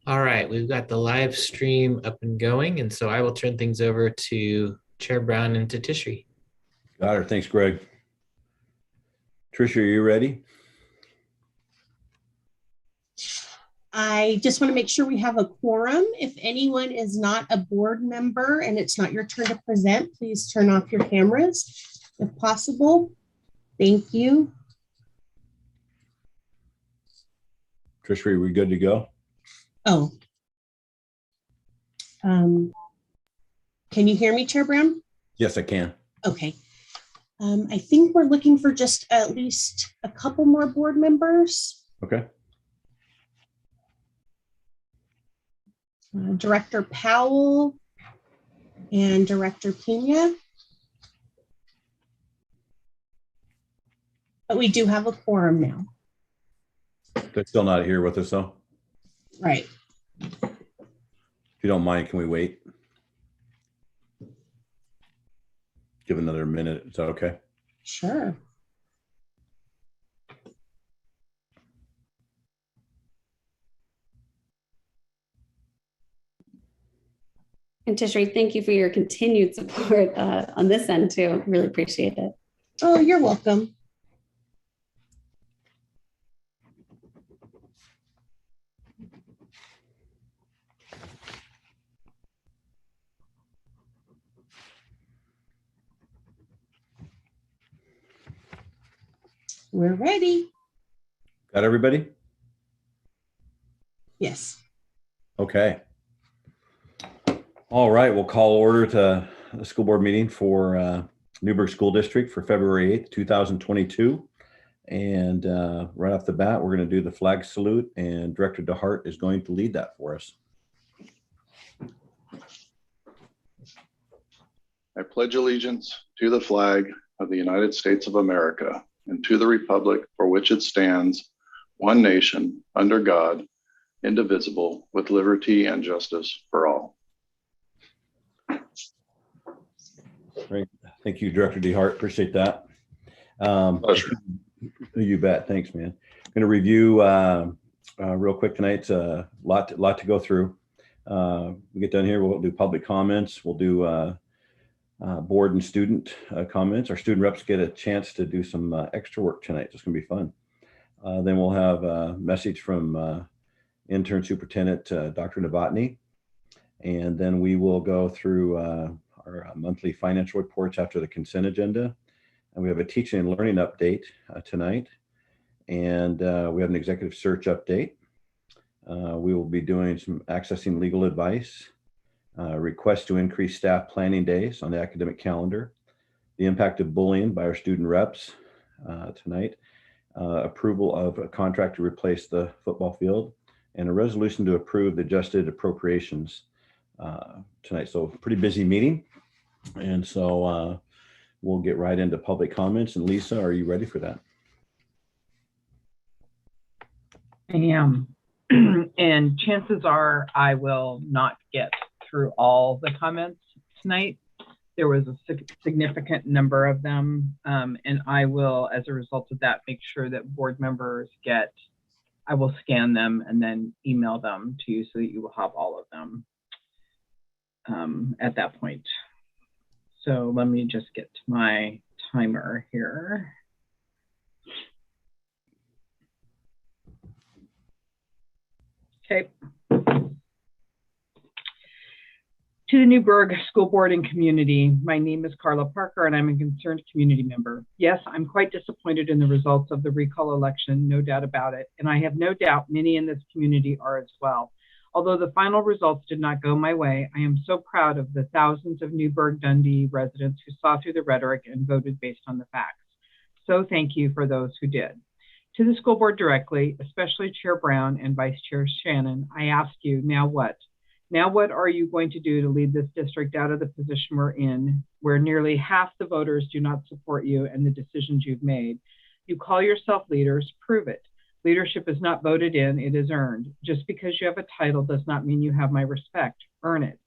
All right, we've got the live stream up and going, and so I will turn things over to Chair Brown and to Tishri. Got her. Thanks, Greg. Tricia, are you ready? I just want to make sure we have a quorum. If anyone is not a board member and it's not your turn to present, please turn off your cameras if possible. Thank you. Tricia, are we good to go? Oh. Can you hear me, Chair Brown? Yes, I can. Okay. I think we're looking for just at least a couple more board members. Okay. Director Powell and Director Pena. But we do have a quorum now. They're still not here with us, though. Right. If you don't mind, can we wait? Give another minute. Is that okay? Sure. And Tishri, thank you for your continued support on this end too. Really appreciate it. Oh, you're welcome. We're ready. Got everybody? Yes. Okay. All right, we'll call order to the school board meeting for Newberg School District for February 8th, 2022. And right off the bat, we're going to do the flag salute, and Director DeHart is going to lead that for us. I pledge allegiance to the flag of the United States of America and to the republic for which it stands, one nation, under God, indivisible, with liberty and justice for all. Great. Thank you, Director DeHart. Appreciate that. Pleasure. You bet. Thanks, man. I'm going to review real quick tonight. It's a lot to go through. We get done here, we'll do public comments. We'll do board and student comments. Our student reps get a chance to do some extra work tonight. It's going to be fun. Then we'll have a message from intern superintendent Dr. Novotny. And then we will go through our monthly financial reports after the consent agenda. And we have a teaching and learning update tonight. And we have an executive search update. We will be doing some accessing legal advice, request to increase staff planning days on the academic calendar, the impact of bullying by our student reps tonight, approval of a contract to replace the football field, and a resolution to approve the adjusted appropriations tonight. So pretty busy meeting. And so we'll get right into public comments. And Lisa, are you ready for that? I am. And chances are I will not get through all the comments tonight. There was a significant number of them. And I will, as a result of that, make sure that board members I will scan them and then email them to you so that you will have all of them at that point. So let me just get to my timer here. Okay. To the Newberg School Board and community, my name is Carla Parker and I'm a concerned community member. Yes, I'm quite disappointed in the results of the recall election, no doubt about it. And I have no doubt many in this community are as well. Although the final results did not go my way, I am so proud of the thousands of Newberg-Dundee residents who saw through the rhetoric and voted based on the facts. So thank you for those who did. To the school board directly, especially Chair Brown and Vice Chair Shannon, I ask you, now what? Now what are you going to do to lead this district out of the position we're in, where nearly half the voters do not support you and the decisions you've made? You call yourself leaders, prove it. Leadership is not voted in, it is earned. Just because you have a title does not mean you have my respect. Earn it.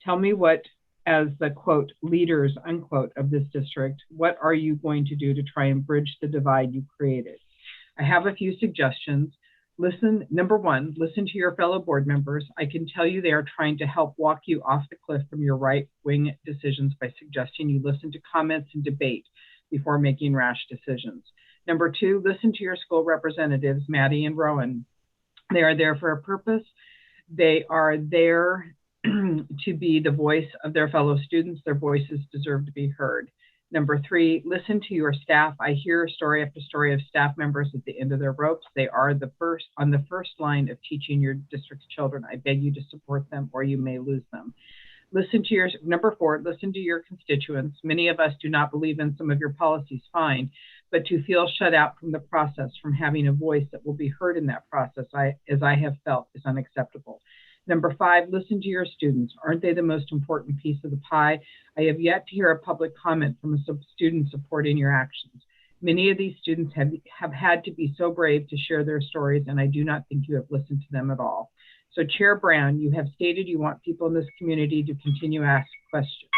Tell me what, as the quote, leaders, unquote, of this district, what are you going to do to try and bridge the divide you created? I have a few suggestions. Number one, listen to your fellow board members. I can tell you they are trying to help walk you off the cliff from your right-wing decisions by suggesting you listen to comments and debate before making rash decisions. Number two, listen to your school representatives, Maddie and Rowan. They are there for a purpose. They are there to be the voice of their fellow students. Their voices deserve to be heard. Number three, listen to your staff. I hear story after story of staff members at the end of their ropes. They are on the first line of teaching your district's children. I beg you to support them or you may lose them. Number four, listen to your constituents. Many of us do not believe in some of your policies, fine, but to feel shut out from the process, from having a voice that will be heard in that process, as I have felt, is unacceptable. Number five, listen to your students. Aren't they the most important piece of the pie? I have yet to hear a public comment from a student supporting your actions. Many of these students have had to be so brave to share their stories, and I do not think you have listened to them at all. So Chair Brown, you have stated you want people in this community to continue to ask questions.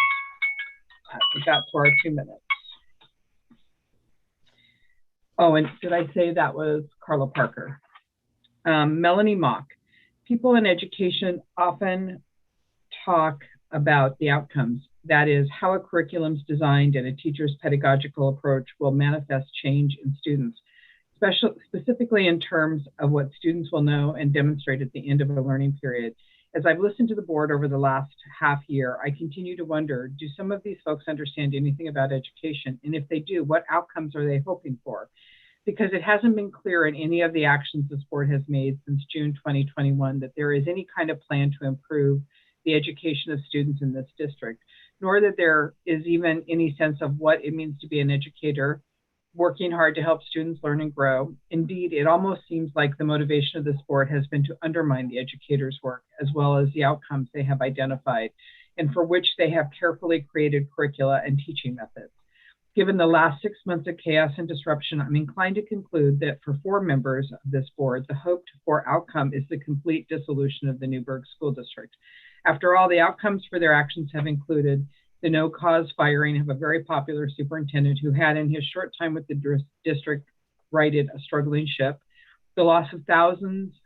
We got to our 2 minutes. Oh, and did I say that was Carla Parker? Melanie Mock. People in education often talk about the outcomes. That is, how a curriculum is designed and a teacher's pedagogical approach will manifest change in students, specifically in terms of what students will know and demonstrate at the end of a learning period. As I've listened to the board over the last half year, I continue to wonder, do some of these folks understand anything about education? And if they do, what outcomes are they hoping for? Because it hasn't been clear in any of the actions this board has made since June 2021 that there is any kind of plan to improve the education of students in this district, nor that there is even any sense of what it means to be an educator, working hard to help students learn and grow. Indeed, it almost seems like the motivation of this board has been to undermine the educators' work, as well as the outcomes they have identified, and for which they have carefully created curricula and teaching methods. Given the last 6 months of chaos and disruption, I'm inclined to conclude that for 4 members of this board, the hoped for outcome is the complete dissolution of the Newberg School District. After all, the outcomes for their actions have included the no-cause firing of a very popular superintendent who had in his short time with the district righted a struggling ship, the loss of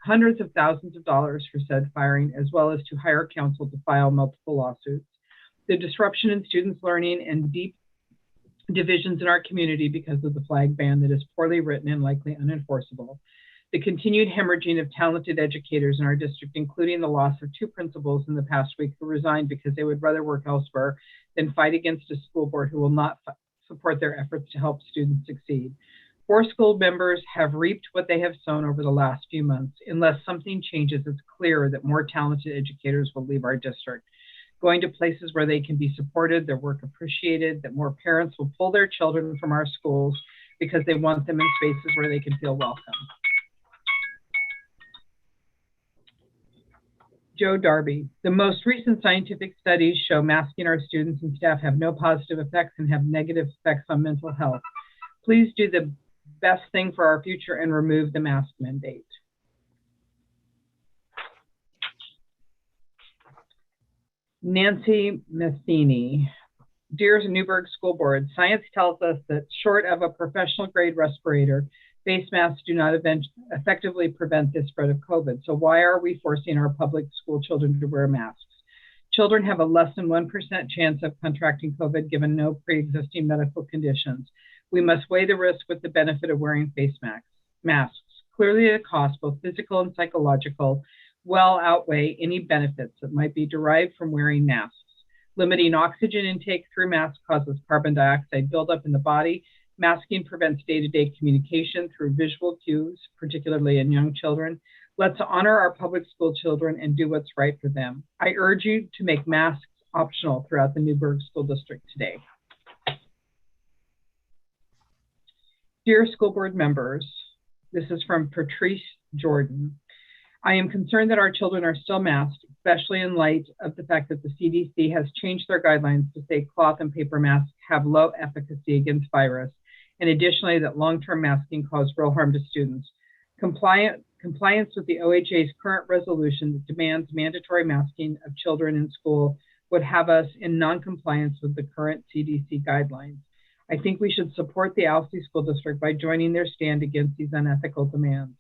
hundreds of thousands of dollars for said firing, as well as to hire counsel to file multiple lawsuits, the disruption in students' learning and deep divisions in our community because of the flag ban that is poorly written and likely unenforceable, the continued hemorrhaging of talented educators in our district, including the loss of 2 principals in the past week who resigned because they would rather work elsewhere than fight against a school board who will not support their efforts to help students succeed. 4 school members have reaped what they have sown over the last few months. Unless something changes, it's clear that more talented educators will leave our district, going to places where they can be supported, their work appreciated, that more parents will pull their children from our schools because they want them in spaces where they can feel welcome. Joe Darby. The most recent scientific studies show masking our students and staff have no positive effects and have negative effects on mental health. Please do the best thing for our future and remove the mask mandate. Nancy Matheny. Dear Newberg School Board, science tells us that short of a professional grade respirator, face masks do not effectively prevent the spread of COVID. So why are we forcing our public school children to wear masks? Children have a less than 1% chance of contracting COVID given no pre-existing medical conditions. We must weigh the risk with the benefit of wearing face masks. Clearly the cost, both physical and psychological, well outweigh any benefits that might be derived from wearing masks. Limiting oxygen intake through masks causes carbon dioxide buildup in the body. Masking prevents day-to-day communication through visual cues, particularly in young children. Let's honor our public school children and do what's right for them. I urge you to make masks optional throughout the Newberg School District today. Dear school board members, this is from Patrice Jordan. I am concerned that our children are still masked, especially in light of the fact that the CDC has changed their guidelines to say cloth and paper masks have low efficacy against virus, and additionally that long-term masking causes real harm to students. Compliance with the OHA's current resolution that demands mandatory masking of children in school would have us in non-compliance with the current CDC guidelines. I think we should support the Alsea School District by joining their stand against these unethical demands.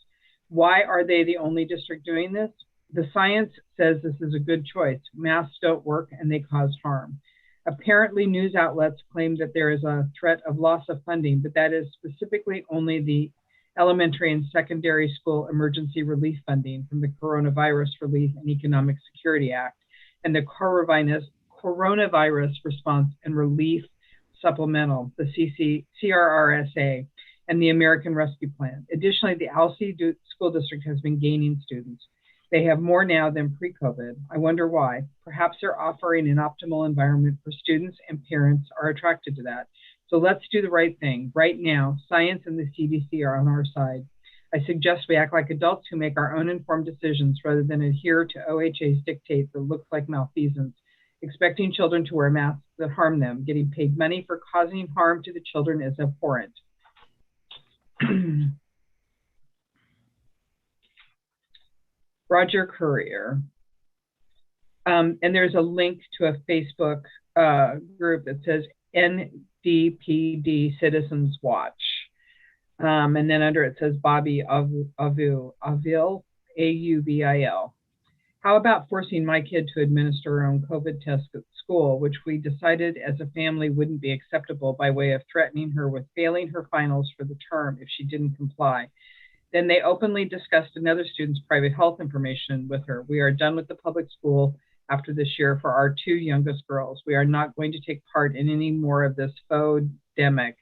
Why are they the only district doing this? The science says this is a good choice. Masks don't work and they cause harm. Apparently, news outlets claim that there is a threat of loss of funding, but that is specifically only the elementary and secondary school emergency relief funding from the Coronavirus Relief and Economic Security Act and the Coronavirus Response and Relief Supplemental, the CRRSA, and the American Rescue Plan. Additionally, the Alsea School District has been gaining students. They have more now than pre-COVID. I wonder why. Perhaps they're offering an optimal environment for students and parents are attracted to that. So let's do the right thing. Right now, science and the CDC are on our side. I suggest we act like adults who make our own informed decisions rather than adhere to OHA's dictate that looks like malfeasance, expecting children to wear masks that harm them. Getting paid money for causing harm to the children is abhorrent. Roger Courier. And there's a link to a Facebook group that says NDPD Citizens Watch. And then under it says Bobby Avil, A-U-V-I-L. How about forcing my kid to administer her own COVID test at school, which we decided as a family wouldn't be acceptable by way of threatening her with failing her finals for the term if she didn't comply. Then they openly discussed another student's private health information with her. We are done with the public school after this year for our two youngest girls. We are not going to take part in any more of this faux-demic.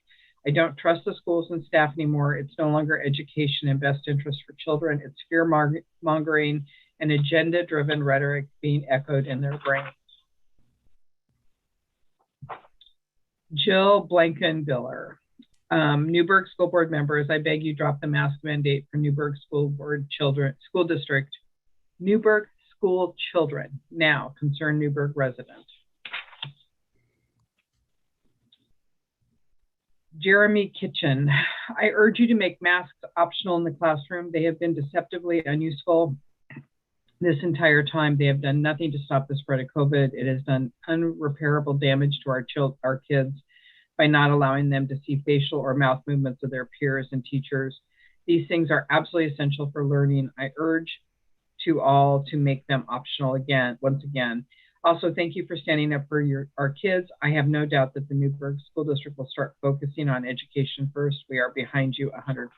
I don't trust the schools and staff anymore. It's no longer education and best interest for children. It's fear-mongering and agenda-driven rhetoric being echoed in their brains. Jill Blankenbiller. Newberg School Board members, I beg you drop the mask mandate for Newberg School District. Newberg school children now, concerned Newberg resident. Jeremy Kitchen, I urge you to make masks optional in the classroom. They have been deceptively unuseful this entire time. They have done nothing to stop the spread of COVID. It has done unrepairable damage to our kids by not allowing them to see facial or mouth movements of their peers and teachers. These things are absolutely essential for learning. I urge to all to make them optional once again. Also, thank you for standing up for our kids. I have no doubt that the Newberg School District will start focusing on education first. We are behind you 100%.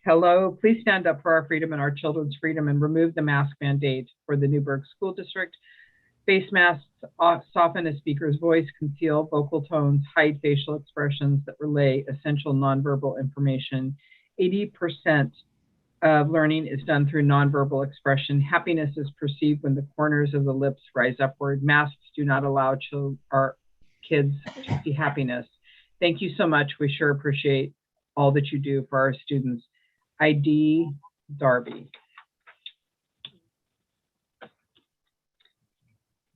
Hello, please stand up for our freedom and our children's freedom and remove the mask mandate for the Newberg School District. Face masks soften a speaker's voice, conceal vocal tones, hide facial expressions that relay essential nonverbal information. 80% of learning is done through nonverbal expression. Happiness is perceived when the corners of the lips rise upward. Masks do not allow our kids to see happiness. Thank you so much. We sure appreciate all that you do for our students. ID Darby.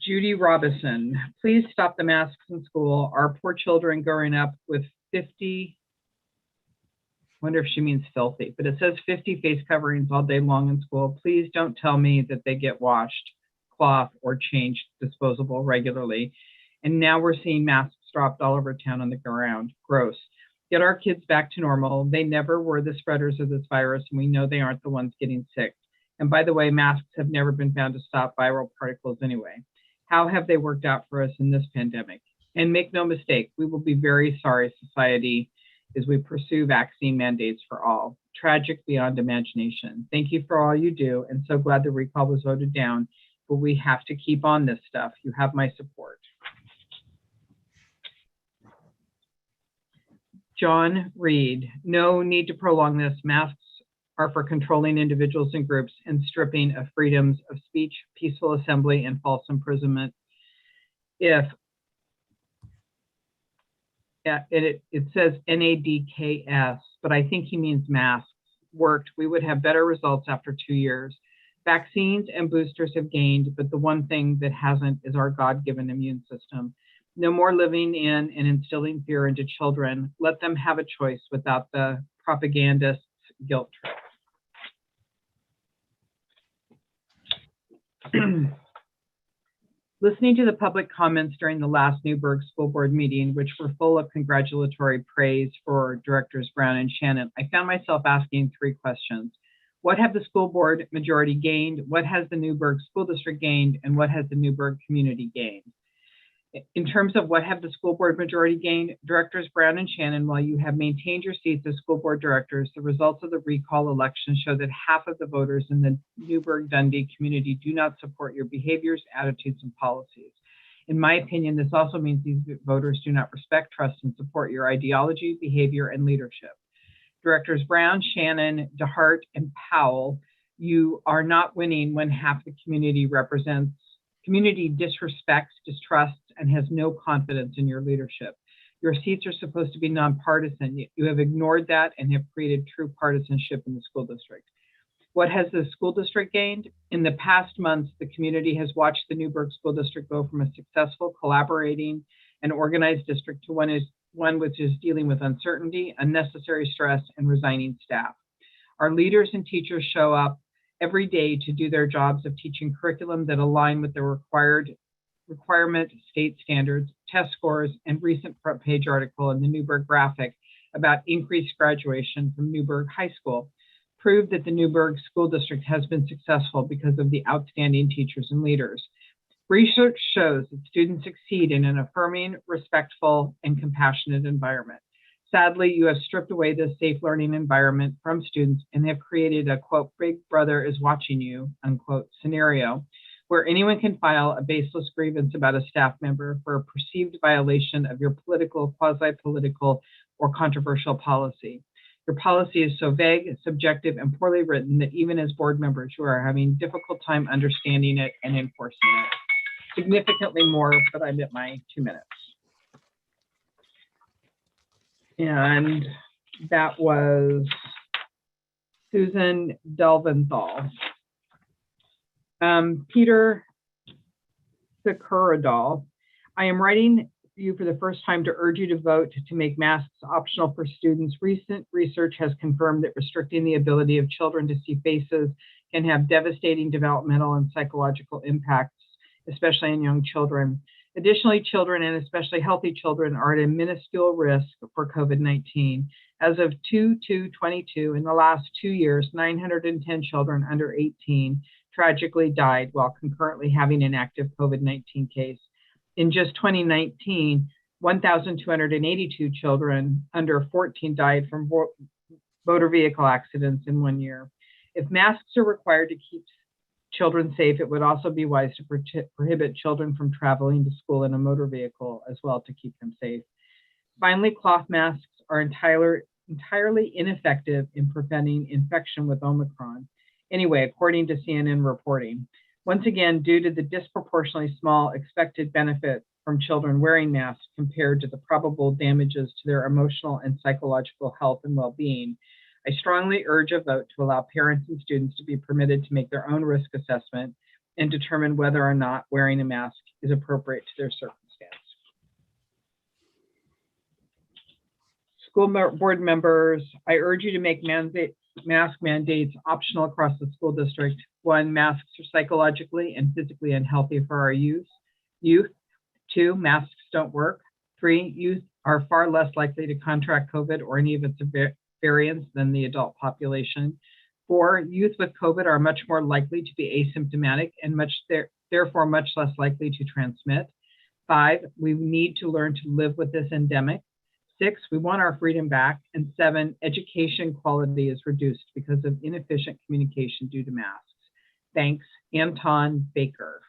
Judy Robinson, please stop the masks in school. Our poor children growing up with 50, wonder if she means filthy, but it says 50 face coverings all day long in school. Please don't tell me that they get washed, cloth, or changed disposable regularly. And now we're seeing masks dropped all over town on the ground. Gross. Get our kids back to normal. They never were the spreaders of this virus, and we know they aren't the ones getting sick. And by the way, masks have never been found to stop viral particles anyway. How have they worked out for us in this pandemic? And make no mistake, we will be very sorry, society, as we pursue vaccine mandates for all. Tragic beyond imagination. Thank you for all you do, and so glad the recall was voted down, but we have to keep on this stuff. You have my support. John Reed, no need to prolong this. Masks are for controlling individuals and groups and stripping of freedoms of speech, peaceful assembly, and false imprisonment. It says NADKS, but I think he means masks, worked, we would have better results after 2 years. Vaccines and boosters have gained, but the one thing that hasn't is our God-given immune system. No more living in and instilling fear into children. Let them have a choice without the propagandist's guilt trip. Listening to the public comments during the last Newberg School Board meeting, which were full of congratulatory praise for Directors Brown and Shannon, I found myself asking three questions. What have the school board majority gained? What has the Newberg School District gained? And what has the Newberg community gained? In terms of what have the school board majority gained, Directors Brown and Shannon, while you have maintained your seats as school board directors, the results of the recall election show that half of the voters in the Newberg-Dundee community do not support your behaviors, attitudes, and policies. In my opinion, this also means these voters do not respect, trust, and support your ideology, behavior, and leadership. Directors Brown, Shannon, DeHart, and Powell, you are not winning when half the community disrespects, distrusts, and has no confidence in your leadership. Your seats are supposed to be nonpartisan. You have ignored that and have created true partisanship in the school district. What has the school district gained? In the past months, the community has watched the Newberg School District go from a successful, collaborating, and organized district to one which is dealing with uncertainty, unnecessary stress, and resigning staff. Our leaders and teachers show up every day to do their jobs of teaching curriculum that align with the requirement, state standards, test scores, and recent front page article in the Newberg Graphic about increased graduation from Newberg High School proved that the Newberg School District has been successful because of the outstanding teachers and leaders. Research shows that students succeed in an affirming, respectful, and compassionate environment. Sadly, you have stripped away this safe learning environment from students and have created a, quote, big brother is watching you, unquote, scenario, where anyone can file a baseless grievance about a staff member for a perceived violation of your political, quasi-political, or controversial policy. Your policy is so vague, subjective, and poorly written that even as board members, you are having a difficult time understanding it and enforcing it. Significantly more, but I'm at my 2 minutes. And that was Susan Delventhal. Peter Sekuradal, I am writing you for the first time to urge you to vote to make masks optional for students. Recent research has confirmed that restricting the ability of children to see faces can have devastating developmental and psychological impacts, especially in young children. Additionally, children, and especially healthy children, are at a minuscule risk for COVID-19. As of 2/2/22, in the last 2 years, 910 children under 18 tragically died while concurrently having an active COVID-19 case. In just 2019, 1,282 children under 14 died from motor vehicle accidents in 1 year. If masks are required to keep children safe, it would also be wise to prohibit children from traveling to school in a motor vehicle as well to keep them safe. Finally, cloth masks are entirely ineffective in preventing infection with Omicron. Anyway, according to CNN reporting, once again, due to the disproportionately small expected benefit from children wearing masks compared to the probable damages to their emotional and psychological health and well-being, I strongly urge a vote to allow parents and students to be permitted to make their own risk assessment and determine whether or not wearing a mask is appropriate to their circumstance. School board members, I urge you to make mask mandates optional across the school district. 1, masks are psychologically and physically unhealthy for our youth. 2, masks don't work. 3, youth are far less likely to contract COVID or any of its variants than the adult population. 4, youth with COVID are much more likely to be asymptomatic and therefore much less likely to transmit. 5, we need to learn to live with this endemic. 6, we want our freedom back. And 7, education quality is reduced because of inefficient communication due to masks. Thanks, Anton Baker.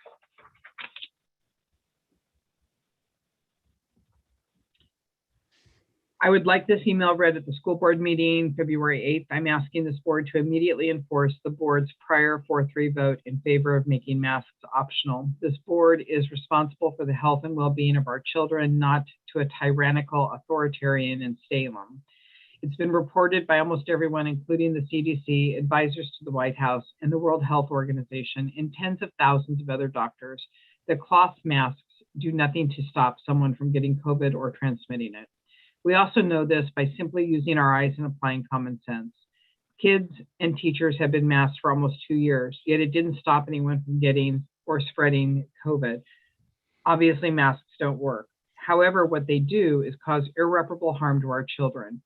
I would like this email read at the school board meeting, February 8th. I'm asking this board to immediately enforce the board's prior 4-3 vote in favor of making masks optional. This board is responsible for the health and well-being of our children, not to a tyrannical authoritarian in Salem. It's been reported by almost everyone, including the CDC, advisors to the White House, and the World Health Organization, and tens of thousands of other doctors, that cloth masks do nothing to stop someone from getting COVID or transmitting it. We also know this by simply using our eyes and applying common sense. Kids and teachers have been masked for almost 2 years, yet it didn't stop anyone from getting or spreading COVID. Obviously, masks don't work. However, what they do is cause irreparable harm to our children.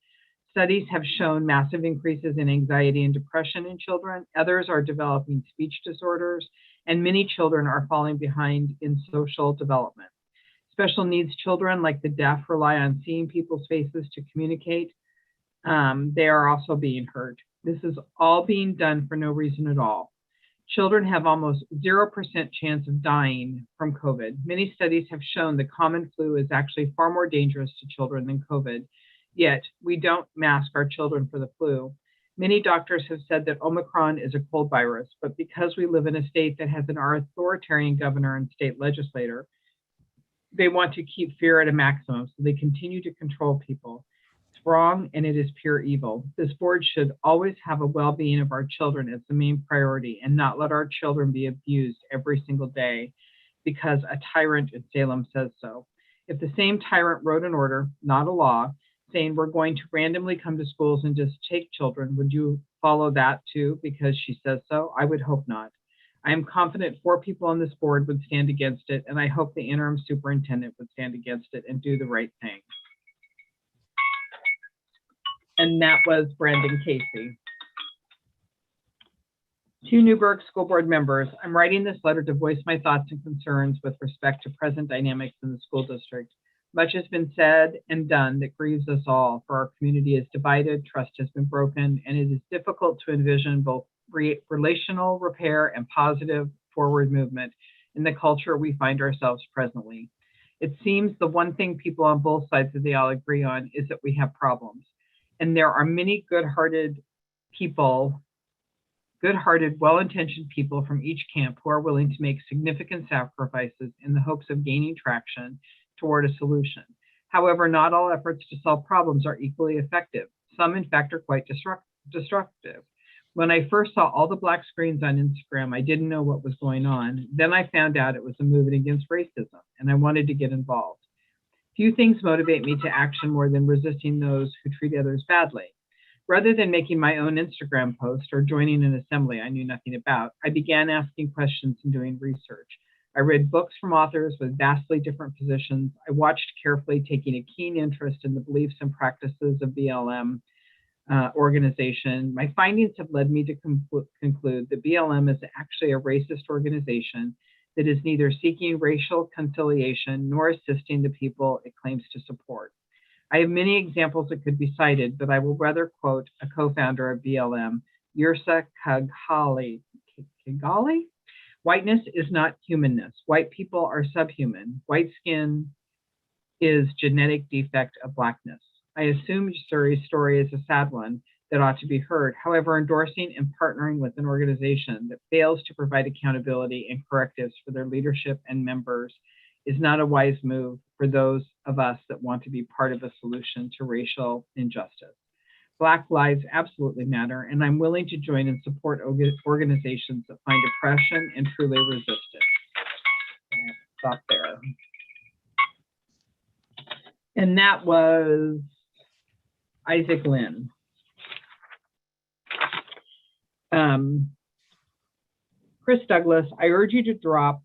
Studies have shown massive increases in anxiety and depression in children. Others are developing speech disorders, and many children are falling behind in social development. Special needs children, like the deaf, rely on seeing people's faces to communicate. They are also being hurt. This is all being done for no reason at all. Children have almost 0% chance of dying from COVID. Many studies have shown the common flu is actually far more dangerous to children than COVID, yet we don't mask our children for the flu. Many doctors have said that Omicron is a cold virus, but because we live in a state that has an authoritarian governor and state legislator, they want to keep fear at a maximum, so they continue to control people. It's wrong, and it is pure evil. This board should always have a well-being of our children as the main priority and not let our children be abused every single day because a tyrant in Salem says so. If the same tyrant wrote an order, not a law, saying we're going to randomly come to schools and just take children, would you follow that too because she says so? I would hope not. I am confident 4 people on this board would stand against it, and I hope the interim superintendent would stand against it and do the right thing. And that was Brandon Casey. To Newberg School Board members, I'm writing this letter to voice my thoughts and concerns with respect to present dynamics in the school district. Much has been said and done that grieves us all, for our community is divided, trust has been broken, and it is difficult to envision both relational repair and positive forward movement in the culture we find ourselves presently. It seems the one thing people on both sides of the aisle agree on is that we have problems. And there are many good-hearted people, well-intentioned people from each camp who are willing to make significant sacrifices in the hopes of gaining traction toward a solution. However, not all efforts to solve problems are equally effective. Some, in fact, are quite destructive. When I first saw all the black screens on Instagram, I didn't know what was going on. Then I found out it was a movement against racism, and I wanted to get involved. Few things motivate me to action more than resisting those who treat others badly. Rather than making my own Instagram post or joining an assembly I knew nothing about, I began asking questions and doing research. I read books from authors with vastly different positions. I watched carefully, taking a keen interest in the beliefs and practices of BLM organization. My findings have led me to conclude that BLM is actually a racist organization that is neither seeking racial conciliation nor assisting the people it claims to support. I have many examples that could be cited, but I will rather quote a co-founder of BLM, Yrsa Kigali. Whiteness is not humanness. White people are subhuman. White skin is genetic defect of blackness. I assume Suri's story is a sad one that ought to be heard. However, endorsing and partnering with an organization that fails to provide accountability and correctives for their leadership and members is not a wise move for those of us that want to be part of a solution to racial injustice. Black lives absolutely matter, and I'm willing to join and support organizations that find oppression and truly resist it. I'm gonna stop there. And that was Isaac Lynn. Chris Douglas, I urge you to drop,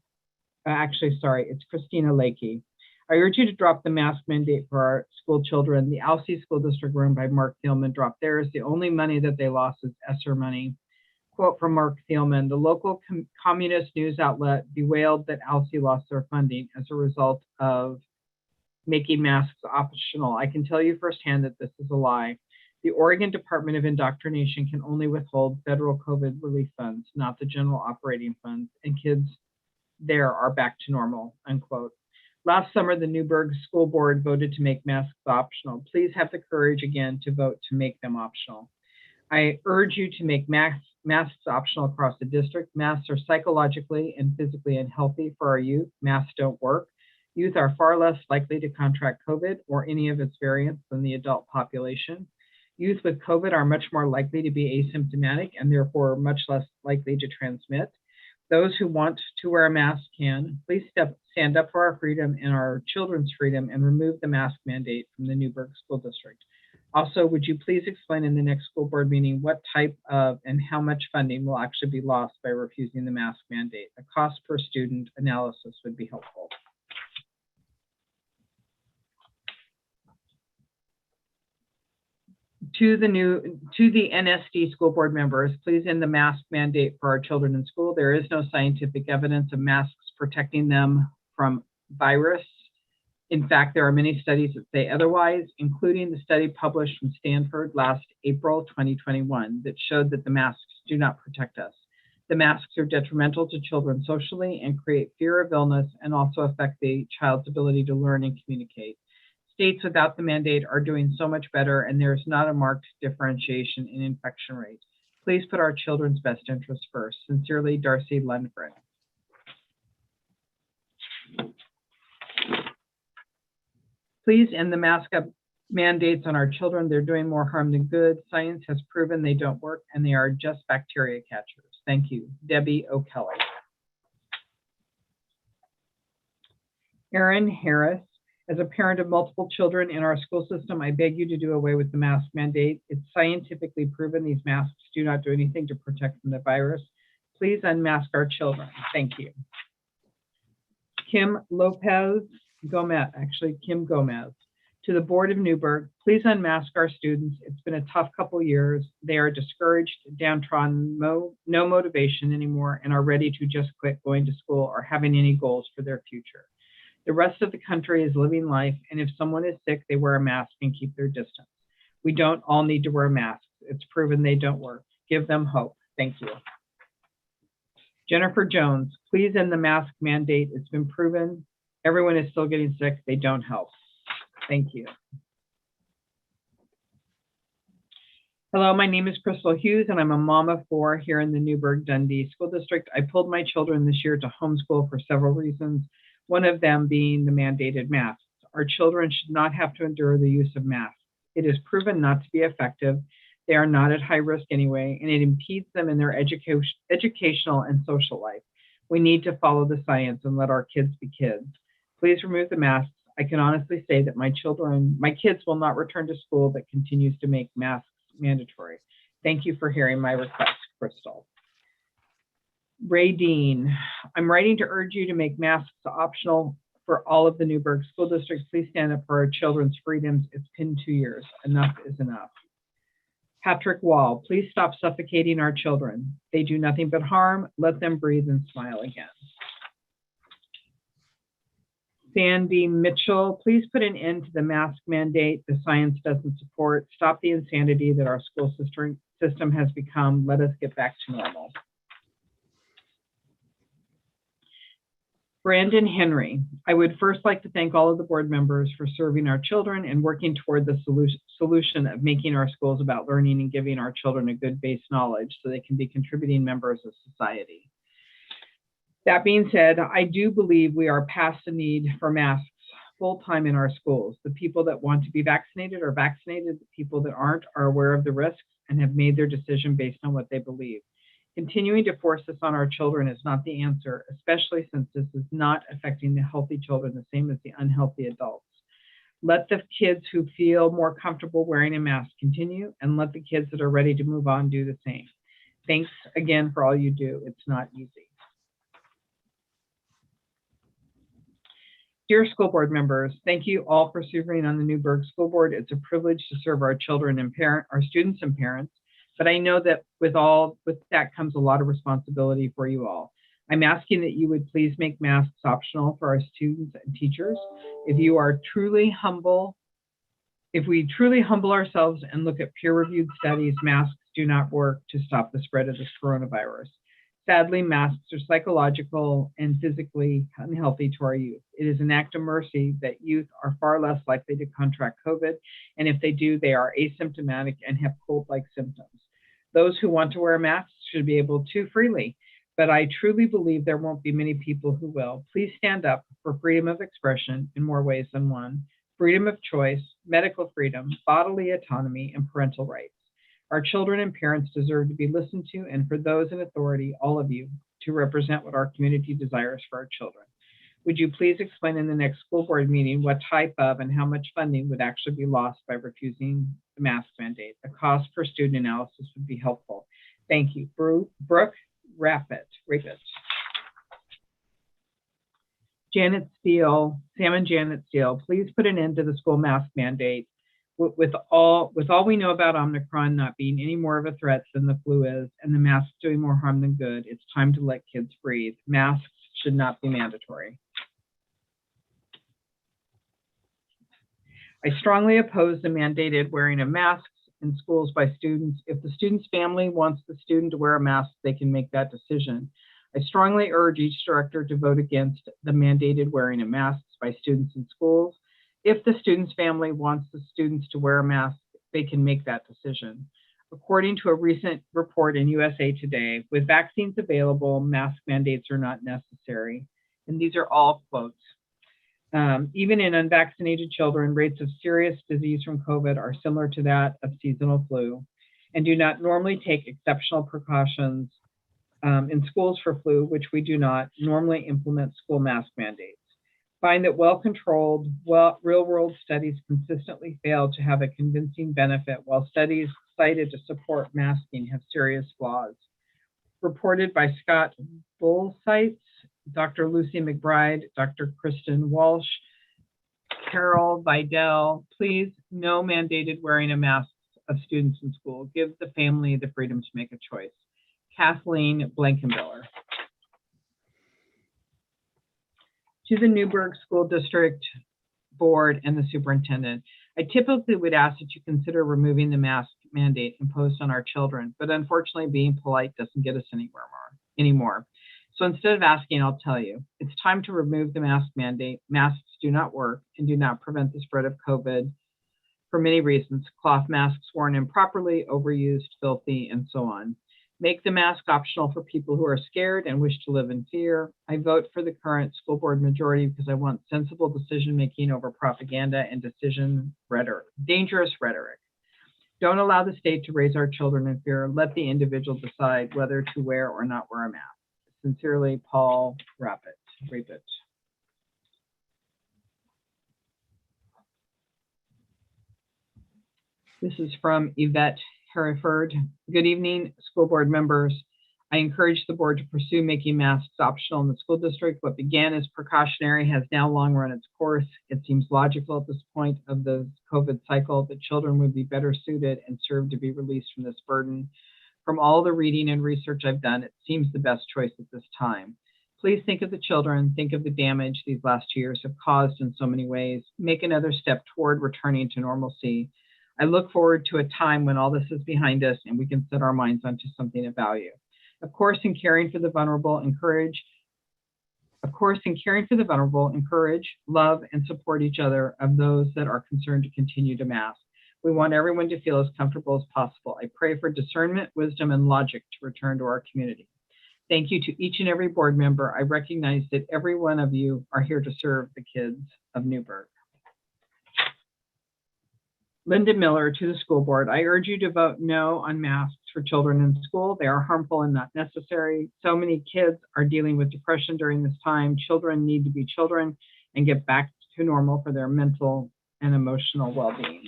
it's Christina Lakey. I urge you to drop the mask mandate for our school children. The Alsea School District run by Mark Thielman dropped theirs. The only money that they lost is ESSER money. Quote from Mark Thielman, the local communist news outlet bewailed that Alsea lost their funding as a result of making masks optional. I can tell you firsthand that this is a lie. The Oregon Department of Indoctrination can only withhold federal COVID relief funds, not the general operating funds, and kids there are back to normal, unquote. Last summer, the Newberg School Board voted to make masks optional. Please have the courage again to vote to make them optional. I urge you to make masks optional across the district. Masks are psychologically and physically unhealthy for our youth. Masks don't work. Youth are far less likely to contract COVID or any of its variants than the adult population. Youth with COVID are much more likely to be asymptomatic and therefore much less likely to transmit. Those who want to wear a mask can. Please stand up for our freedom and our children's freedom and remove the mask mandate from the Newberg School District. Also, would you please explain in the next school board meeting what type of and how much funding will actually be lost by refusing the mask mandate? A cost per student analysis would be helpful. To the NSD school board members, please end the mask mandate for our children in school. There is no scientific evidence of masks protecting them from virus. In fact, there are many studies that say otherwise, including the study published from Stanford last April 2021 that showed that the masks do not protect us. The masks are detrimental to children socially and create fear of illness and also affect the child's ability to learn and communicate. States without the mandate are doing so much better, and there is not a marked differentiation in infection rate. Please put our children's best interests first. Sincerely, Darcy Lundgren. Please end the mask up mandates on our children. They're doing more harm than good. Science has proven they don't work, and they are just bacteria catchers. Thank you. Debbie O'Kelly. Erin Harris. As a parent of multiple children in our school system, I beg you to do away with the mask mandate. It's scientifically proven these masks do not do anything to protect from the virus. Please unmask our children. Thank you. Kim Lopez Gomez, Kim Gomez. To the board of Newberg, please unmask our students. It's been a tough couple years. They are discouraged, downtrodden, no motivation anymore, and are ready to just quit going to school or having any goals for their future. The rest of the country is living life, and if someone is sick, they wear a mask and keep their distance. We don't all need to wear masks. It's proven they don't work. Give them hope. Thank you. Jennifer Jones, please end the mask mandate. It's been proven. Everyone is still getting sick. They don't help. Thank you. Hello, my name is Crystal Hughes, and I'm a mom of 4 here in the Newberg-Dundee School District. I pulled my children this year to homeschool for several reasons, one of them being the mandated masks. Our children should not have to endure the use of masks. It is proven not to be effective. They are not at high risk anyway, and it impedes them in their educational and social life. We need to follow the science and let our kids be kids. Please remove the masks. I can honestly say that my kids will not return to school that continues to make masks mandatory. Thank you for hearing my request, Crystal. Ray Dean, I'm writing to urge you to make masks optional for all of the Newberg school districts. Please stand up for our children's freedoms. It's been 2 years. Enough is enough. Patrick Wall, please stop suffocating our children. They do nothing but harm. Let them breathe and smile again. Sandy Mitchell, please put an end to the mask mandate the science doesn't support. Stop the insanity that our school system has become. Let us get back to normal. Brandon Henry, I would first like to thank all of the board members for serving our children and working toward the solution of making our schools about learning and giving our children a good base knowledge so they can be contributing members of society. That being said, I do believe we are past the need for masks full-time in our schools. The people that want to be vaccinated are vaccinated. The people that aren't are aware of the risks and have made their decision based on what they believe. Continuing to force this on our children is not the answer, especially since this is not affecting the healthy children the same as the unhealthy adults. Let the kids who feel more comfortable wearing a mask continue, and let the kids that are ready to move on do the same. Thanks again for all you do. It's not easy. Dear school board members, thank you all for serving on the Newberg School Board. It's a privilege to serve our children and our students and parents. But I know that with that comes a lot of responsibility for you all. I'm asking that you would please make masks optional for our students and teachers. If we truly humble ourselves and look at peer-reviewed studies, masks do not work to stop the spread of this coronavirus. Sadly, masks are psychological and physically unhealthy to our youth. It is an act of mercy that youth are far less likely to contract COVID, and if they do, they are asymptomatic and have cold-like symptoms. Those who want to wear masks should be able to freely, but I truly believe there won't be many people who will. Please stand up for freedom of expression in more ways than one, freedom of choice, medical freedom, bodily autonomy, and parental rights. Our children and parents deserve to be listened to, and for those in authority, all of you, to represent what our community desires for our children. Would you please explain in the next school board meeting what type of and how much funding would actually be lost by refusing the mask mandate? A cost per student analysis would be helpful. Thank you. Brooke Rapid. Janet Steele, Sam and Janet Steele, please put an end to the school mask mandate. With all we know about Omicron not being any more of a threat than the flu is, and the masks doing more harm than good, it's time to let kids breathe. Masks should not be mandatory. I strongly oppose the mandated wearing of masks in schools by students. If the student's family wants the student to wear a mask, they can make that decision. I strongly urge each director to vote against the mandated wearing of masks by students in schools. If the student's family wants the students to wear a mask, they can make that decision. According to a recent report in USA Today, with vaccines available, mask mandates are not necessary. And these are all quotes. Even in unvaccinated children, rates of serious disease from COVID are similar to that of seasonal flu and do not normally take exceptional precautions in schools for flu, which we do not normally implement school mask mandates. Find that well-controlled, real-world studies consistently fail to have a convincing benefit, while studies cited to support masking have serious flaws. Reported by Scott Bullsites, Dr. Lucy McBride, Dr. Kristen Walsh, Carol Vidal, please, no mandated wearing of masks of students in school. Give the family the freedom to make a choice. Kathleen Blankenbiller. To the Newberg School District Board and the Superintendent, I typically would ask that you consider removing the mask mandate imposed on our children, but unfortunately being polite doesn't get us anymore. So instead of asking, I'll tell you, it's time to remove the mask mandate. Masks do not work and do not prevent the spread of COVID for many reasons. Cloth masks worn improperly, overused, filthy, and so on. Make the mask optional for people who are scared and wish to live in fear. I vote for the current school board majority because I want sensible decision-making over propaganda and dangerous rhetoric. Don't allow the state to raise our children in fear. Let the individual decide whether to wear or not wear a mask. Sincerely, Paul Rapid. This is from Yvette Hereford. Good evening, school board members. I encourage the board to pursue making masks optional in the school district. What began as precautionary has now long run its course. It seems logical at this point of the COVID cycle that children would be better suited and served to be released from this burden. From all the reading and research I've done, it seems the best choice at this time. Please think of the children, think of the damage these last 2 years have caused in so many ways. Make another step toward returning to normalcy. I look forward to a time when all this is behind us and we can set our minds onto something of value. Of course, in caring for the vulnerable, encourage, love, and support each other of those that are concerned to continue to mask. We want everyone to feel as comfortable as possible. I pray for discernment, wisdom, and logic to return to our community. Thank you to each and every board member. I recognize that every one of you are here to serve the kids of Newberg. Linda Miller to the school board. I urge you to vote no on masks for children in school. They are harmful and not necessary. So many kids are dealing with depression during this time. Children need to be children and get back to normal for their mental and emotional well-being.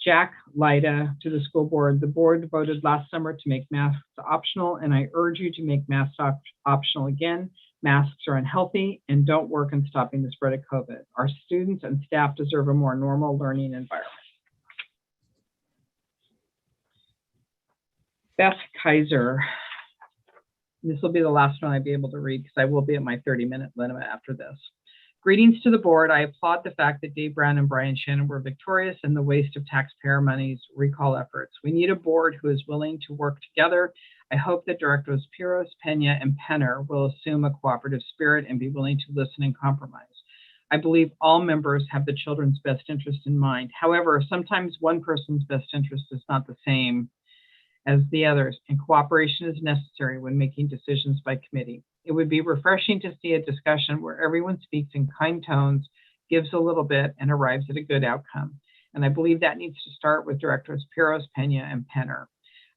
Jack Lyda to the school board. The board voted last summer to make masks optional, and I urge you to make masks optional again. Masks are unhealthy and don't work in stopping the spread of COVID. Our students and staff deserve a more normal learning environment. Beth Kaiser. This will be the last one I'll be able to read because I will be at my 30-minute limit after this. Greetings to the board. I applaud the fact that Dave Brown and Brian Shannon were victorious in the waste of taxpayer money's recall efforts. We need a board who is willing to work together. I hope that Directors Piros, Pena, and Penner will assume a cooperative spirit and be willing to listen and compromise. I believe all members have the children's best interest in mind. However, sometimes one person's best interest is not the same as the others, and cooperation is necessary when making decisions by committee. It would be refreshing to see a discussion where everyone speaks in kind tones, gives a little bit, and arrives at a good outcome. And I believe that needs to start with Directors Piros, Pena, and Penner.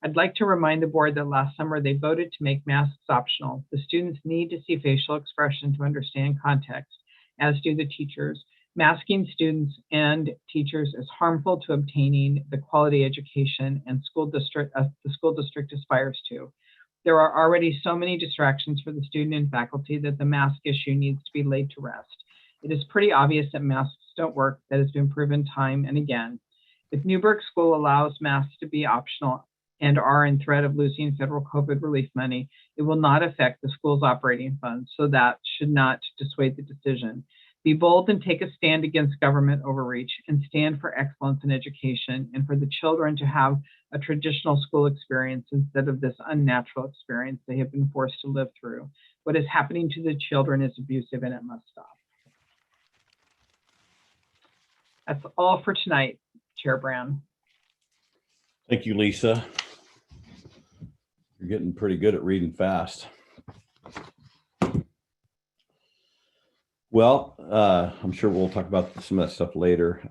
I'd like to remind the board that last summer they voted to make masks optional. The students need to see facial expression to understand context, as do the teachers. Masking students and teachers is harmful to obtaining the quality education and the school district aspires to. There are already so many distractions for the student and faculty that the mask issue needs to be laid to rest. It is pretty obvious that masks don't work that has been proven time and again. If Newberg School allows masks to be optional and are in threat of losing federal COVID relief money, it will not affect the school's operating funds, so that should not dissuade the decision. Be bold and take a stand against government overreach and stand for excellence in education and for the children to have a traditional school experience instead of this unnatural experience they have been forced to live through. What is happening to the children is abusive and it must stop. That's all for tonight, Chair Brown. Thank you, Lisa. You're getting pretty good at reading fast. Well, I'm sure we'll talk about some of that stuff later.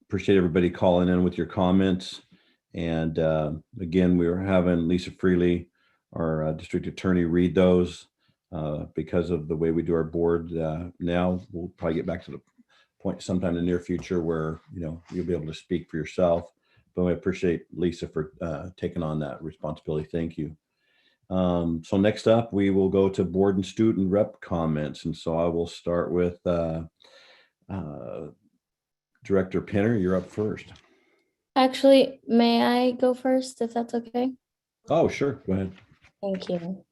Appreciate everybody calling in with your comments. And again, we are having Lisa Freely, our district attorney, read those because of the way we do our board now. We'll probably get back to the point sometime in the near future where, you know, you'll be able to speak for yourself. But I appreciate Lisa for taking on that responsibility. Thank you. So next up, we will go to board and student rep comments. And so I will start with Director Pinner. You're up first. Actually, may I go first, if that's okay? Oh, sure. Go ahead. Thank you.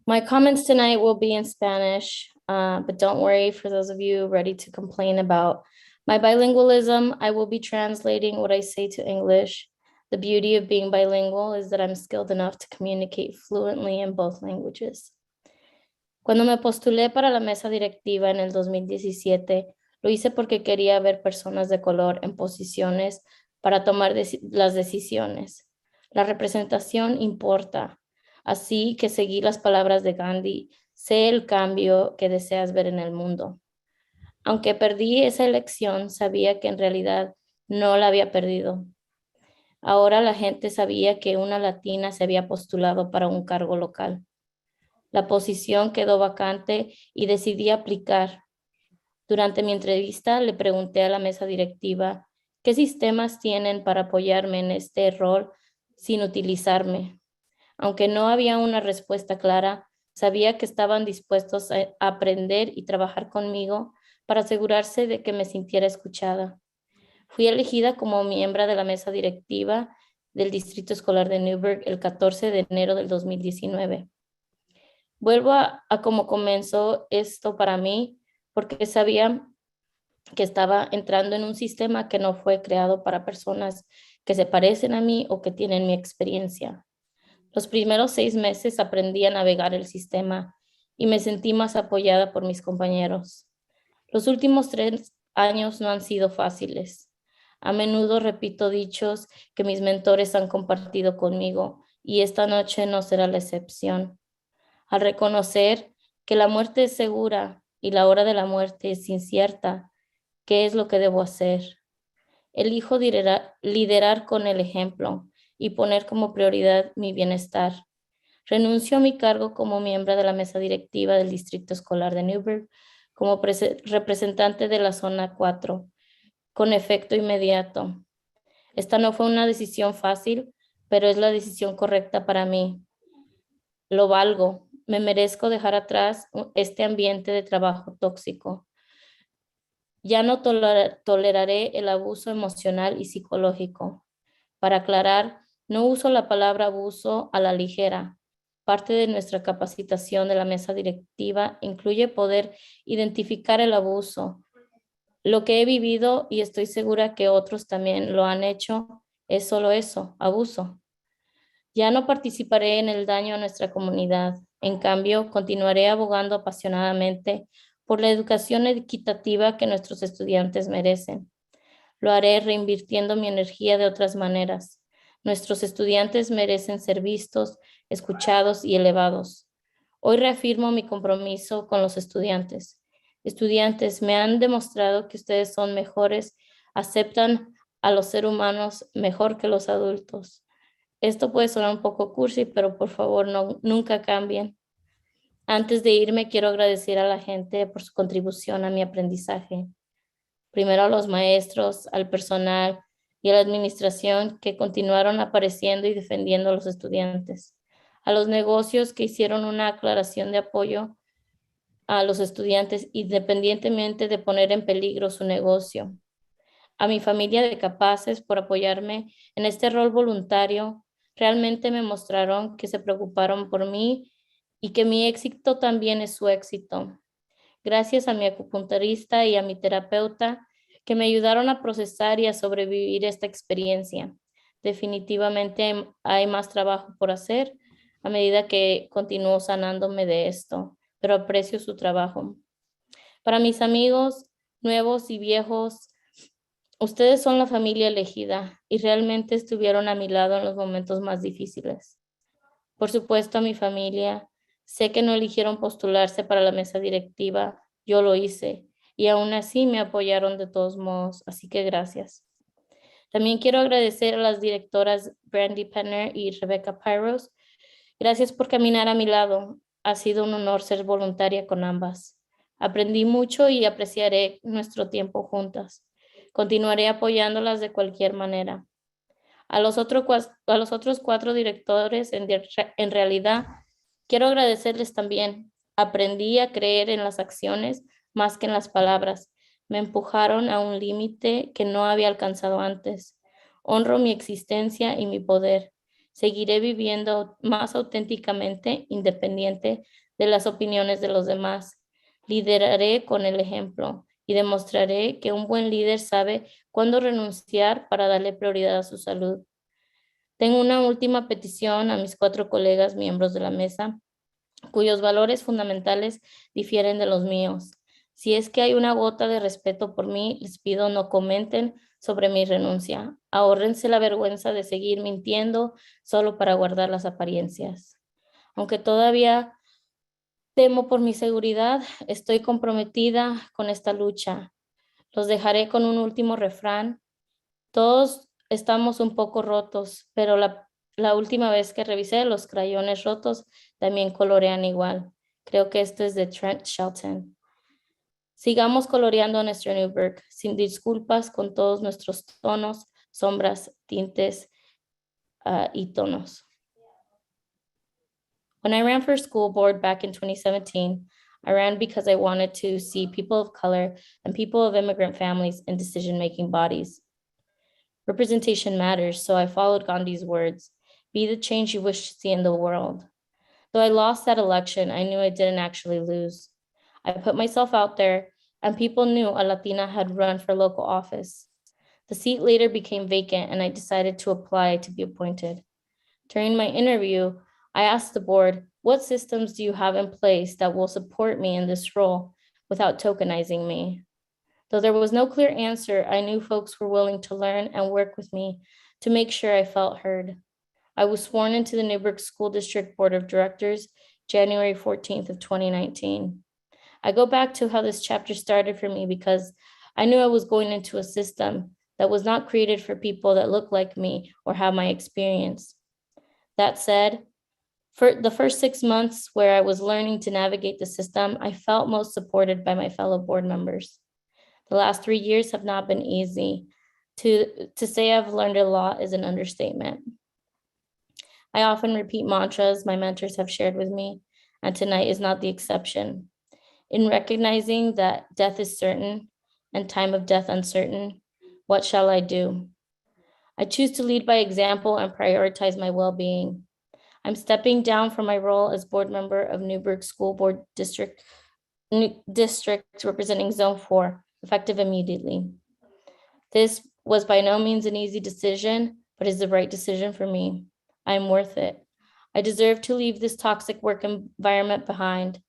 My comments tonight will be in Spanish, but don't worry, for those of you ready to complain about my bilingualism, I will be translating what I say to English. The beauty of being bilingual is that I'm skilled enough to communicate fluently in both languages. Cuando me postulé para la mesa directiva en el 2017, lo hice porque quería ver personas de color en posiciones para tomar las decisiones. La representación importa. Así que seguí las palabras de Gandhi, sé el cambio que deseas ver en el mundo. Aunque perdí esa elección, sabía que en realidad no la había perdido. Ahora la gente sabía que una latina se había postulado para un cargo local. La posición quedó vacante y decidí aplicar. Durante mi entrevista le pregunté a la mesa directiva qué sistemas tienen para apoyarme en este rol sin utilizarme. Aunque no había una respuesta clara, sabía que estaban dispuestos a aprender y trabajar conmigo para asegurarse de que me sintiera escuchada. Fui elegida como miembro de la mesa directiva del Distrito Escolar de Newberg el 14 de enero del 2019. Vuelvo a cómo comenzó esto para mí, porque sabía que estaba entrando en un sistema que no fue creado para personas que se parecen a mí o que tienen mi experiencia. Los primeros 6 meses aprendí a navegar el sistema y me sentí más apoyada por mis compañeros. Los últimos 3 años no han sido fáciles. A menudo repito dichos que mis mentores han compartido conmigo y esta noche no será la excepción. Al reconocer que la muerte es segura y la hora de la muerte es incierta, ¿qué es lo que debo hacer? Elijo liderar con el ejemplo y poner como prioridad mi bienestar. Renuncio a mi cargo como miembro de la mesa directiva del Distrito Escolar de Newberg como representante de la zona 4, con efecto inmediato. Esta no fue una decisión fácil, pero es la decisión correcta para mí. Lo valgo, me merezco dejar atrás este ambiente de trabajo tóxico. Ya no toleraré el abuso emocional y psicológico. Para aclarar, no uso la palabra abuso a la ligera. Parte de nuestra capacitación de la mesa directiva incluye poder identificar el abuso. Lo que he vivido, y estoy segura que otros también lo han hecho, es solo eso, abuso. Ya no participaré en el daño a nuestra comunidad. En cambio, continuaré abogando apasionadamente por la educación equitativa que nuestros estudiantes merecen. Lo haré reinvirtiendo mi energía de otras maneras. Nuestros estudiantes merecen ser vistos, escuchados y elevados. Hoy reafirmo mi compromiso con los estudiantes. Estudiantes, me han demostrado que ustedes son mejores, aceptan a los seres humanos mejor que los adultos. Esto puede sonar un poco cursi, pero por favor nunca cambien. Antes de irme, quiero agradecer a la gente por su contribución a mi aprendizaje. Primero a los maestros, al personal y a la administración que continuaron apareciendo y defendiendo a los estudiantes. A los negocios que hicieron una aclaración de apoyo a los estudiantes independientemente de poner en peligro su negocio. A mi familia de capaces por apoyarme en este rol voluntario, realmente me mostraron que se preocuparon por mí y que mi éxito también es su éxito. Gracias a mi acupunturista y a mi terapeuta que me ayudaron a procesar y a sobrevivir esta experiencia. Definitivamente hay más trabajo por hacer a medida que continúo sanándome de esto, pero aprecio su trabajo. Para mis amigos nuevos y viejos, ustedes son la familia elegida y realmente estuvieron a mi lado en los momentos más difíciles. Por supuesto, a mi familia, sé que no eligieron postularse para la mesa directiva, yo lo hice y aún así me apoyaron de todos modos, así que gracias. También quiero agradecer a las directoras Brandy Penner y Rebecca Pyros. Gracias por caminar a mi lado. Ha sido un honor ser voluntaria con ambas. Aprendí mucho y apreciaré nuestro tiempo juntas. Continuaré apoyándolas de cualquier manera. A los otros 4 directores, en realidad, quiero agradecerles también. Aprendí a creer en las acciones más que en las palabras. Me empujaron a un límite que no había alcanzado antes. Honro mi existencia y mi poder. Seguiré viviendo más auténticamente, independiente de las opiniones de los demás. Lideraré con el ejemplo y demostraré que un buen líder sabe cuándo renunciar para darle prioridad a su salud. Tengo una última petición a mis 4 colegas miembros de la mesa, cuyos valores fundamentales difieren de los míos. Si es que hay una gota de respeto por mí, les pido no comenten sobre mi renuncia. Ahórrense la vergüenza de seguir mintiendo solo para guardar las apariencias. Aunque todavía temo por mi seguridad, estoy comprometida con esta lucha. Los dejaré con un último refrán. Todos estamos un poco rotos, pero la última vez que revisé, los crayones rotos también colorean igual. Creo que esto es de Trent Shelton. Sigamos coloreando nuestro Newberg, sin disculpas, con todos nuestros tonos, sombras, tintes y tonos. When I ran for school board back in 2017, I ran because I wanted to see people of color and people of immigrant families in decision-making bodies. Representation matters, so I followed Gandhi's words, be the change you wish to see in the world. Though I lost that election, I knew I didn't actually lose. I put myself out there, and people knew a Latina had run for local office. The seat later became vacant, and I decided to apply to be appointed. During my interview, I asked the board, what systems do you have in place that will support me in this role without tokenizing me? Though there was no clear answer, I knew folks were willing to learn and work with me to make sure I felt heard. I was sworn into the Newberg School District Board of Directors, January 14th of 2019. I go back to how this chapter started for me because I knew I was going into a system that was not created for people that look like me or have my experience. That said, for the first 6 months where I was learning to navigate the system, I felt most supported by my fellow board members. The last 3 years have not been easy. To say I've learned a lot is an understatement. I often repeat mantras my mentors have shared with me, and tonight is not the exception. In recognizing that death is certain and time of death uncertain, what shall I do? I choose to lead by example and prioritize my well-being. I'm stepping down from my role as board member of Newberg School Board District representing Zone 4, effective immediately. This was by no means an easy decision, but is the right decision for me. I'm worth it. I deserve to leave this toxic work environment behind.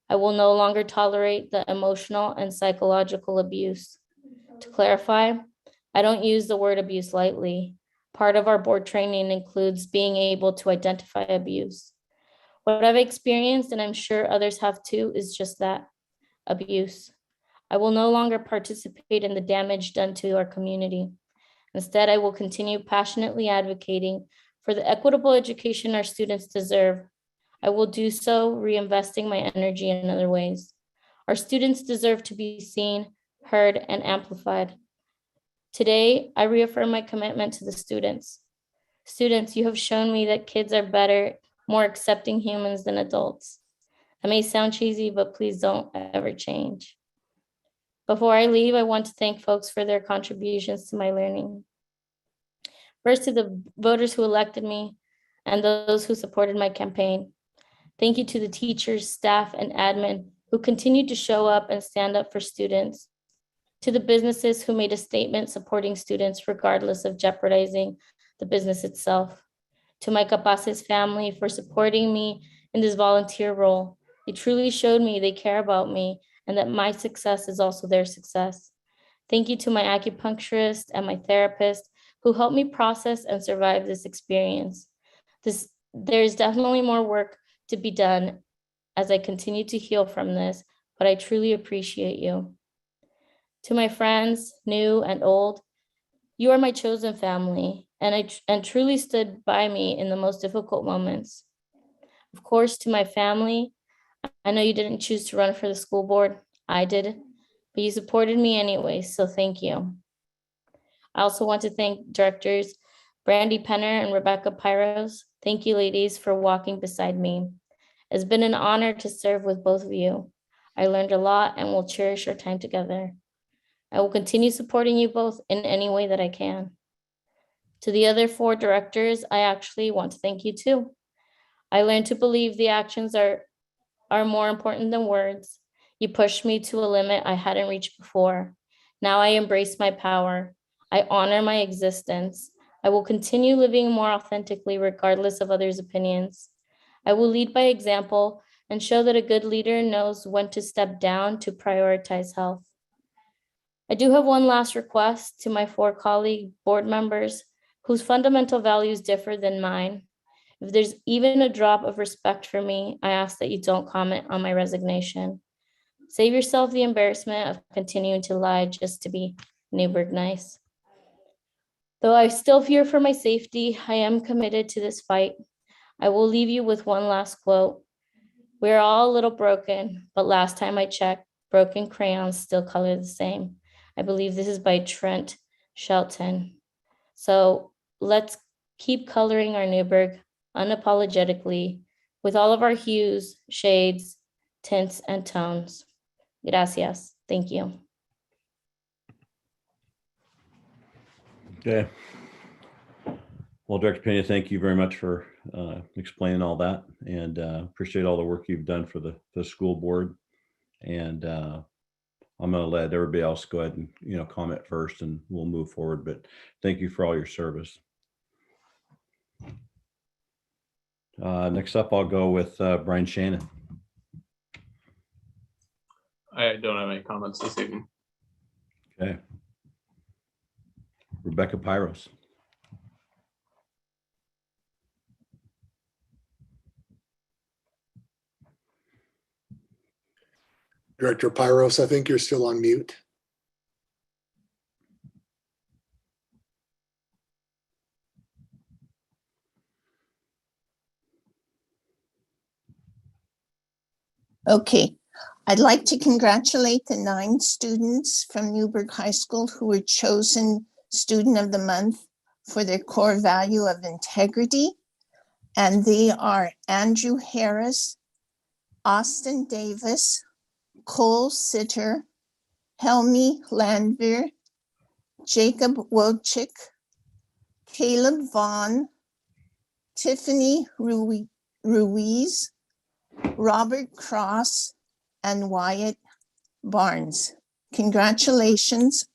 I will no longer tolerate the emotional and psychological abuse. To clarify, I don't use the word abuse lightly. Part of our board training includes being able to identify abuse. What I've experienced, and I'm sure others have too, is just that, abuse. I will no longer participate in the damage done to our community. Instead, I will continue passionately advocating for the equitable education our students deserve. I will do so reinvesting my energy in other ways. Our students deserve to be seen, heard, and amplified. Today, I reaffirm my commitment to the students. Students, you have shown me that kids are better, more accepting humans than adults. That may sound cheesy, but please don't ever change. Before I leave, I want to thank folks for their contributions to my learning. First, to the voters who elected me and those who supported my campaign. Thank you to the teachers, staff, and admin who continued to show up and stand up for students. To the businesses who made a statement supporting students regardless of jeopardizing the business itself. To my Capaces family for supporting me in this volunteer role. They truly showed me they care about me and that my success is also their success. Thank you to my acupuncturist and my therapist who helped me process and survive this experience. There's definitely more work to be done as I continue to heal from this, but I truly appreciate you. To my friends, new and old, you are my chosen family, and truly stood by me in the most difficult moments. Of course, to my family, I know you didn't choose to run for the school board. I did, but you supported me anyway, so thank you. I also want to thank directors Brandy Penner and Rebecca Pyros. Thank you, ladies, for walking beside me. It's been an honor to serve with both of you. I learned a lot and will cherish our time together. I will continue supporting you both in any way that I can. To the other 4 directors, I actually want to thank you too. I learned to believe the actions are more important than words. You pushed me to a limit I hadn't reached before. Now I embrace my power. I honor my existence. I will continue living more authentically regardless of others' opinions. I will lead by example and show that a good leader knows when to step down to prioritize health. I do have one last request to my 4 colleague board members whose fundamental values differ than mine. If there's even a drop of respect for me, I ask that you don't comment on my resignation. Save yourself the embarrassment of continuing to lie just to be Newberg nice. Though I still fear for my safety, I am committed to this fight. I will leave you with one last quote. We're all a little broken, but last time I checked, broken crayons still color the same. I believe this is by Trent Shelton. So let's keep coloring our Newberg unapologetically with all of our hues, shades, tints, and tones. Gracias. Thank you. Okay. Well, Director Pena, thank you very much for explaining all that, and appreciate all the work you've done for the school board. And I'm going to let everybody else go ahead and comment first, and we'll move forward. But thank you for all your service. Next up, I'll go with Brian Shannon. I don't have any comments this evening. Okay. Rebecca Pyros. Director Pyros, I think you're still on mute. Okay, I'd like to congratulate the 9 students from Newberg High School who were chosen Student of the Month for their core value of integrity. And they are Andrew Harris, Austin Davis, Cole Sitter, Helmi Landwehr, Jacob Wojcik, Caleb Vaughn, Tiffany Ruiz, Robert Cross, and Wyatt Barnes. Congratulations.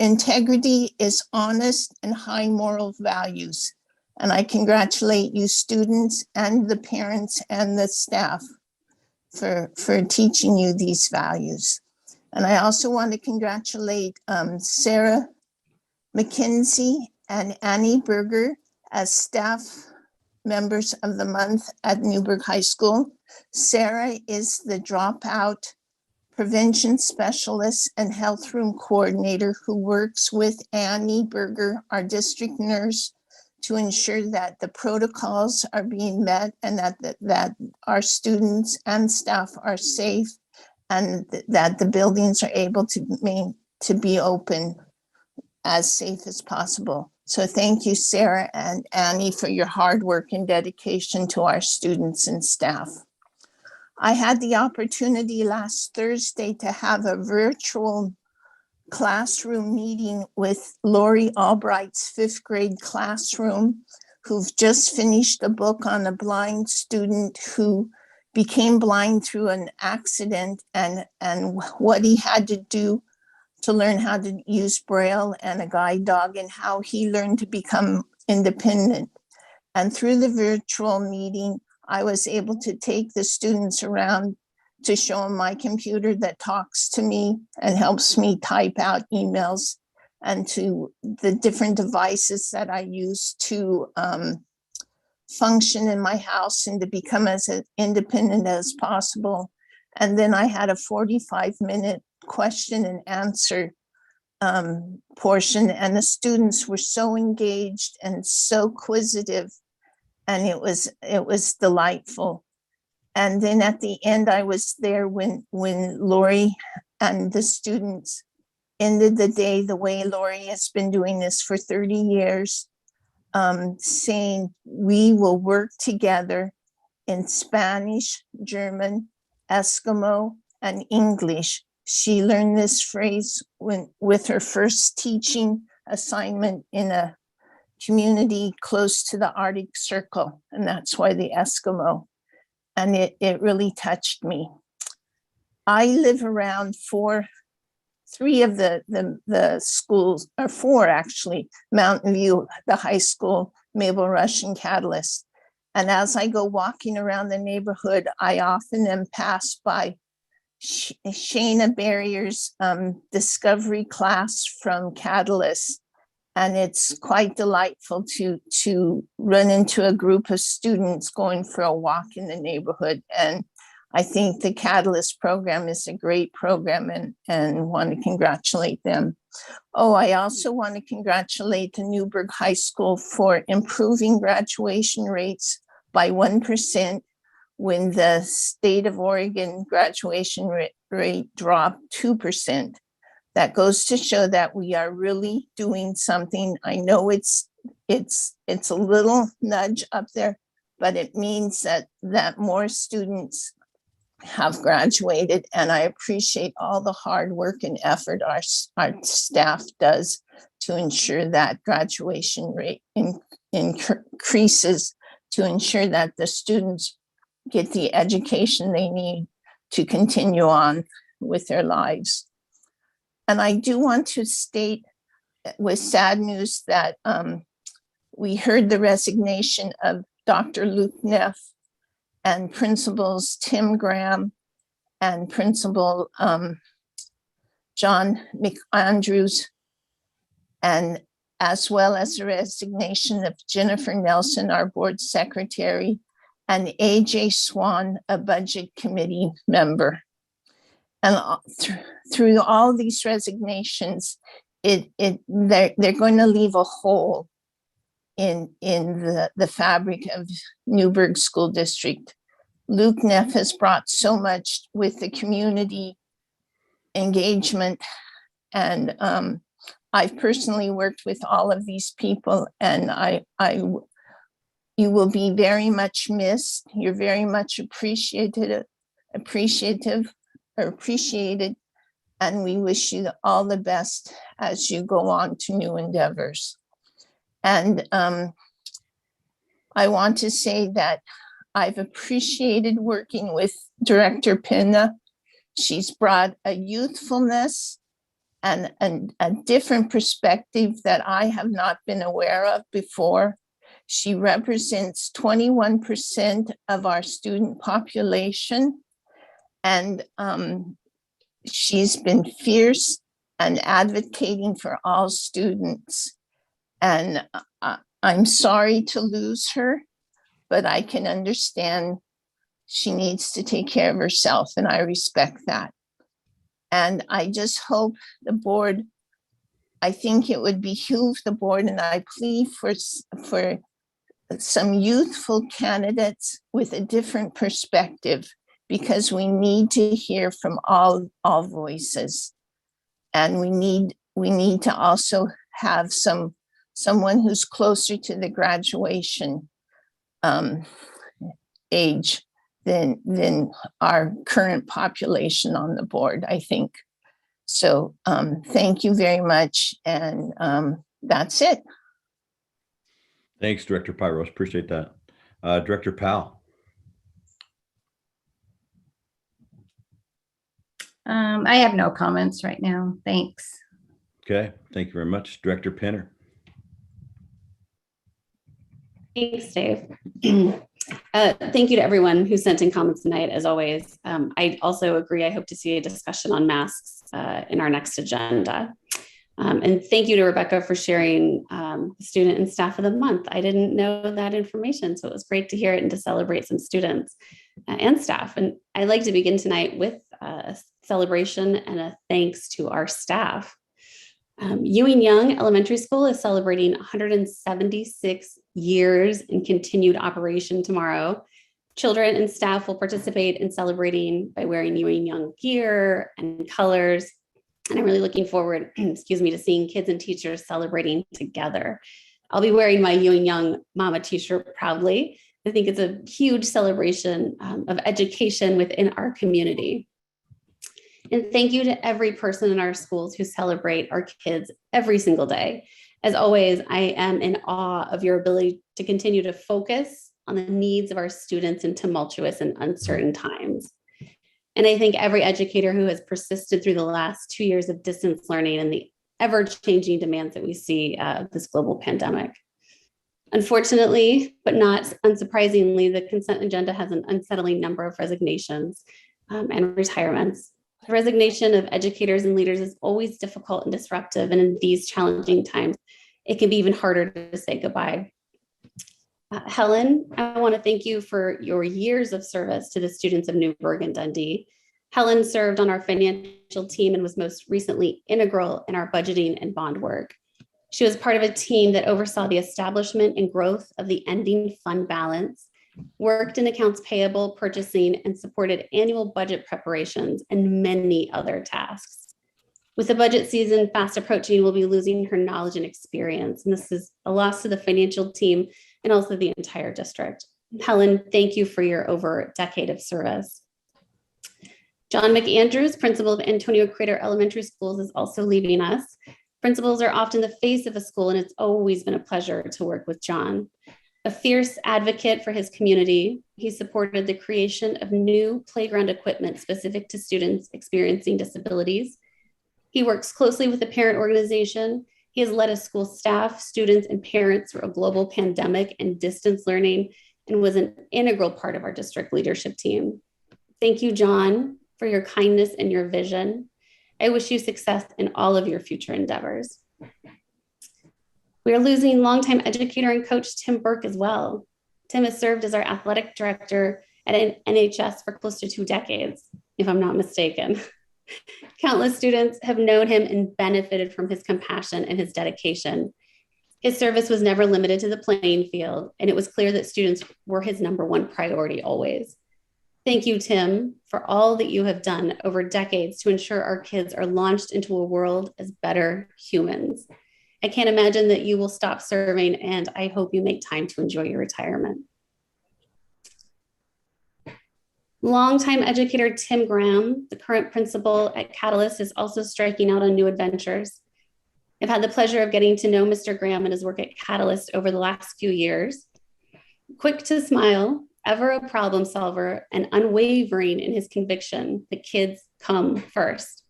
Integrity is honest and high moral values. And I congratulate you students and the parents and the staff for teaching you these values. And I also want to congratulate Sarah McKenzie and Annie Berger as staff members of the month at Newberg High School. Sarah is the dropout prevention specialist and health room coordinator who works with Annie Berger, our district nurse, to ensure that the protocols are being met and that our students and staff are safe and that the buildings are able to be open as safe as possible. So thank you, Sarah and Annie, for your hard work and dedication to our students and staff. I had the opportunity last Thursday to have a virtual classroom meeting with Lori Albright's fifth grade classroom, who've just finished a book on a blind student who became blind through an accident, and what he had to do to learn how to use Braille and a guide dog, and how he learned to become independent. And through the virtual meeting, I was able to take the students around to show them my computer that talks to me and helps me type out emails, and to the different devices that I use to function in my house and to become as independent as possible. And then I had a 45-minute question and answer portion, and the students were so engaged and so quizzitive, and it was delightful. And then at the end, I was there when Lori and the students ended the day the way Lori has been doing this for 30 years, saying, we will work together in Spanish, German, Eskimo, and English. She learned this phrase with her first teaching assignment in a community close to the Arctic Circle, and that's why the Eskimo. And it really touched me. I live around three of the schools, or four actually: Mountain View, the high school, Mabel Rush, and Catalyst. And as I go walking around the neighborhood, I often am passed by Shayna Barrier's discovery class from Catalyst. And it's quite delightful to run into a group of students going for a walk in the neighborhood. And I think the Catalyst program is a great program, and want to congratulate them. Oh, I also want to congratulate the Newberg High School for improving graduation rates by 1% when the state of Oregon graduation rate dropped 2%. That goes to show that we are really doing something. I know it's a little nudge up there, but it means that more students have graduated, and I appreciate all the hard work and effort our staff does to ensure that graduation rate increases, to ensure that the students get the education they need to continue on with their lives. And I do want to state with sad news that we heard the resignation of Dr. Luke Neff and principals Tim Graham and principal John McAndrews, and as well as the resignation of Jennifer Nelson, our board secretary, and AJ Swan, a budget committee member. And through all these resignations, they're going to leave a hole in the fabric of Newberg School District. Luke Neff has brought so much with the community engagement, and I've personally worked with all of these people, and you will be very much missed. You're very much appreciated, and we wish you all the best as you go on to new endeavors. And I want to say that I've appreciated working with Director Pena. She's brought a youthfulness and a different perspective that I have not been aware of before. She represents 21% of our student population, and she's been fierce and advocating for all students. And I'm sorry to lose her, but I can understand she needs to take care of herself, and I respect that. And I just hope the board, I think it would behoove the board, and I plead for some youthful candidates with a different perspective, because we need to hear from all voices. And we need to also have someone who's closer to the graduation age than our current population on the board, I think. So thank you very much. And that's it. Thanks, Director Pyros. Appreciate that. Director Powell. I have no comments right now. Thanks. Okay, thank you very much. Director Penner. Thanks, Dave. Thank you to everyone who sent in comments tonight, as always. I also agree, I hope to see a discussion on masks in our next agenda. And thank you to Rebecca for sharing the Student and Staff of the Month. I didn't know that information, so it was great to hear it and to celebrate some students and staff. And I'd like to begin tonight with a celebration and a thanks to our staff. Ewing Young Elementary School is celebrating 176 years in continued operation tomorrow. Children and staff will participate in celebrating by wearing Ewing Young gear and colors. And I'm really looking forward, excuse me, to seeing kids and teachers celebrating together. I'll be wearing my Ewing Young Mama t-shirt proudly. I think it's a huge celebration of education within our community. And thank you to every person in our schools who celebrate our kids every single day. As always, I am in awe of your ability to continue to focus on the needs of our students in tumultuous and uncertain times. And I thank every educator who has persisted through the last 2 years of distance learning and the ever-changing demands that we see of this global pandemic. Unfortunately, but not unsurprisingly, the consent agenda has an unsettling number of resignations and retirements. The resignation of educators and leaders is always difficult and disruptive, and in these challenging times, it can be even harder to say goodbye. Helen, I want to thank you for your years of service to the students of Newberg and Dundee. Helen served on our financial team and was most recently integral in our budgeting and bond work. She was part of a team that oversaw the establishment and growth of the ending fund balance, worked in accounts payable, purchasing, and supported annual budget preparations and many other tasks. With the budget season fast approaching, we'll be losing her knowledge and experience, and this is a loss to the financial team and also the entire district. Helen, thank you for your over a decade of service. John McAndrews, principal of Antonio Crater Elementary Schools, is also leaving us. Principals are often the face of a school, and it's always been a pleasure to work with John. A fierce advocate for his community, he supported the creation of new playground equipment specific to students experiencing disabilities. He works closely with the parent organization. He has led a school staff, students, and parents through a global pandemic and distance learning, and was an integral part of our district leadership team. Thank you, John, for your kindness and your vision. I wish you success in all of your future endeavors. We are losing longtime educator and coach Tim Burke as well. Tim has served as our athletic director at NHS for close to 2 decades, if I'm not mistaken. Countless students have known him and benefited from his compassion and his dedication. His service was never limited to the playing field, and it was clear that students were his #1 priority always. Thank you, Tim, for all that you have done over decades to ensure our kids are launched into a world as better humans. I can't imagine that you will stop serving, and I hope you make time to enjoy your retirement. Longtime educator Tim Graham, the current principal at Catalyst, is also striking out on new adventures. I've had the pleasure of getting to know Mr. Graham and his work at Catalyst over the last few years. Quick to smile, ever a problem solver, and unwavering in his conviction that kids come first.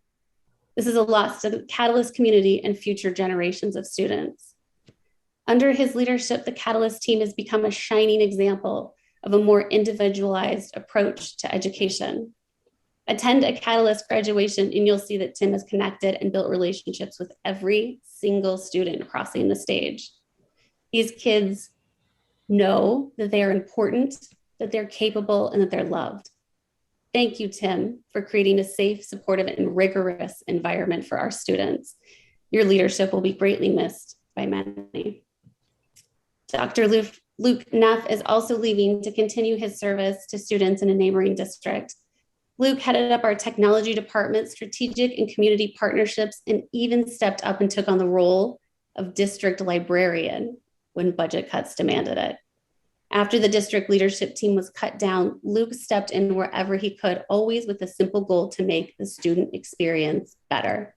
This is a loss to the Catalyst community and future generations of students. Under his leadership, the Catalyst team has become a shining example of a more individualized approach to education. Attend a Catalyst graduation and you'll see that Tim has connected and built relationships with every single student crossing the stage. These kids know that they are important, that they're capable, and that they're loved. Thank you, Tim, for creating a safe, supportive, and rigorous environment for our students. Your leadership will be greatly missed by many. Dr. Luke Neff is also leaving to continue his service to students in a neighboring district. Luke headed up our technology department, strategic and community partnerships, and even stepped up and took on the role of district librarian when budget cuts demanded it. After the district leadership team was cut down, Luke stepped in wherever he could, always with the simple goal to make the student experience better.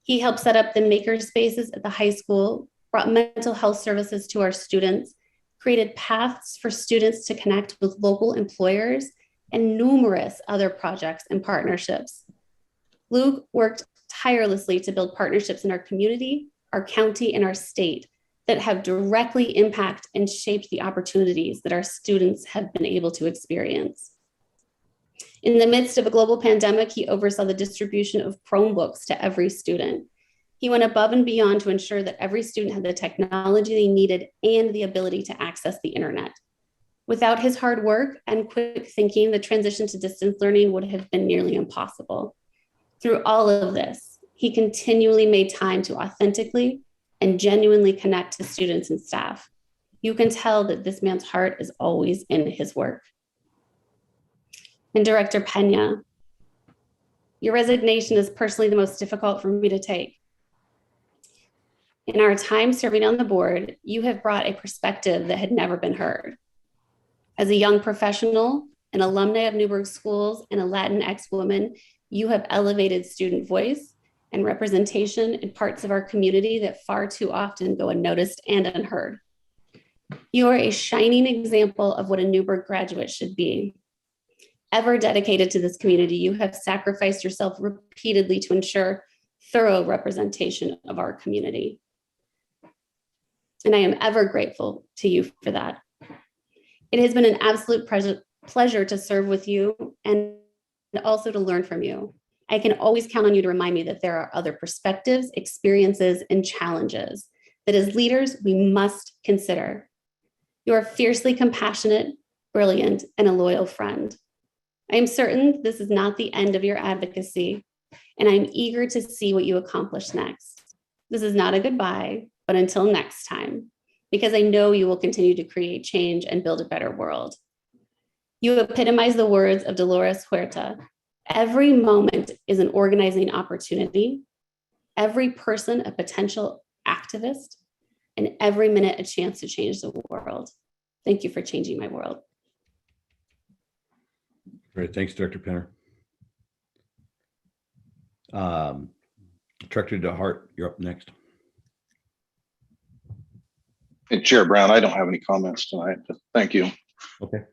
He helped set up the maker spaces at the high school, brought mental health services to our students, created paths for students to connect with local employers, and numerous other projects and partnerships. Luke worked tirelessly to build partnerships in our community, our county, and our state that have directly impacted and shaped the opportunities that our students have been able to experience. In the midst of a global pandemic, he oversaw the distribution of Chromebooks to every student. He went above and beyond to ensure that every student had the technology they needed and the ability to access the internet. Without his hard work and quick thinking, the transition to distance learning would have been nearly impossible. Through all of this, he continually made time to authentically and genuinely connect to students and staff. You can tell that this man's heart is always in his work. And Director Pena, your resignation is personally the most difficult for me to take. In our time serving on the board, you have brought a perspective that had never been heard. As a young professional, an alumni of Newberg schools, and a Latinx woman, you have elevated student voice and representation in parts of our community that far too often go unnoticed and unheard. You are a shining example of what a Newberg graduate should be. Ever dedicated to this community, you have sacrificed yourself repeatedly to ensure thorough representation of our community. And I am ever grateful to you for that. It has been an absolute pleasure to serve with you and also to learn from you. I can always count on you to remind me that there are other perspectives, experiences, and challenges that as leaders, we must consider. You are fiercely compassionate, brilliant, and a loyal friend. I am certain this is not the end of your advocacy, and I'm eager to see what you accomplish next. This is not a goodbye, but until next time, because I know you will continue to create change and build a better world. You epitomize the words of Dolores Huerta. Every moment is an organizing opportunity, every person a potential activist, and every minute a chance to change the world. Thank you for changing my world. Great, thanks, Director Penner. Director DeHart, you're up next. Hey, Chair Brown, I don't have any comments tonight, but thank you. Okay.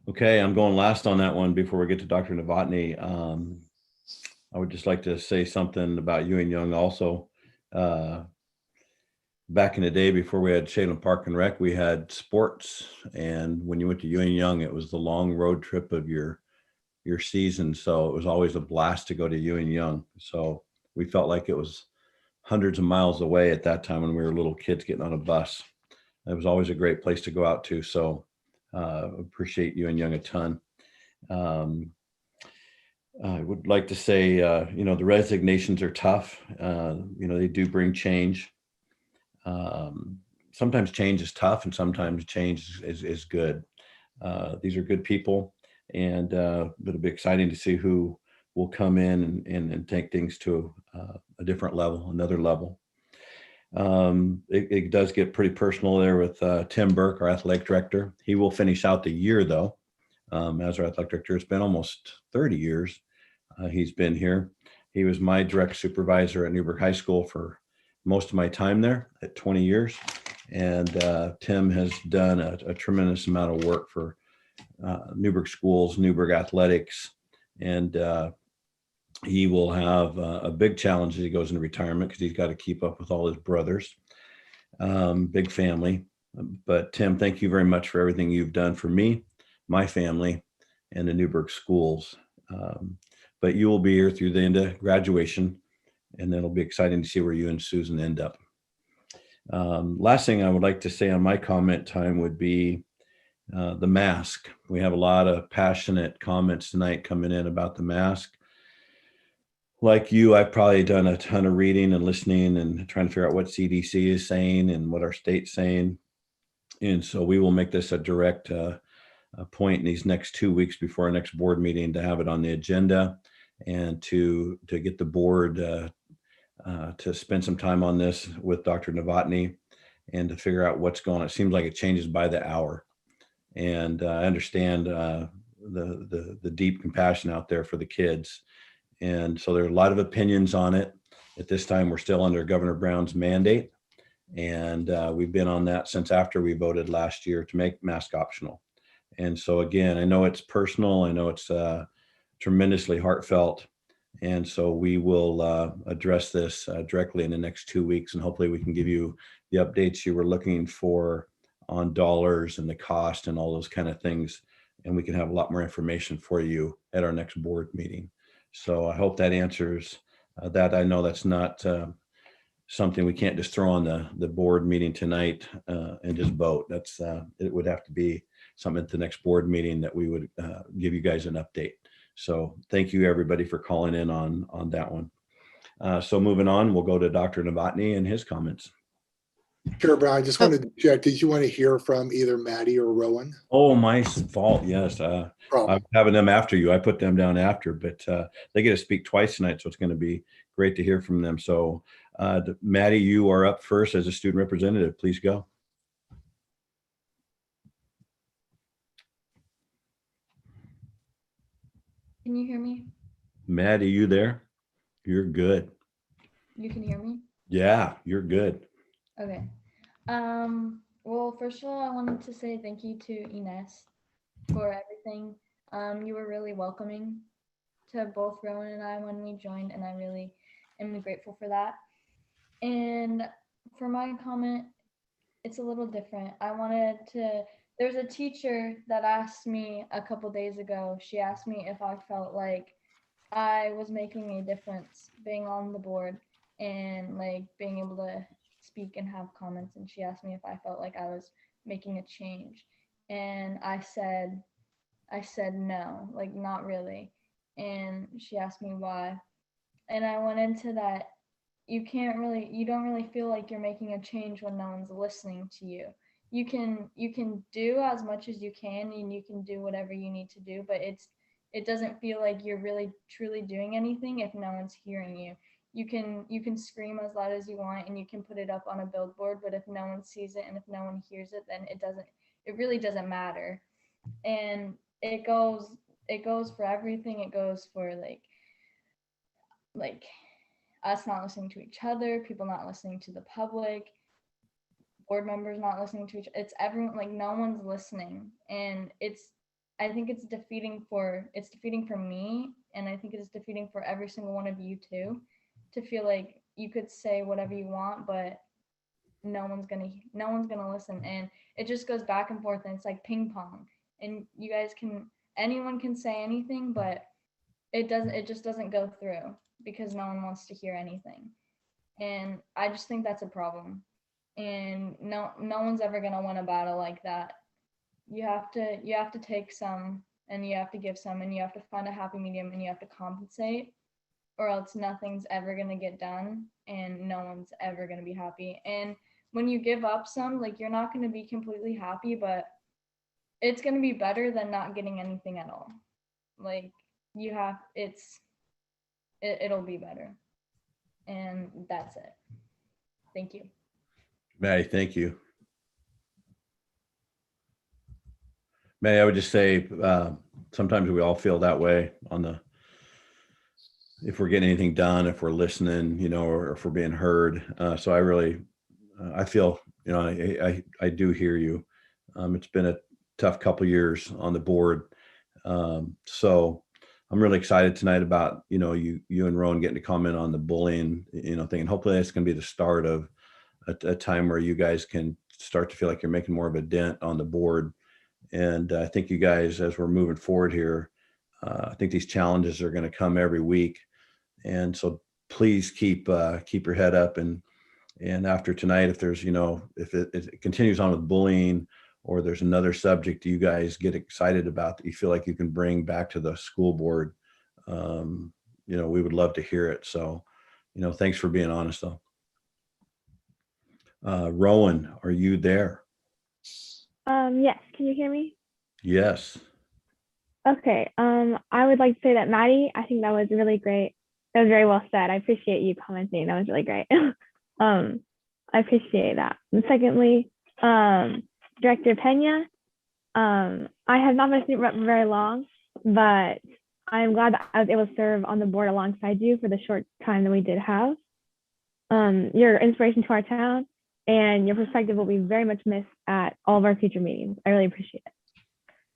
Okay, I'm going last on that one before we get to Dr. Novotny. I would just like to say something about Ewing Young also. Back in the day before we had Salem Park and Rec, we had sports. And when you went to Ewing Young, it was the long road trip of your season. So it was always a blast to go to Ewing Young. So we felt like it was hundreds of miles away at that time when we were little kids getting on a bus. It was always a great place to go out to. So appreciate Ewing Young a ton. I would like to say, the resignations are tough. They do bring change. Sometimes change is tough and sometimes change is good. These are good people, and it'll be exciting to see who will come in and take things to a different level, another level. It does get pretty personal there with Tim Burke, our athletic director. He will finish out the year though, as our athletic director. It's been almost 30 years he's been here. He was my direct supervisor at Newberg High School for most of my time there at 20 years. And Tim has done a tremendous amount of work for Newberg schools, Newberg athletics, and he will have a big challenge as he goes into retirement because he's got to keep up with all his brothers. Big family. But Tim, thank you very much for everything you've done for me, my family, and the Newberg schools. But you will be here through the end of graduation, and then it'll be exciting to see where you and Susan end up. Last thing I would like to say on my comment time would be the mask. We have a lot of passionate comments tonight coming in about the mask. Like you, I've probably done a ton of reading and listening and trying to figure out what CDC is saying and what our state's saying. And so we will make this a direct point in these next 2 weeks before our next board meeting to have it on the agenda and to get the board to spend some time on this with Dr. Novotny and to figure out what's going on. It seems like it changes by the hour. And I understand the deep compassion out there for the kids. And so there are a lot of opinions on it. At this time, we're still under Governor Brown's mandate. And we've been on that since after we voted last year to make mask optional. And so again, I know it's personal. I know it's tremendously heartfelt. And so we will address this directly in the next 2 weeks. And hopefully we can give you the updates you were looking for on dollars and the cost and all those kind of things. And we can have a lot more information for you at our next board meeting. So I hope that answers that. I know that's not something we can't just throw on the board meeting tonight and just vote. That's it would have to be something at the next board meeting that we would give you guys an update. So thank you everybody for calling in on that one. So moving on, we'll go to Dr. Novotny and his comments. Chair Brown, I just wanted to check, did you want to hear from either Maddie or Rowan? Oh, my fault. Yes. I'm having them after you. I put them down after, but they get to speak twice tonight. So it's going to be great to hear from them. So Maddie, you are up first as a student representative. Please go. Can you hear me? Maddie, you there? You're good. You can hear me? Yeah, you're good. Okay. Well, first of all, I wanted to say thank you to Ines for everything. You were really welcoming to both Rowan and I when we joined, and I really am grateful for that. And for my comment, it's a little different. There's a teacher that asked me a couple days ago, she asked me if I felt like I was making a difference being on the board and like being able to speak and have comments. And she asked me if I felt like I was making a change. And I said no, like not really. And she asked me why. And I went into that. You don't really feel like you're making a change when no one's listening to you. You can do as much as you can and you can do whatever you need to do, but it doesn't feel like you're really truly doing anything if no one's hearing you. You can scream as loud as you want and you can put it up on a billboard, but if no one sees it and if no one hears it, then it really doesn't matter. And it goes for everything. It goes for like us not listening to each other, people not listening to the public, board members not listening to each other. It's everyone, like no one's listening. And I think it's defeating for me, and I think it's defeating for every single one of you too, to feel like you could say whatever you want, but no one's gonna listen. And it just goes back and forth, and it's like ping pong. And anyone can say anything, but it just doesn't go through because no one wants to hear anything. And I just think that's a problem. And no one's ever gonna win a battle like that. You have to take some and you have to give some, and you have to find a happy medium, and you have to compensate, or else nothing's ever gonna get done and no one's ever gonna be happy. And when you give up some, like you're not gonna be completely happy, but it's gonna be better than not getting anything at all. Like it'll be better. And that's it. Thank you. Maddie, thank you. Maddie, I would just say sometimes we all feel that way if we're getting anything done, if we're listening, or if we're being heard. So I feel, I do hear you. It's been a tough couple years on the board. So I'm really excited tonight about, you and Rowan getting to comment on the bullying, thing. And hopefully that's going to be the start of a time where you guys can start to feel like you're making more of a dent on the board. And I think you guys, as we're moving forward here, I think these challenges are going to come every week. And so please keep your head up. And after tonight, if there's, if it continues on with bullying, or there's another subject you guys get excited about that you feel like you can bring back to the school board, we would love to hear it. So, thanks for being honest though. Rowan, are you there? Yes, can you hear me? Yes. Okay, I would like to say that Maddie, I think that was really great. That was very well said. I appreciate you commenting. That was really great. I appreciate that. And secondly, Director Pena, I have not been a student rep for very long, but I'm glad that I was able to serve on the board alongside you for the short time that we did have. Your inspiration to our town and your perspective will be very much missed at all of our future meetings. I really appreciate it.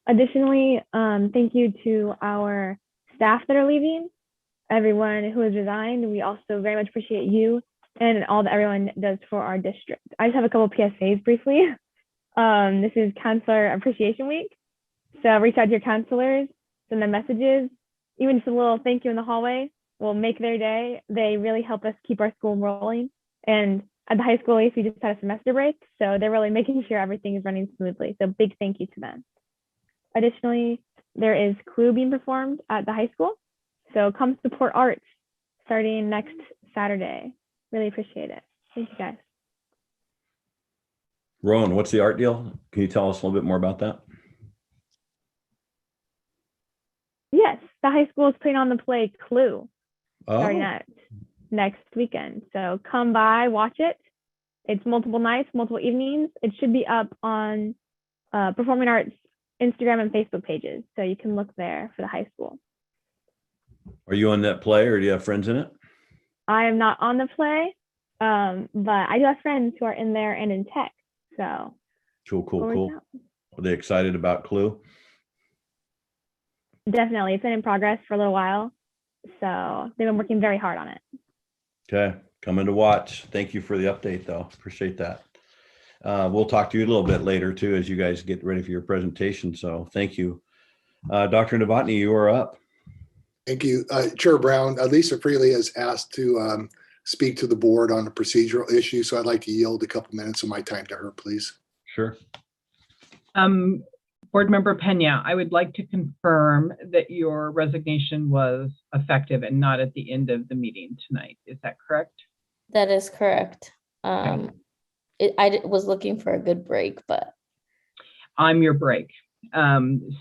Additionally, thank you to our staff that are leaving, everyone who has resigned. We also very much appreciate you and all that everyone does for our district. I just have a couple PSAs briefly. This is Counselor Appreciation Week. So reach out to your counselors, send them messages, even just a little thank you in the hallway will make their day. They really help us keep our school rolling. And at the high school, we just had a semester break, so they're really making sure everything is running smoothly. So big thank you to them. Additionally, there is Clue being performed at the high school. So come support art starting next Saturday. Really appreciate it. Thank you guys. Rowan, what's the art deal? Can you tell us a little bit more about that? Yes, the high school is putting on the play Clue starting Oh, at next weekend. So come by, watch it. It's multiple nights, multiple evenings. It should be up on Performing Arts Instagram and Facebook pages. So you can look there for the high school. are you on that play or do you have friends in it? I am not on the play, but I do have friends who are in there and in tech. So Cool. Are they excited about Clue? definitely, it's been in progress for a little while. So they've been working very hard on it. Okay, coming to watch. Thank you for the update though. Appreciate that. We'll talk to you a little bit later too, as you guys get ready for your presentation. So thank you. Dr. Novotny, you are up. Thank you. Chair Brown, Lisa Freely has asked to speak to the board on a procedural issue, so I'd like to yield a couple minutes of my time to her, please. Sure. Board Member Pena, I would like to confirm that your resignation was effective and not at the end of the meeting tonight. Is that correct? That is correct. Okay. I was looking for a good break, but I'm your break.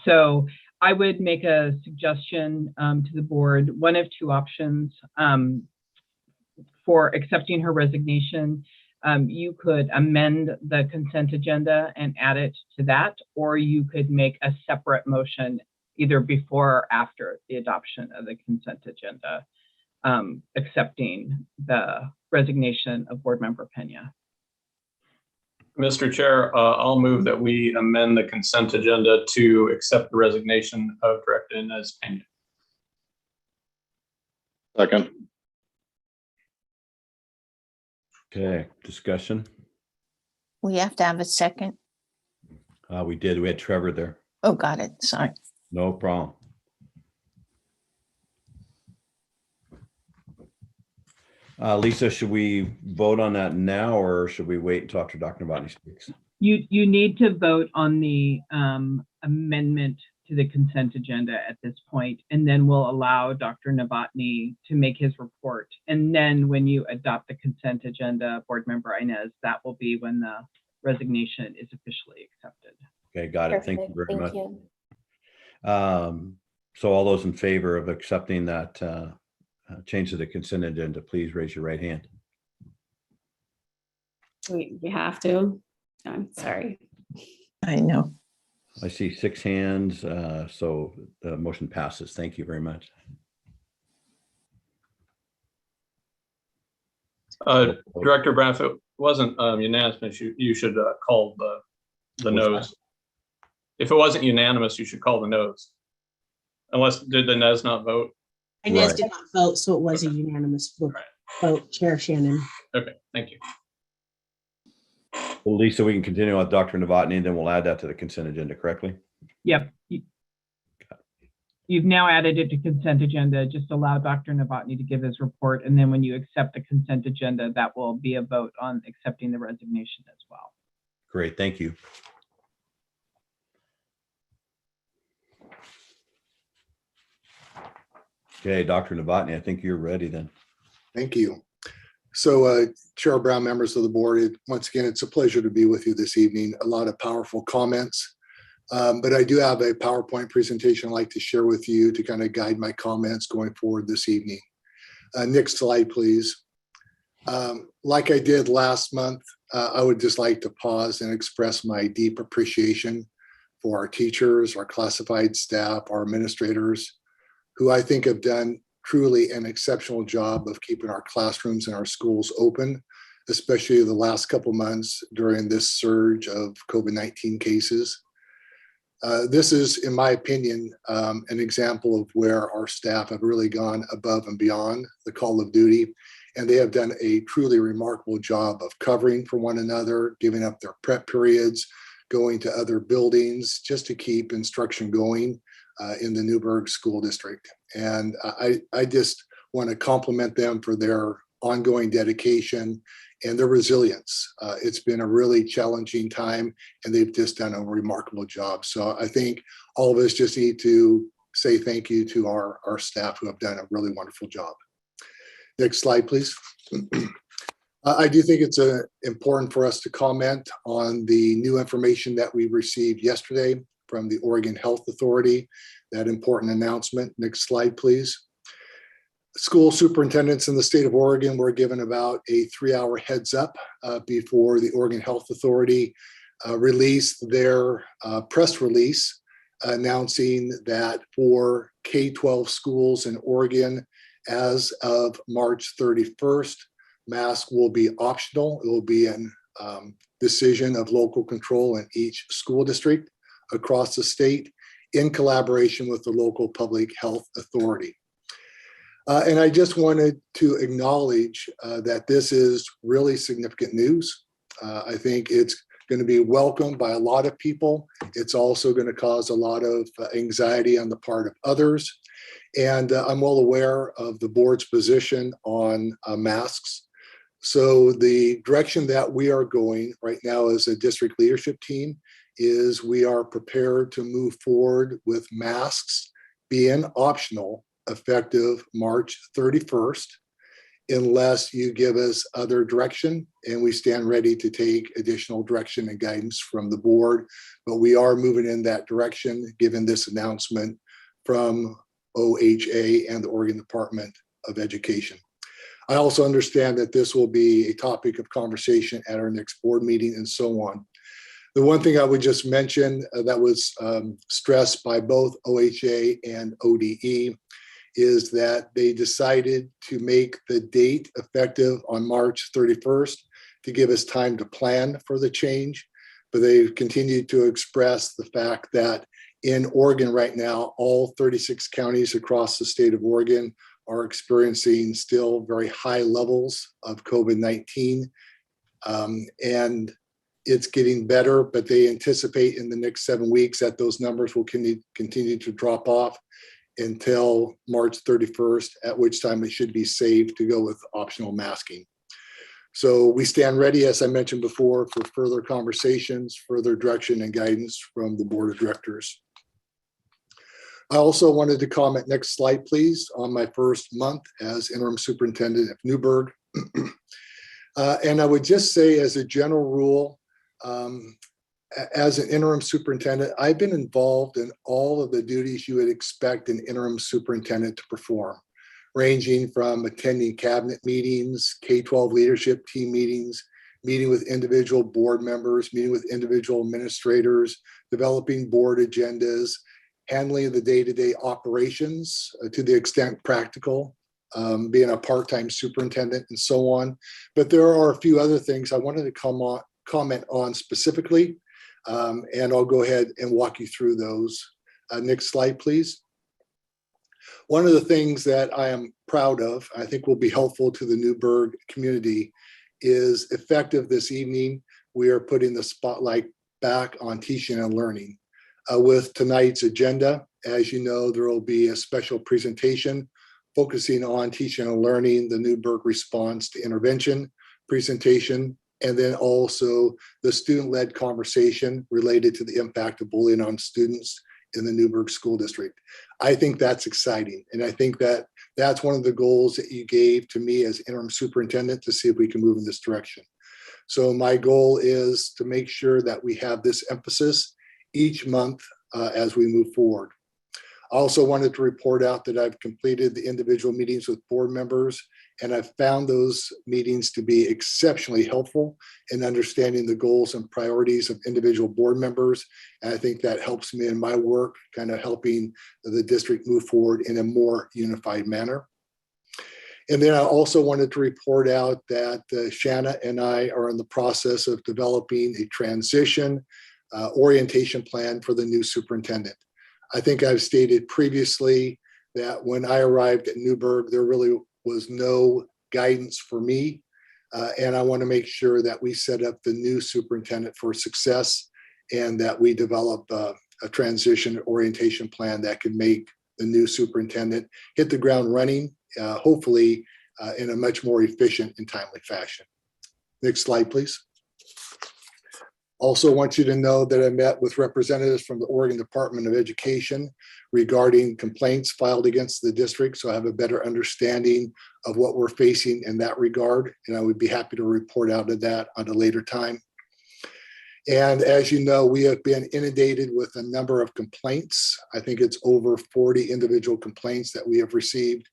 So I would make a suggestion to the board, one of two options for accepting her resignation. You could amend the consent agenda and add it to that, or you could make a separate motion either before or after the adoption of the consent agenda, accepting the resignation of Board Member Pena. Mr. Chair, I'll move that we amend the consent agenda to accept the resignation of Director Inez Pena. Second. Okay, discussion. We have to have a second. We did. We had Trevor there. Oh, got it. Sorry. No problem. Lisa, should we vote on that now or should we wait until after Dr. Novotny speaks? You need to vote on the amendment to the consent agenda at this point, and then we'll allow Dr. Novotny to make his report. And then when you adopt the consent agenda, Board Member Inez, that will be when the resignation is officially accepted. Okay, got it. perfect. Thank you very much. You. So all those in favor of accepting that change to the consent agenda, please raise your right hand. We have to. I'm sorry. I know. I see 6 hands, so the motion passes. Thank you very much. Director Brown, if it wasn't unanimous, you should call the no's. If it wasn't unanimous, you should call the no's. Unless, did the Nez not vote? Inez Right. did not vote, so it was a unanimous vote, Chair Shannon. Okay, thank you. Well, Lisa, we can continue with Dr. Novotny, and then we'll add that to the consent agenda, correctly? Yep. You've now added it to consent agenda. Just allow Dr. Novotny to give his report. And then when you accept the consent agenda, that will be a vote on accepting the resignation as well. Great, thank you. Okay, Dr. Novotny, I think you're ready then. Thank you. So Chair Brown, members of the board, once again, it's a pleasure to be with you this evening. A lot of powerful comments, but I do have a PowerPoint presentation I'd like to share with you to kind of guide my comments going forward this evening. Next slide, please. Like I did last month, I would just like to pause and express my deep appreciation for our teachers, our classified staff, our administrators, who I think have done truly an exceptional job of keeping our classrooms and our schools open, especially the last couple months during this surge of COVID-19 cases. This is, in my opinion, an example of where our staff have really gone above and beyond the call of duty, and they have done a truly remarkable job of covering for one another, giving up their prep periods, going to other buildings just to keep instruction going in the Newberg School District. And I just want to compliment them for their ongoing dedication and their resilience. It's been a really challenging time, and they've just done a remarkable job. So I think all of us just need to say thank you to our staff who have done a really wonderful job. Next slide, please. I do think it's important for us to comment on the new information that we received yesterday from the Oregon Health Authority, that important announcement. Next slide, please. School superintendents in the state of Oregon were given about a 3-hour heads up before the Oregon Health Authority released their press release announcing that for K-12 schools in Oregon, as of March 31st, mask will be optional. It will be a decision of local control in each school district across the state in collaboration with the local public health authority. And I just wanted to acknowledge that this is really significant news. I think it's going to be welcomed by a lot of people. It's also going to cause a lot of anxiety on the part of others. And I'm well aware of the board's position on masks. So the direction that we are going right now as a district leadership team is we are prepared to move forward with masks being optional effective March 31st, unless you give us other direction, and we stand ready to take additional direction and guidance from the board. But we are moving in that direction given this announcement from OHA and the Oregon Department of Education. I also understand that this will be a topic of conversation at our next board meeting and so on. The one thing I would just mention that was stressed by both OHA and ODE is that they decided to make the date effective on March 31st to give us time to plan for the change. But they've continued to express the fact that in Oregon right now, all 36 counties across the state of Oregon are experiencing still very high levels of COVID-19. And it's getting better, but they anticipate in the next 7 weeks that those numbers will continue to drop off until March 31st, at which time it should be safe to go with optional masking. So we stand ready, as I mentioned before, for further conversations, further direction and guidance from the board of directors. I also wanted to comment, next slide, please, on my first month as interim superintendent of Newberg. And I would just say, as a general rule, as an interim superintendent, I've been involved in all of the duties you would expect an interim superintendent to perform, ranging from attending cabinet meetings, K-12 leadership team meetings, meeting with individual board members, meeting with individual administrators, developing board agendas, handling the day-to-day operations to the extent practical, being a part-time superintendent and so on. But there are a few other things I wanted to comment on specifically, and I'll go ahead and walk you through those. Next slide, please. One of the things that I am proud of, I think will be helpful to the Newberg community, is effective this evening, we are putting the spotlight back on teaching and learning. With tonight's agenda, as you know, there will be a special presentation focusing on teaching and learning, the Newberg response to intervention presentation, and then also the student-led conversation related to the impact of bullying on students in the Newberg School District. I think that's exciting. And I think that that's one of the goals that you gave to me as interim superintendent to see if we can move in this direction. So my goal is to make sure that we have this emphasis each month as we move forward. I also wanted to report out that I've completed the individual meetings with board members And I've found those meetings to be exceptionally helpful in understanding the goals and priorities of individual board members. And I think that helps me in my work, kind of helping the district move forward in a more unified manner. And then I also wanted to report out that Shanna and I are in the process of developing a transition orientation plan for the new superintendent. I think I've stated previously that when I arrived at Newberg, there really was no guidance for me. And I want to make sure that we set up the new superintendent for success and that we develop a transition orientation plan that can make the new superintendent hit the ground running, hopefully in a much more efficient and timely fashion. Next slide, please. Also want you to know that I met with representatives from the Oregon Department of Education regarding complaints filed against the district, so I have a better understanding of what we're facing in that regard, and I would be happy to report out of that at a later time. And as you know, we have been inundated with a number of complaints. I think it's over 40 individual complaints that we have received.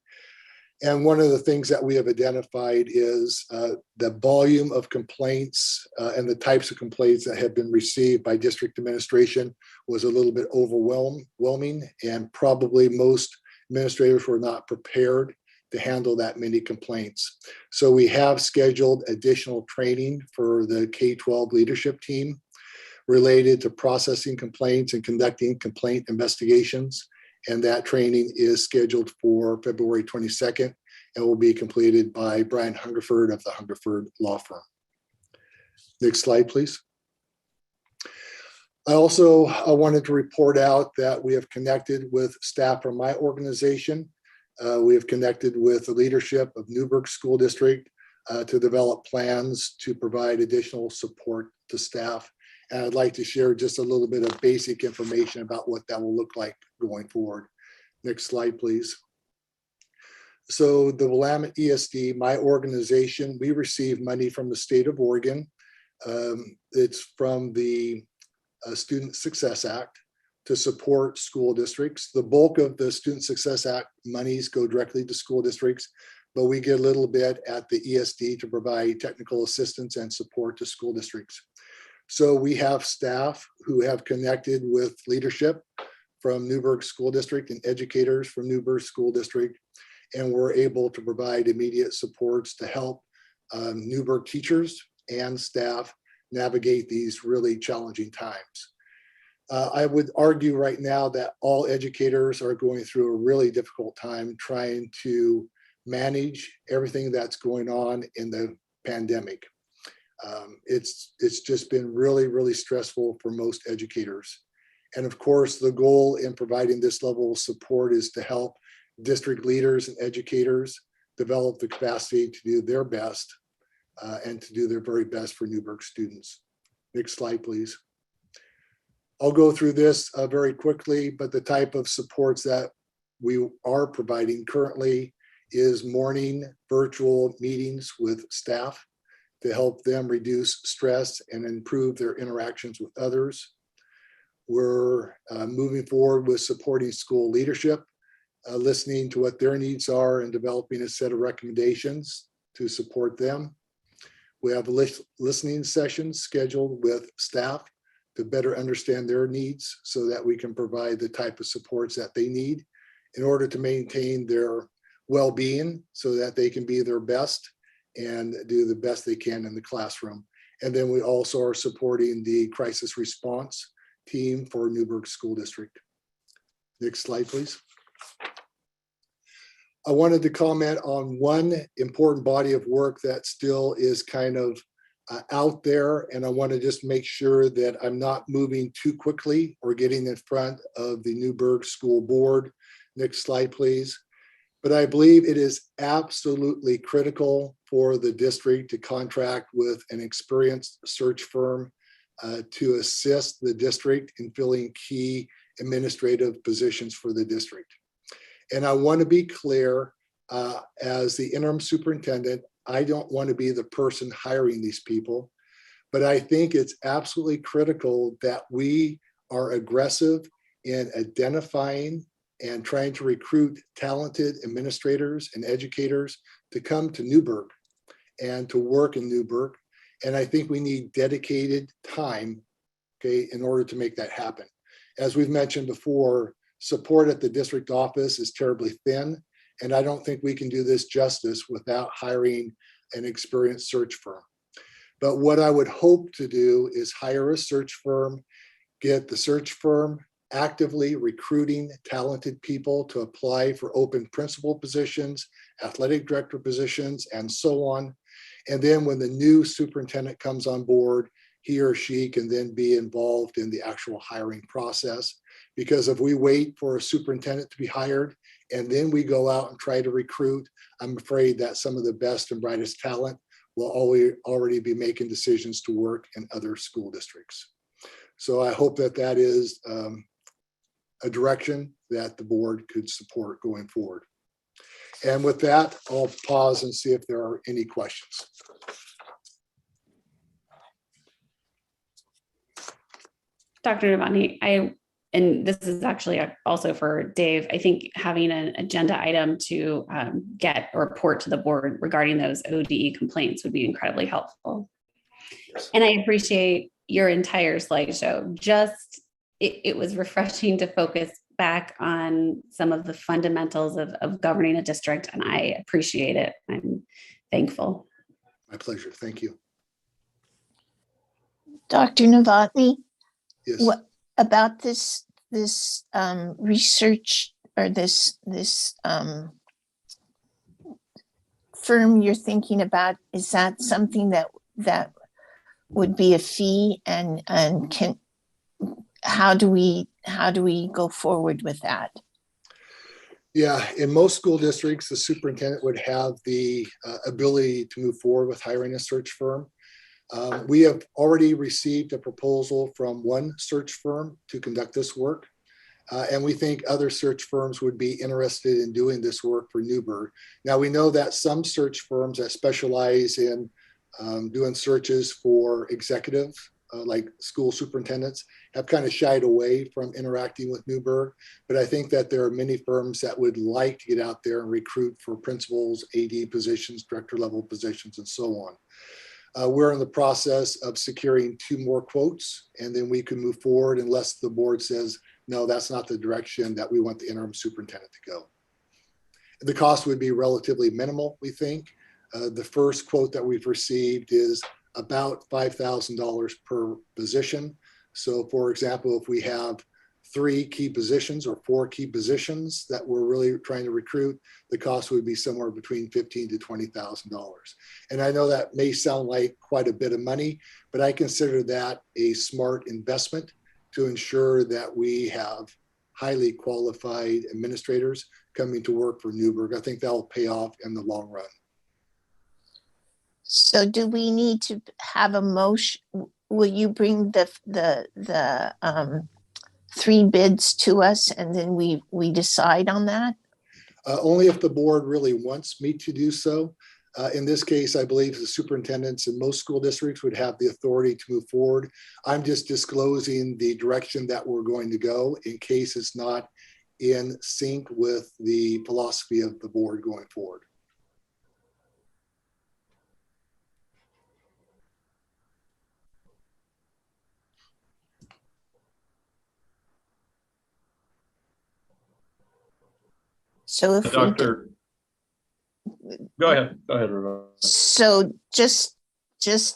And one of the things that we have identified is the volume of complaints and the types of complaints that have been received by district administration was a little bit overwhelming, and probably most administrators were not prepared to handle that many complaints. So we have scheduled additional training for the K-12 leadership team related to processing complaints and conducting complaint investigations. And that training is scheduled for February 22nd and will be completed by Brian Hungerford of the Hungerford Law Firm. Next slide, please. I wanted to report out that we have connected with staff from my organization. We have connected with the leadership of Newberg School District to develop plans to provide additional support to staff. And I'd like to share just a little bit of basic information about what that will look like going forward. Next slide, please. So the Willamette ESD, my organization, we receive money from the state of Oregon. It's from the Student Success Act to support school districts. The bulk of the Student Success Act monies go directly to school districts, but we get a little bit at the ESD to provide technical assistance and support to school districts. So we have staff who have connected with leadership from Newberg School District and educators from Newberg School District, and we're able to provide immediate supports to help Newberg teachers and staff navigate these really challenging times. I would argue right now that all educators are going through a really difficult time trying to manage everything that's going on in the pandemic. It's just been really, really stressful for most educators. And of course, the goal in providing this level of support is to help district leaders and educators develop the capacity to do their best and to do their very best for Newberg students. Next slide, please. I'll go through this very quickly, but the type of supports that we are providing currently is morning virtual meetings with staff to help them reduce stress and improve their interactions with others. We're moving forward with supporting school leadership, listening to what their needs are and developing a set of recommendations to support them. We have listening sessions scheduled with staff to better understand their needs so that we can provide the type of supports that they need in order to maintain their well-being so that they can be their best and do the best they can in the classroom. And then we also are supporting the crisis response team for Newberg School District. Next slide, please. I wanted to comment on one important body of work that still is kind of out there, and I want to just make sure that I'm not moving too quickly or getting in front of the Newberg School Board. Next slide, please. But I believe it is absolutely critical for the district to contract with an experienced search firm to assist the district in filling key administrative positions for the district. And I want to be clear, as the interim superintendent, I don't want to be the person hiring these people, but I think it's absolutely critical that we are aggressive in identifying and trying to recruit talented administrators and educators to come to Newberg and to work in Newberg. And I think we need dedicated time, okay, in order to make that happen. As we've mentioned before, support at the district office is terribly thin, and I don't think we can do this justice without hiring an experienced search firm. But what I would hope to do is hire a search firm, get the search firm actively recruiting talented people to apply for open principal positions, athletic director positions, and so on. And then when the new superintendent comes on board, he or she can then be involved in the actual hiring process. Because if we wait for a superintendent to be hired and then we go out and try to recruit, I'm afraid that some of the best and brightest talent will already be making decisions to work in other school districts. So I hope that that is a direction that the board could support going forward. And with that, I'll pause and see if there are any questions. Dr. Novotny, and this is actually also for Dave, I think having an agenda item to get a report to the board regarding those ODE complaints would be incredibly helpful. And I appreciate your entire slideshow. It was refreshing to focus back on some of the fundamentals of governing a district, and I appreciate it. I'm thankful. My pleasure. Thank you. Dr. Novotny, Yes. what about this research or this firm you're thinking about? Is that something that would be a fee, and can how do we go forward with that? Yeah, in most school districts, the superintendent would have the ability to move forward with hiring a search firm. We have already received a proposal from one search firm to conduct this work. And we think other search firms would be interested in doing this work for Newberg. Now, we know that some search firms that specialize in doing searches for executives, like school superintendents, have kind of shied away from interacting with Newberg. But I think that there are many firms that would like to get out there and recruit for principals, AD positions, director level positions, and so on. We're in the process of securing 2 more quotes, and then we can move forward unless the board says, no, that's not the direction that we want the interim superintendent to go. The cost would be relatively minimal, we think. The first quote that we've received is about $5,000 per position. So for example, if we have 3 key positions or 4 key positions that we're really trying to recruit, the cost would be somewhere between $15,000 to $20,000. And I know that may sound like quite a bit of money, but I consider that a smart investment to ensure that we have highly qualified administrators coming to work for Newberg. I think that will pay off in the long run. So do we need to have a motion? Will you bring the 3 bids to us and then we decide on that? Only if the board really wants me to do so. In this case, I believe the superintendents in most school districts would have the authority to move forward. I'm just disclosing the direction that we're going to go in case it's not in sync with the philosophy of the board going forward. So if Doctor, go ahead, Rebecca. So just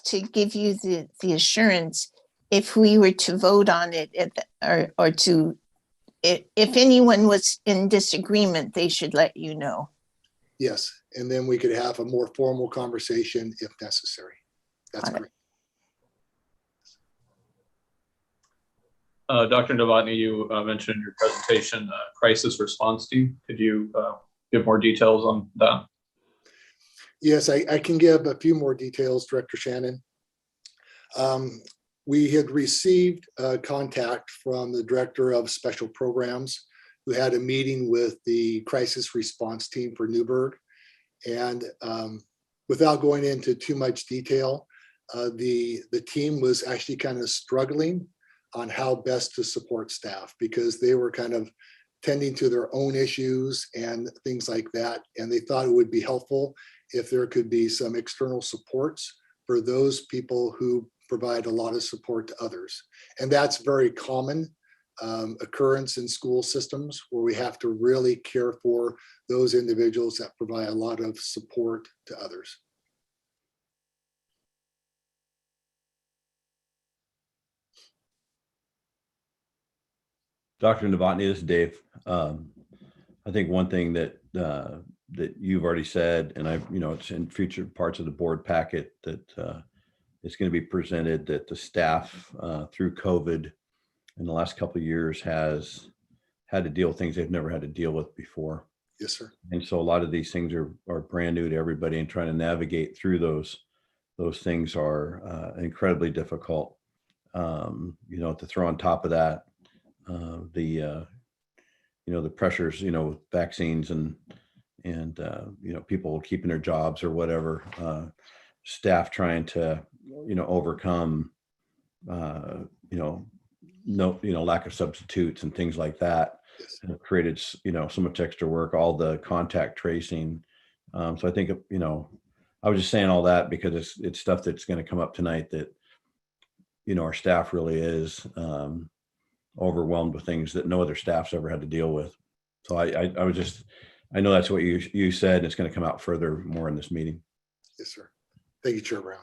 to give you the assurance, if we were to vote on it if anyone was in disagreement, they should let you know. Yes, and then we could have a more formal conversation if necessary. That's great. Dr. Novotny, you mentioned in your presentation crisis response team. Could you give more details on that? Yes, I can give a few more details, Director Shannon. We had received contact from the Director of Special Programs who had a meeting with the crisis response team for Newberg. And without going into too much detail, the team was actually kind of struggling on how best to support staff because they were kind of tending to their own issues and things like that. And they thought it would be helpful if there could be some external supports for those people who provide a lot of support to others. And that's very common occurrence in school systems, where we have to really care for those individuals that provide a lot of support to others. Dr. Novotny, this is Dave. I think one thing that that you've already said, and I've, it's in future parts of the board packet, that it's going to be presented, that the staff through COVID in the last couple of years has had to deal with things they've never had to deal with before. Yes, sir. And so a lot of these things are brand new to everybody, and trying to navigate through those things are incredibly difficult. To throw on top of that, the pressures, with vaccines and people keeping their jobs or whatever, staff trying to, overcome, lack of substitutes and things like that. Yes. Have created, so much extra work, all the contact tracing. So I think, I was just saying all that because it's stuff that's going to come up tonight that, our staff really is overwhelmed with things that no other staff's ever had to deal with. So I know that's what you said, and it's going to come out further more in this meeting. Yes, sir. Thank you, Chair Brown.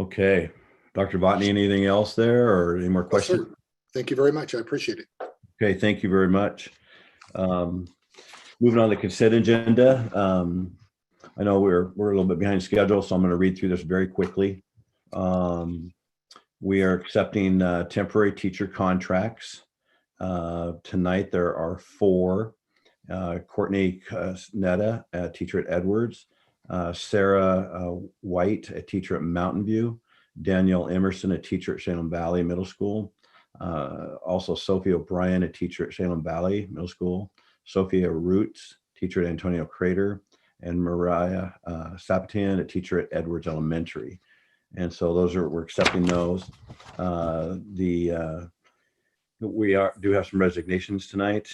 Okay. Dr. Botany, anything else there, or any more questions? Yes, thank you very much. I appreciate it. Okay, thank you very much. Moving on to the consent agenda. I know we're a little bit behind schedule, so I'm going to read through this very quickly. We are accepting temporary teacher contracts. Tonight there are 4. Courtney Netta, a teacher at Edwards, Sarah White, a teacher at Mountain View, Danielle Emerson, a teacher at Salem Valley Middle School, also Sophie O'Brien, a teacher at Salem Valley Middle School, Sophia Roots, teacher at Antonio Crater, and Mariah Sapatian, a teacher at Edwards Elementary. And so we're accepting those. We do have some resignations tonight.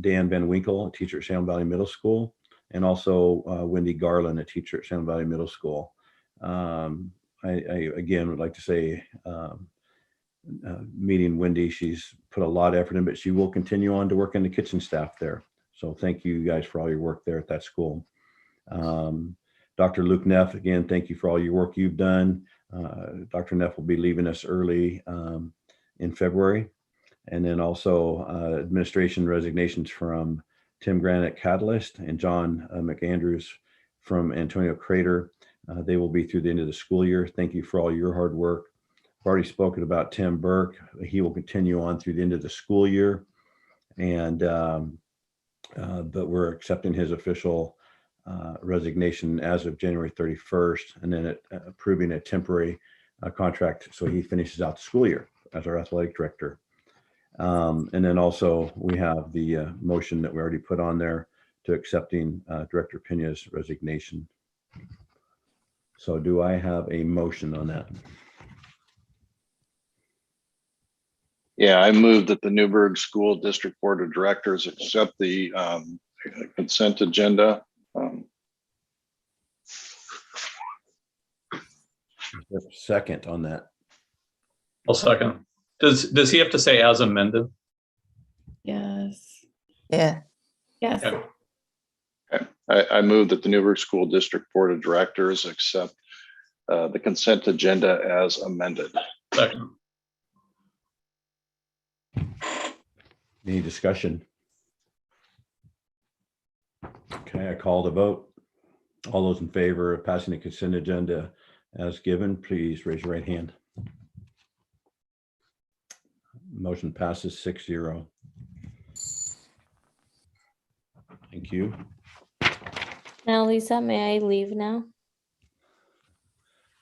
Dan Van Winkle, a teacher at Salem Valley Middle School, and also Wendy Garland, a teacher at Salem Valley Middle School. I again would like to say, meeting Wendy, she's put a lot of effort in, but she will continue on to work in the kitchen staff there. So thank you guys for all your work there at that school. Dr. Luke Neff, again, thank you for all your work you've done. Dr. Neff will be leaving us early in February. And then also administration resignations from Tim Grant at Catalyst and John McAndrews from Antonio Crater. They will be through the end of the school year. Thank you for all your hard work. I've already spoken about Tim Burke. He will continue on through the end of the school year. And but we're accepting his official resignation as of January 31st, and then approving a temporary contract so he finishes out the school year as our athletic director. And then also we have the motion that we already put on there to accepting Director Pena's resignation. So do I have a motion on that? Yeah, I move that the Newberg School District Board of Directors accept the consent agenda. Second on that. I'll second. Does he have to say as amended? Yes. Yeah. Yes. Okay. Okay. I move that the Newberg School District Board of Directors accept the consent agenda as amended. Second. Any discussion? Okay, I call the vote. All those in favor of passing the consent agenda as given, please raise your right hand. Motion passes 6-0. Thank you. Now, Lisa, may I leave now?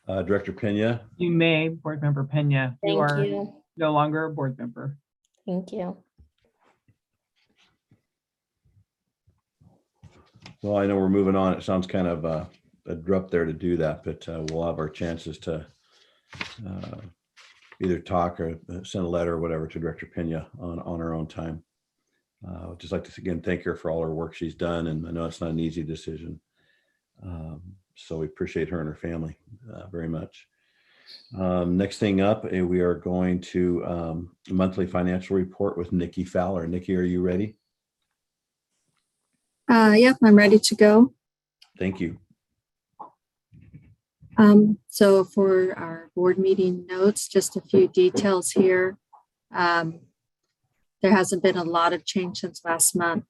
Director Pena. You may, Board Member Pena. You Thank are you. no longer a board member. Thank you. Well, I know we're moving on. It sounds kind of abrupt there to do that, but we'll have our chances to either talk or send a letter or whatever to Director Pena on our own time. I'd just like to again thank her for all her work she's done, and I know it's not an easy decision. So we appreciate her and her family very much. Next thing up, we are going to monthly financial report with Nikki Fowler. Nikki, are you ready? Yep, I'm ready to go. Thank you. So for our board meeting notes, just a few details here. There hasn't been a lot of change since last month.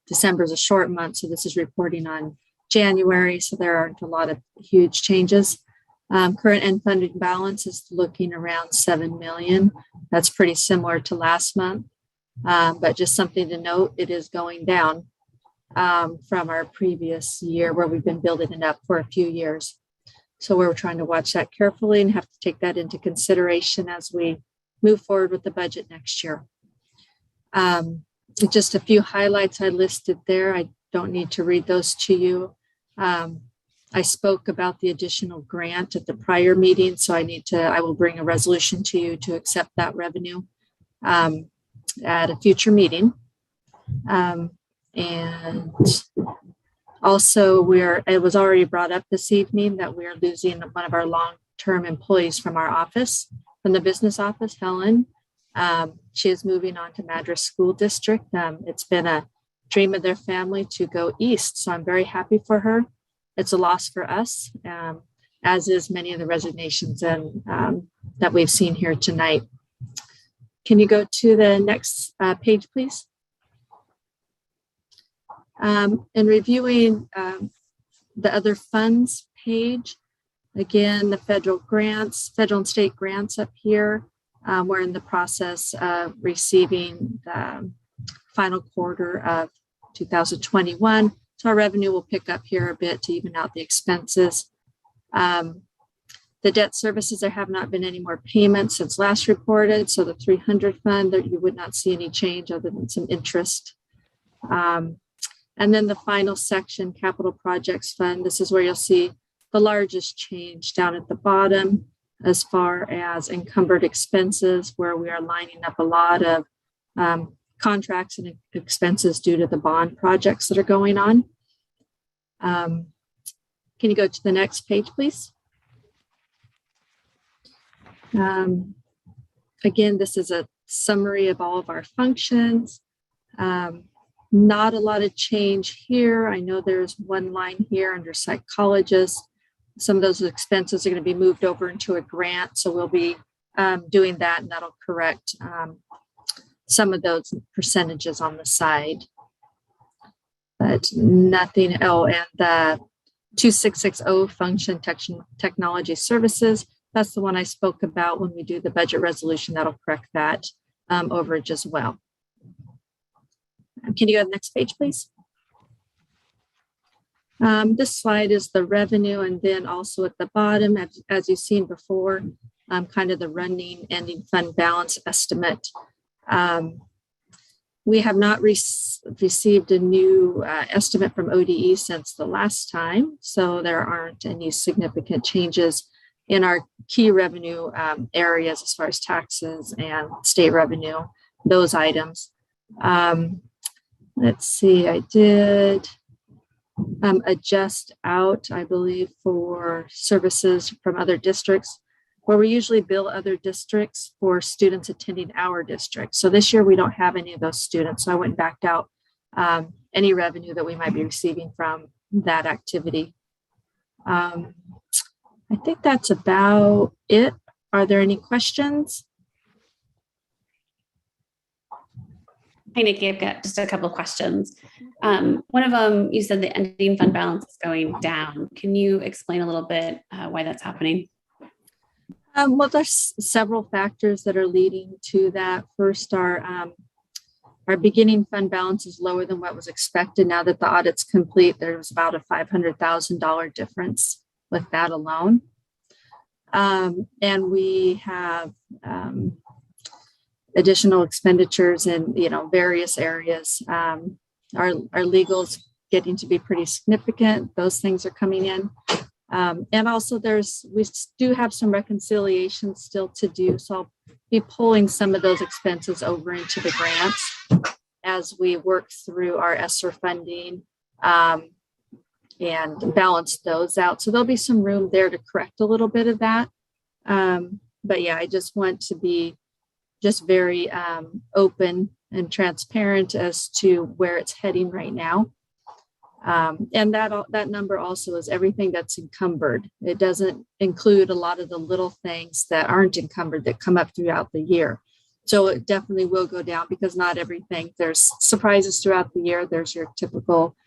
December is a short month, so this is reporting on January, so there aren't a lot of huge changes. Current end funding balance is looking around 7 million. That's pretty similar to last month, but just something to note, it is going down from our previous year where we've been building it up for a few years. So we're trying to watch that carefully and have to take that into consideration as we move forward with the budget next year. Just a few highlights I listed there. I don't need to read those to you. I spoke about the additional grant at the prior meeting, so I will bring a resolution to you to accept that revenue at a future meeting. And also it was already brought up this evening that we are losing one of our long-term employees from our office, from the business office, Helen. She is moving on to Madras School District. It's been a dream of their family to go east, so I'm very happy for her. It's a loss for us, as is many of the resignations that we've seen here tonight. Can you go to the next page, please? In reviewing the other funds page, again, the federal and state grants up here. We're in the process of receiving the final quarter of 2021. So our revenue will pick up here a bit to even out the expenses. The debt services, there have not been any more payments since last reported. So the 300 fund, you would not see any change other than some interest. And then the final section, capital projects fund, this is where you'll see the largest change down at the bottom as far as encumbered expenses, where we are lining up a lot of contracts and expenses due to the bond projects that are going on. Can you go to the next page, please? Again, this is a summary of all of our functions. Not a lot of change here. I know there's one line here under psychologists. Some of those expenses are going to be moved over into a grant. So we'll be doing that, and that'll correct some of those percentages on the side. But nothing. Oh, and the 2660 function technology services. That's the one I spoke about when we do the budget resolution. That'll correct that overage as well. Can you go to the next page, please? This slide is the revenue, and then also at the bottom, as you've seen before, kind of the running ending fund balance estimate. We have not received a new estimate from ODE since the last time, so there aren't any significant changes in our key revenue areas as far as taxes and state revenue, those items. Let's see, I did adjust out, I believe, for services from other districts, where we usually bill other districts for students attending our district. So this year we don't have any of those students. So I went and backed out any revenue that we might be receiving from that activity. I think that's about it. Are there any questions? Hi, Nikki, I've got just a couple of questions. One of them, you said the ending fund balance is going down. Can you explain a little bit why that's happening? Well, there's several factors that are leading to that. First, our beginning fund balance is lower than what was expected. Now that the audit's complete, there's about a $500,000 difference with that alone. And we have additional expenditures in various areas. Our legals getting to be pretty significant. Those things are coming in. And also we do have some reconciliations still to do. So I'll be pulling some of those expenses over into the grants as we work through our ESSER funding and balance those out. So there'll be some room there to correct a little bit of that. But yeah, I just want to be just very open and transparent as to where it's heading right now. And that number also is everything that's encumbered. It doesn't include a lot of the little things that aren't encumbered that come up throughout the year. So it definitely will go down because not everything, there's surprises throughout the year. There's your typical,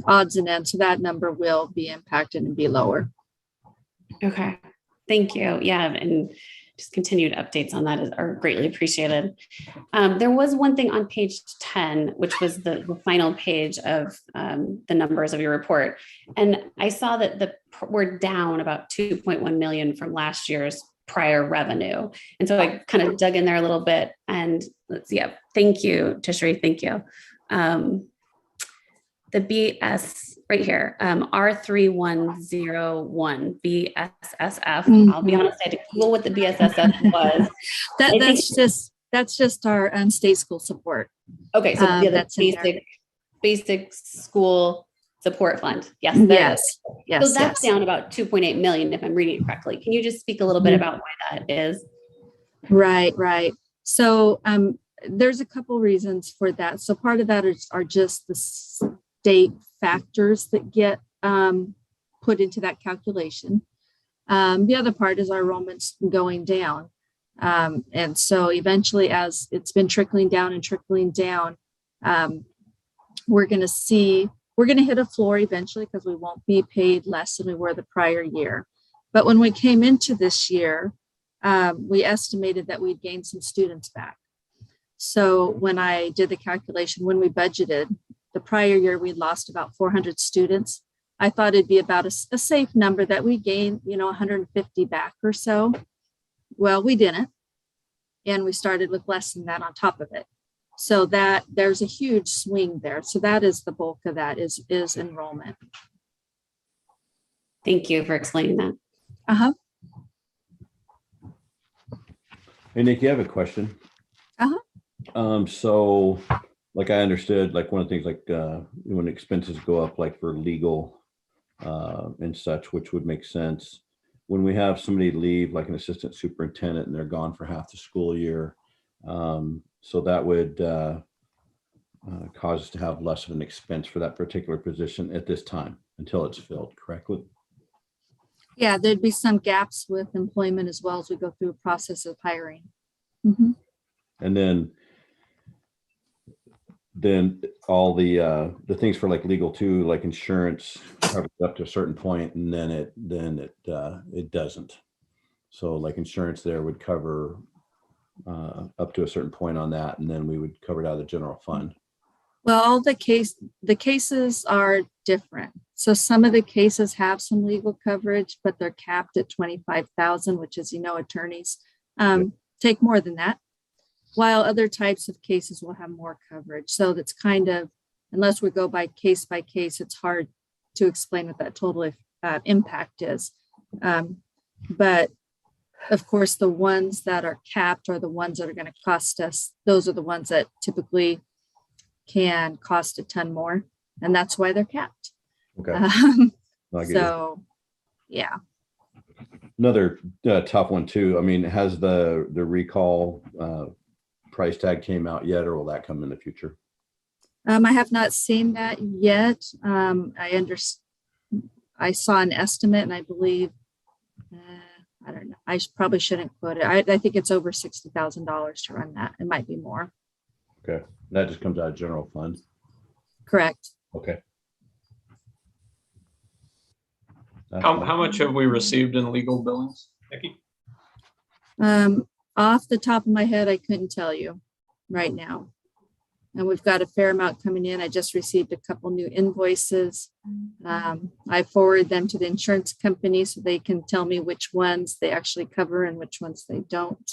odds and ends. So that number will be impacted and be lower. Okay, thank you. Yeah, and just continued updates on that are greatly appreciated. There was one thing on page 10, which was the final page of the numbers of your report. And I saw that we're down about 2.1 million from last year's prior revenue. And so I kind of dug in there a little bit and thank you, Tishri, thank you. The BS right here, R3101 BSSF. I'll be honest, I had to Google what the BSSF was. That's just our state school support. Okay, so that's basic school support fund. Yes. So that's down about 2.8 million, if I'm reading it correctly. Can you just speak a little bit about why that is? Right. So there's a couple reasons for that. So part of that are just the state factors that get put into that calculation. The other part is our enrollment's going down. And so eventually, as it's been trickling down, we're going to hit a floor eventually because we won't be paid less than we were the prior year. But when we came into this year, we estimated that we'd gain some students back. So when I did the calculation, when we budgeted, the prior year, we lost about 400 students. I thought it'd be about a safe number that we gain, 150 back or so. Well, we didn't. And we started with less than that on top of it. So that there's a huge swing there. So that is the bulk of that is enrollment. Thank you for explaining that. Hey, Nick, you have a question? So like I understood, like one of the things like when expenses go up, like for legal and such, which would make sense. When we have somebody leave, like an assistant superintendent, and they're gone for half the school year, so that would cause us to have less of an expense for that particular position at this time until it's filled, correctly? Yeah, there'd be some gaps with employment as well as we go through a process of hiring. And then all the things for like legal too, like insurance covers up to a certain point, and then it doesn't. So like insurance there would cover up to a certain point on that, and then we would cover it out of the general fund. Well, all the cases are different. So some of the cases have some legal coverage, but they're capped at 25,000, which is, attorneys take more than that. While other types of cases will have more coverage. So that's kind of, unless we go by case, it's hard to explain what that total impact is. But of course, the ones that are capped are the ones that are going to cost us. Those are the ones that typically can cost a ton more. And that's why they're capped. Okay. Yeah. Another tough one too. I mean, has the recall price tag came out yet, or will that come in the future? I have not seen that yet. I saw an estimate, and I believe, I don't know. I probably shouldn't quote it. I think it's over $60,000 to run that. It might be more. Okay, that just comes out of general fund. Correct. Okay. How much have we received in legal billings, Nikki? Off the top of my head, I couldn't tell you right now. And we've got a fair amount coming in. I just received a couple new invoices. I forward them to the insurance company so they can tell me which ones they actually cover and which ones they don't.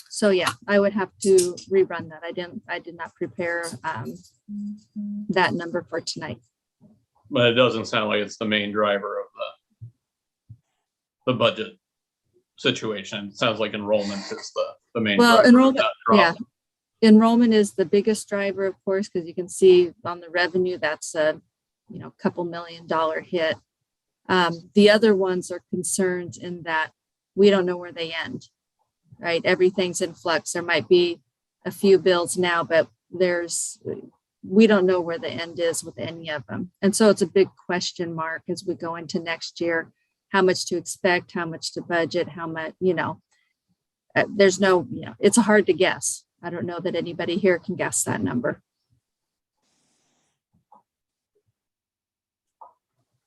So yeah, I would have to rerun that. I did not prepare that number for tonight. But it doesn't sound like it's the main driver of the budget situation. It sounds like enrollment is the main driver. Enrollment, yeah. Enrollment is the biggest driver, of course, because you can see on the revenue, that's a couple $1 million hit. The other ones are concerns in that we don't know where they end, right? Everything's in flux. There might be a few bills now, but we don't know where the end is with any of them. And so it's a big question mark as we go into next year, how much to expect, how much to budget, how much, there's no, it's hard to guess. I don't know that anybody here can guess that number.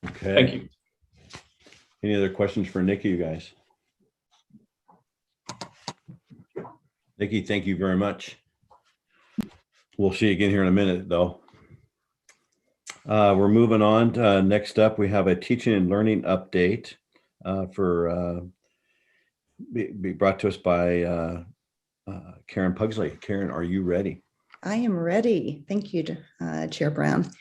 Okay. Thank you. Any other questions for Nikki, you guys? Nikki, thank you very much. We'll see you again here in a minute, though. We're moving on. Next up, we have a teaching and learning update be brought to us by Karen Pugsley. Karen, are you ready? I am ready. Thank you, Chair Brown.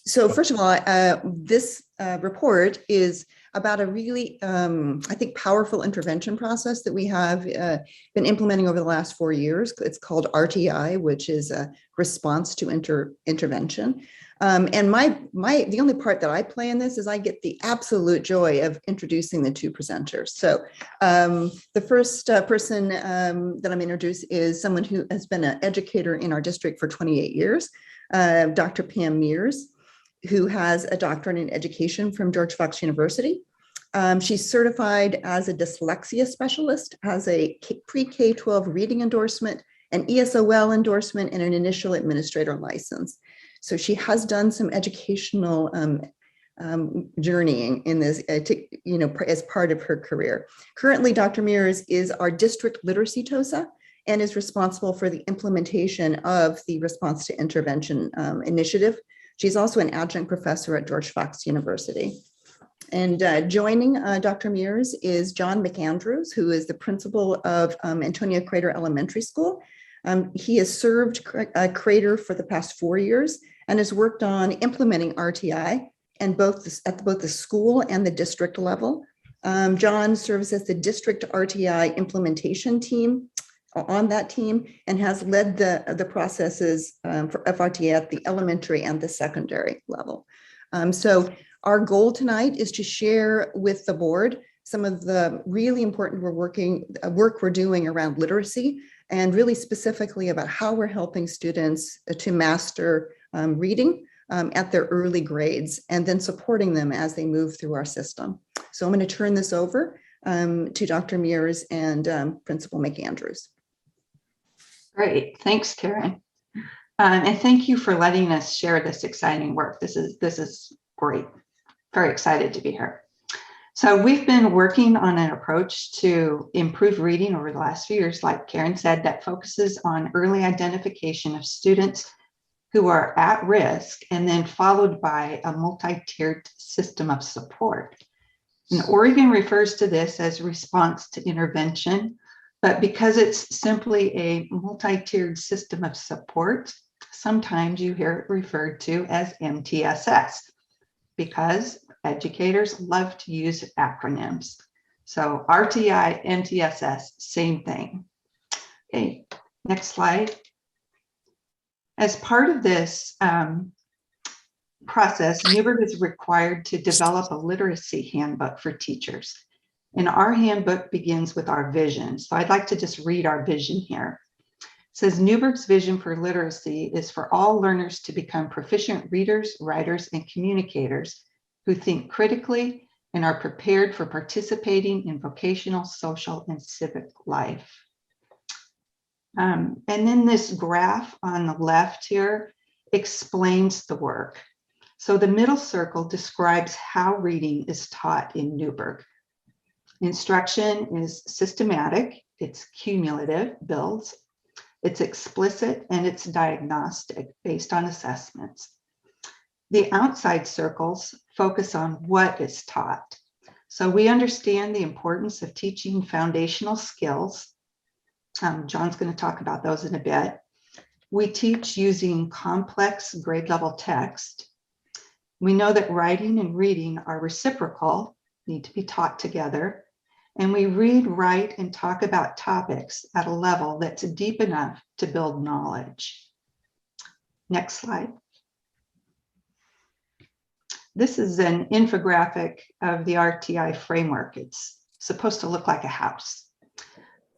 So first of all, this report is about a really, I think, powerful intervention process that we have been implementing over the last 4 years. It's called RTI, which is a response to intervention. And the only part that I play in this is I get the absolute joy of introducing the two presenters. So the first person that I'm introduced is someone who has been an educator in our district for 28 years, Dr. Pam Mears, who has a doctorate in education from George Fox University. She's certified as a dyslexia specialist, has a pre-K-12 reading endorsement, an ESOL endorsement, and an initial administrator license. So she has done some educational journeying in this, as part of her career. Currently, Dr. Mears is our district literacy TOSA and is responsible for the implementation of the response to intervention initiative. She's also an adjunct professor at George Fox University. And joining Dr. Mears is John McAndrews, who is the principal of Antonia Crater Elementary School. He has served Crater for the past 4 years and has worked on implementing RTI and at both the school and the district level. John serves as the district RTI implementation team on that team and has led the processes for FRTA at the elementary and the secondary level. So our goal tonight is to share with the board some of the really important work we're doing around literacy, and really specifically about how we're helping students to master reading at their early grades, and then supporting them as they move through our system. So I'm going to turn this over to Dr. Mears and Principal McAndrews. Great, thanks, Karen. And thank you for letting us share this exciting work. This is great. Very excited to be here. So we've been working on an approach to improve reading over the last few years, like Karen said, that focuses on early identification of students who are at risk, and then followed by a multi-tiered system of support. And Oregon refers to this as response to intervention, but because it's simply a multi-tiered system of support, sometimes you hear it referred to as MTSS, because educators love to use acronyms. So RTI, MTSS, same thing. Okay, next slide. As part of this process, Newberg is required to develop a literacy handbook for teachers. And our handbook begins with our vision. So I'd like to just read our vision here. It says, Newberg's vision for literacy is for all learners to become proficient readers, writers, and communicators who think critically and are prepared for participating in vocational, social, and civic life. And then this graph on the left here explains the work. So the middle circle describes how reading is taught in Newberg. Instruction is systematic, it's cumulative, builds, it's explicit, and it's diagnostic based on assessments. The outside circles focus on what is taught. So we understand the importance of teaching foundational skills. John's going to talk about those in a bit. We teach using complex grade level text. We know that writing and reading are reciprocal, need to be taught together. and we read, write, and talk about topics at a level that's deep enough to build knowledge. Next slide. This is an infographic of the RTI framework. It's supposed to look like a house.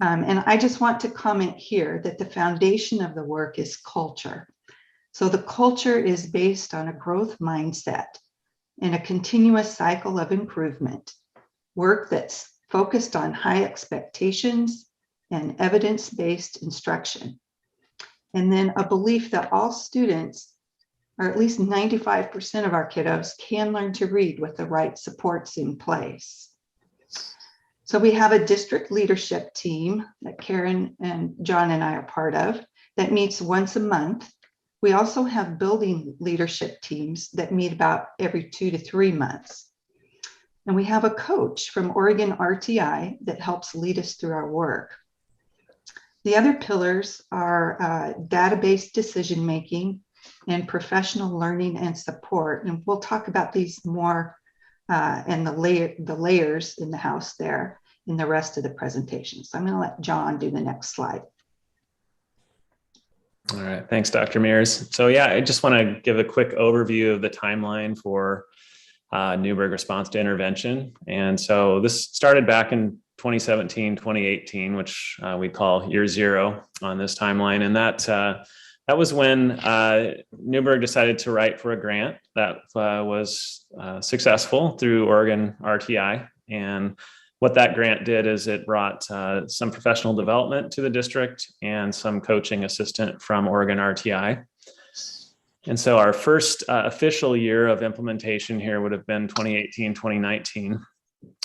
And I just want to comment here that the foundation of the work is culture. So the culture is based on a growth mindset and a continuous cycle of improvement, work that's focused on high expectations and evidence-based instruction. And then a belief that all students, or at least 95% of our kiddos, can learn to read with the right supports in place. So we have a district leadership team that Karen and John and I are part of that meets once a month. We also have building leadership teams that meet about every 2 to 3 months. And we have a coach from Oregon RTI that helps lead us through our work. The other pillars are database decision-making and professional learning and support. And we'll talk about these more and the layers in the house there in the rest of the presentation. So I'm going to let John do the next slide. All right, thanks, Dr. Mears. So yeah, I just want to give a quick overview of the timeline for Newberg response to intervention. And so this started back in 2017, 2018, which we call year zero on this timeline. And that was when Newberg decided to write for a grant that was successful through Oregon RTI. And what that grant did is it brought some professional development to the district and some coaching assistant from Oregon RTI. And so our first official year of implementation here would have been 2018, 2019.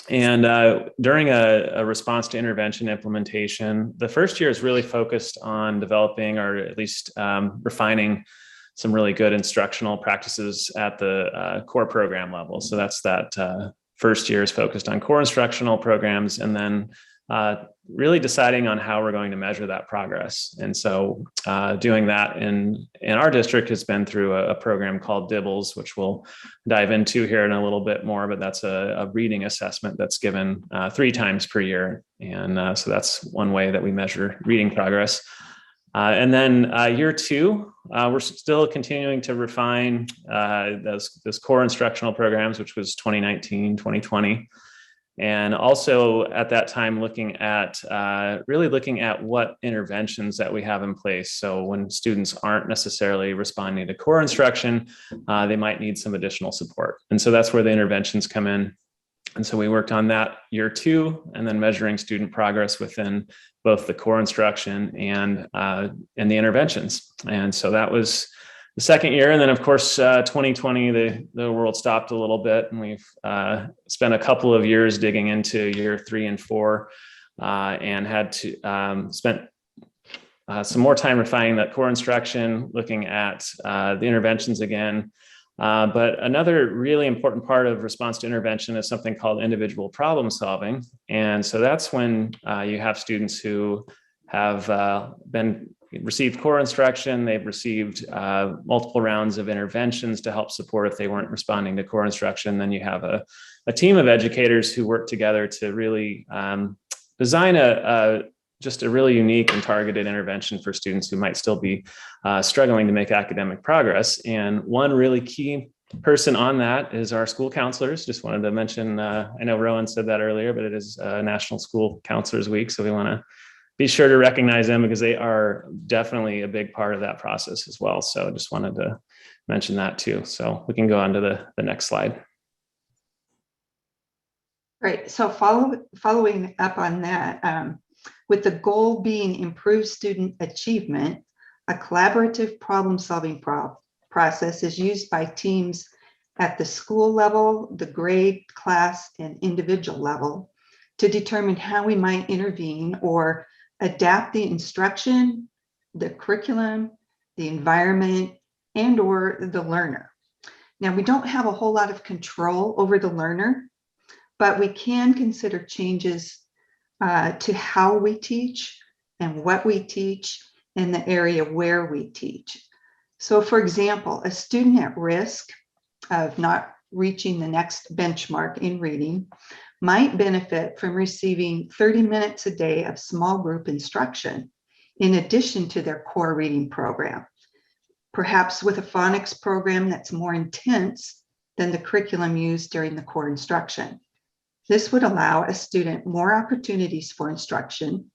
And during a response to intervention implementation, the first year is really focused on developing, or at least refining, some really good instructional practices at the core program level. So that's that first year is focused on core instructional programs, and then really deciding on how we're going to measure that progress. And so doing that in our district has been through a program called DIBBLES, which we'll dive into here in a little bit more, but that's a reading assessment that's given 3 times per year. And so that's one way that we measure reading progress. And then year 2, we're still continuing to refine those core instructional programs, which was 2019, 2020. And also at that time, really looking at what interventions that we have in place. So when students aren't necessarily responding to core instruction, they might need some additional support. And so that's where the interventions come in. And so we worked on that year 2, and then measuring student progress within both the core instruction and the interventions. And so that was the second year. And then of course, 2020, the world stopped a little bit, and we've spent a couple of years digging into year 3 and 4 and had to spent some more time refining that core instruction, looking at the interventions again. But another really important part of response to intervention is something called individual problem solving. And so that's when you have students who have received core instruction, they've received multiple rounds of interventions to help support if they weren't responding to core instruction. Then you have a team of educators who work together to really design just a really unique and targeted intervention for students who might still be struggling to make academic progress. And one really key person on that is our school counselors. Just wanted to mention, I know Rowan said that earlier, but it is National School Counselors Week. So we want to be sure to recognize them because they are definitely a big part of that process as well. So just wanted to mention that too. So we can go on to the next slide. Great. So following up on that, with the goal being improved student achievement, a collaborative problem-solving process is used by teams at the school level, the grade, class, and individual level to determine how we might intervene or adapt the instruction, the curriculum, the environment, and or the learner. Now, we don't have a whole lot of control over the learner, but we can consider changes to how we teach and what we teach in the area where we teach. So for example, a student at risk of not reaching the next benchmark in reading might benefit from receiving 30 minutes a day of small group instruction in addition to their core reading program, perhaps with a phonics program that's more intense than the curriculum used during the core instruction. This would allow a student more opportunities for instruction,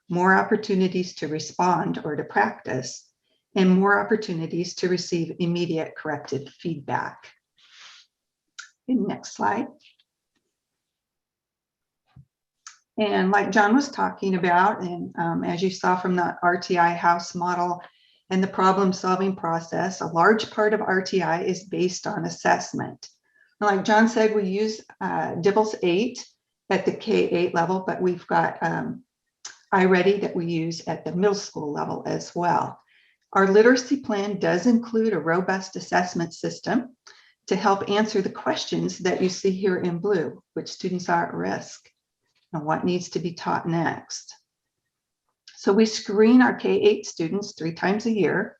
more opportunities to respond or to practice, and more opportunities to receive immediate corrected feedback. Next slide. And like John was talking about, and as you saw from the RTI house model and the problem-solving process, a large part of RTI is based on assessment. Like John said, we use DIBELS 8 at the K-8 level, but we've got iReady that we use at the middle school level as well. Our literacy plan does include a robust assessment system to help answer the questions that you see here in blue: which students are at risk and what needs to be taught next. So we screen our K-8 students 3 times a year,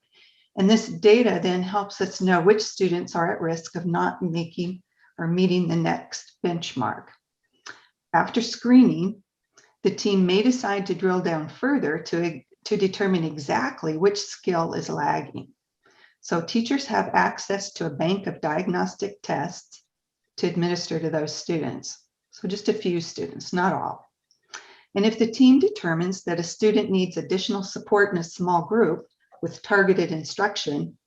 and this data then helps us know which students are at risk of not making or meeting the next benchmark. After screening, the team may decide to drill down further to determine exactly which skill is lagging. So teachers have access to a bank of diagnostic tests to administer to those students. So just a few students, not all. And if the team determines that a student needs additional support in a small group with targeted instruction,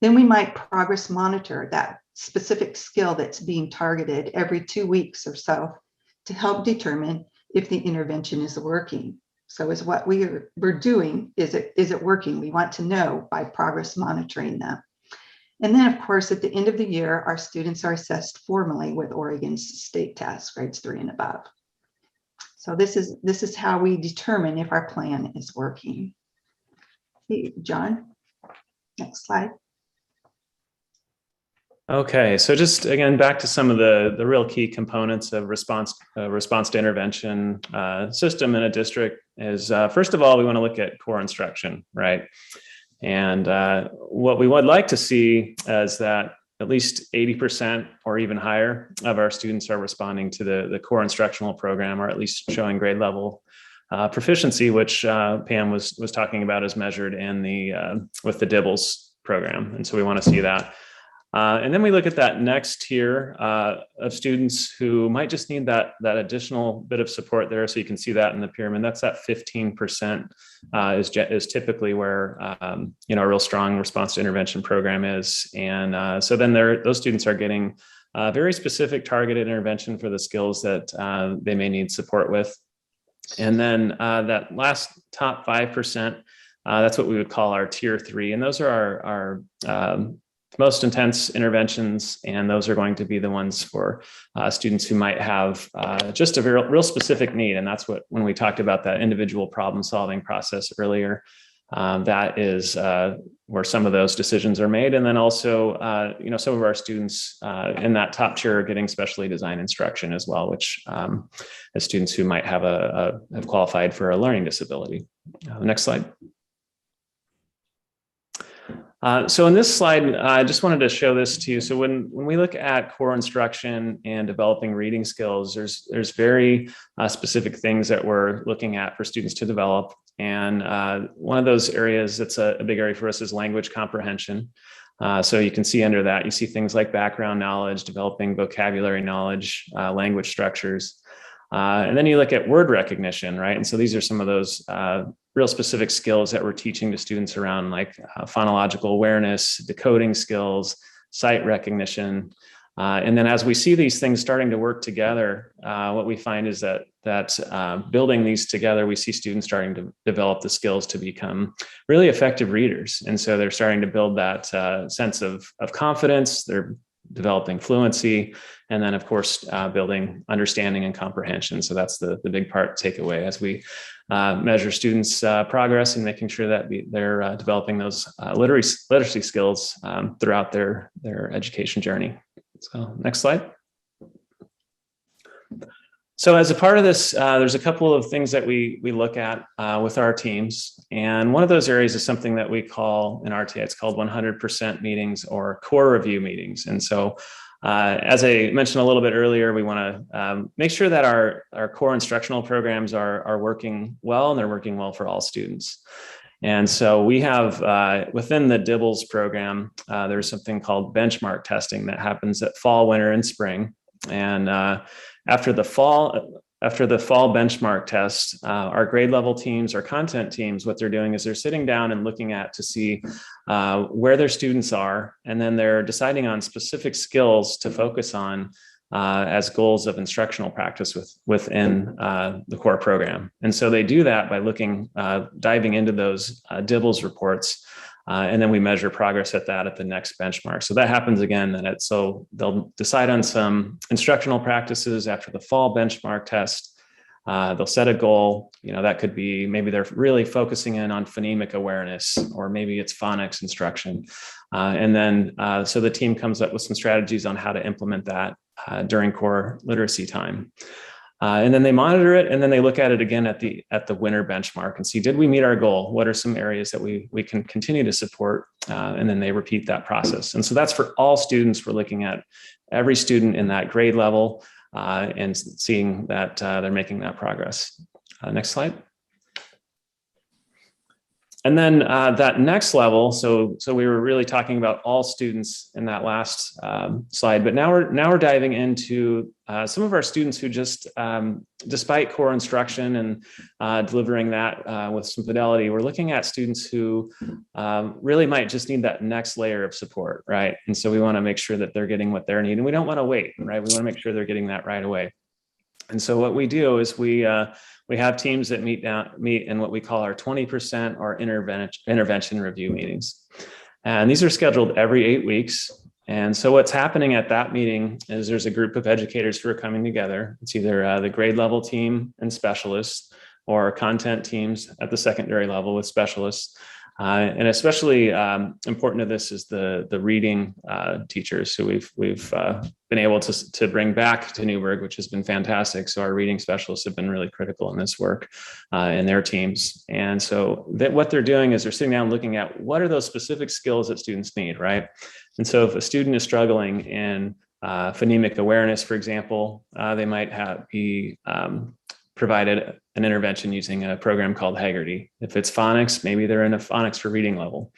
then we might progress monitor that specific skill that's being targeted every 2 weeks or so to help determine if the intervention is working. So is what we're doing, is it working? We want to know by progress monitoring them. And then of course, at the end of the year, our students are assessed formally with Oregon's state test, grades 3 and above. So this is how we determine if our plan is working. Hey, John, next slide. Okay, so just again, back to some of the real key components of response to intervention system in a district is, first of all, we want to look at core instruction, right? And what we would like to see is that at least 80% or even higher of our students are responding to the core instructional program, or at least showing grade level proficiency, which Pam was talking about as measured in the with the DIBELS program. And so we want to see that. And then we look at that next tier of students who might just need that additional bit of support there. So you can see that in the pyramid. That's that 15% is typically where a real strong response to intervention program is. And so then those students are getting very specific targeted intervention for the skills that they may need support with. And then that last top 5%, that's what we would call our tier 3. And those are our most intense interventions, and those are going to be the ones for students who might have just a real specific need. And that's what, when we talked about that individual problem solving process earlier, that is where some of those decisions are made. And then also, some of our students in that top tier are getting specially designed instruction as well, which as students who might have have qualified for a learning disability. Next slide. So in this slide, I just wanted to show this to you. So when we look at core instruction and developing reading skills, there's very specific things that we're looking at for students to develop. And one of those areas that's a big area for us is language comprehension. So you can see under that, you see things like background knowledge, developing vocabulary knowledge, language structures. And then you look at word recognition, right? And so these are some of those real specific skills that we're teaching to students around, like phonological awareness, decoding skills, sight recognition. And then as we see these things starting to work together, what we find is that building these together, we see students starting to develop the skills to become really effective readers. And so they're starting to build that sense of confidence. They're developing fluency, and then of course building understanding and comprehension. So that's the big part takeaway as we measure students' progress and making sure that they're developing those literacy skills throughout their education journey. So next slide. So as a part of this, there's a couple of things that we look at with our teams. And one of those areas is something that we call in RTA, it's called 100% meetings or core review meetings. And so As I mentioned a little bit earlier, we want to make sure that our core instructional programs are working well, and they're working well for all students. And so we have within the DIBELS program, there's something called benchmark testing that happens at fall, winter, and spring. And after the fall benchmark test, our grade level teams, our content teams, what they're doing is they're sitting down and looking at to see where their students are, and then they're deciding on specific skills to focus on as goals of instructional practice within the core program. And so they do that by looking, diving into those DIBELS reports, and then we measure progress at the next benchmark. So that happens again, so they'll decide on some instructional practices after the fall benchmark test. They'll set a goal, that could be, maybe they're really focusing in on phonemic awareness, or maybe it's phonics instruction. And then, so the team comes up with some strategies on how to implement that during core literacy time. And then they monitor it, and then they look at it again at the winter benchmark and see, did we meet our goal? What are some areas that we can continue to support? And then they repeat that process. And so that's for all students. We're looking at every student in that grade level and seeing that they're making that progress. Next slide. And then that next level, so we were really talking about all students in that last slide, but now we're diving into some of our students who just, despite core instruction and delivering that with some fidelity, we're looking at students who really might just need that next layer of support, right? And so we want to make sure that they're getting what they're needing. And we don't want to wait, right? We want to make sure they're getting that right away. And so what we do is we have teams that meet in what we call our 20% or intervention review meetings. And these are scheduled every 8 weeks. And so what's happening at that meeting is there's a group of educators who are coming together. It's either the grade level team and specialists, or content teams at the secondary level with specialists. And especially important to this is the reading teachers who we've been able to bring back to Newberg, which has been fantastic. So our reading specialists have been really critical in this work in their teams. And so what they're doing is they're sitting down looking at what are those specific skills that students need, right? And so if a student is struggling in phonemic awareness, for example, they might be provided an intervention using a program called Haggerty. If it's phonics, maybe they're in a phonics for reading level.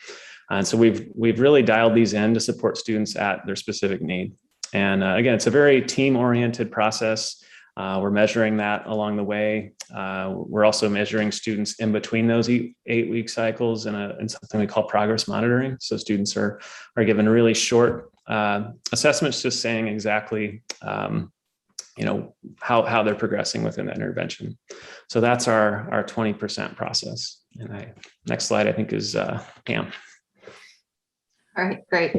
And so we've really dialed these in to support students at their specific need. And again, it's a very team-oriented process. We're measuring that along the way. We're also measuring students in between those 8-week cycles in something we call progress monitoring. So students are given really short assessments, just saying exactly how they're progressing within that intervention. So that's our 20% process. And next slide, I think, is Pam. All right, great.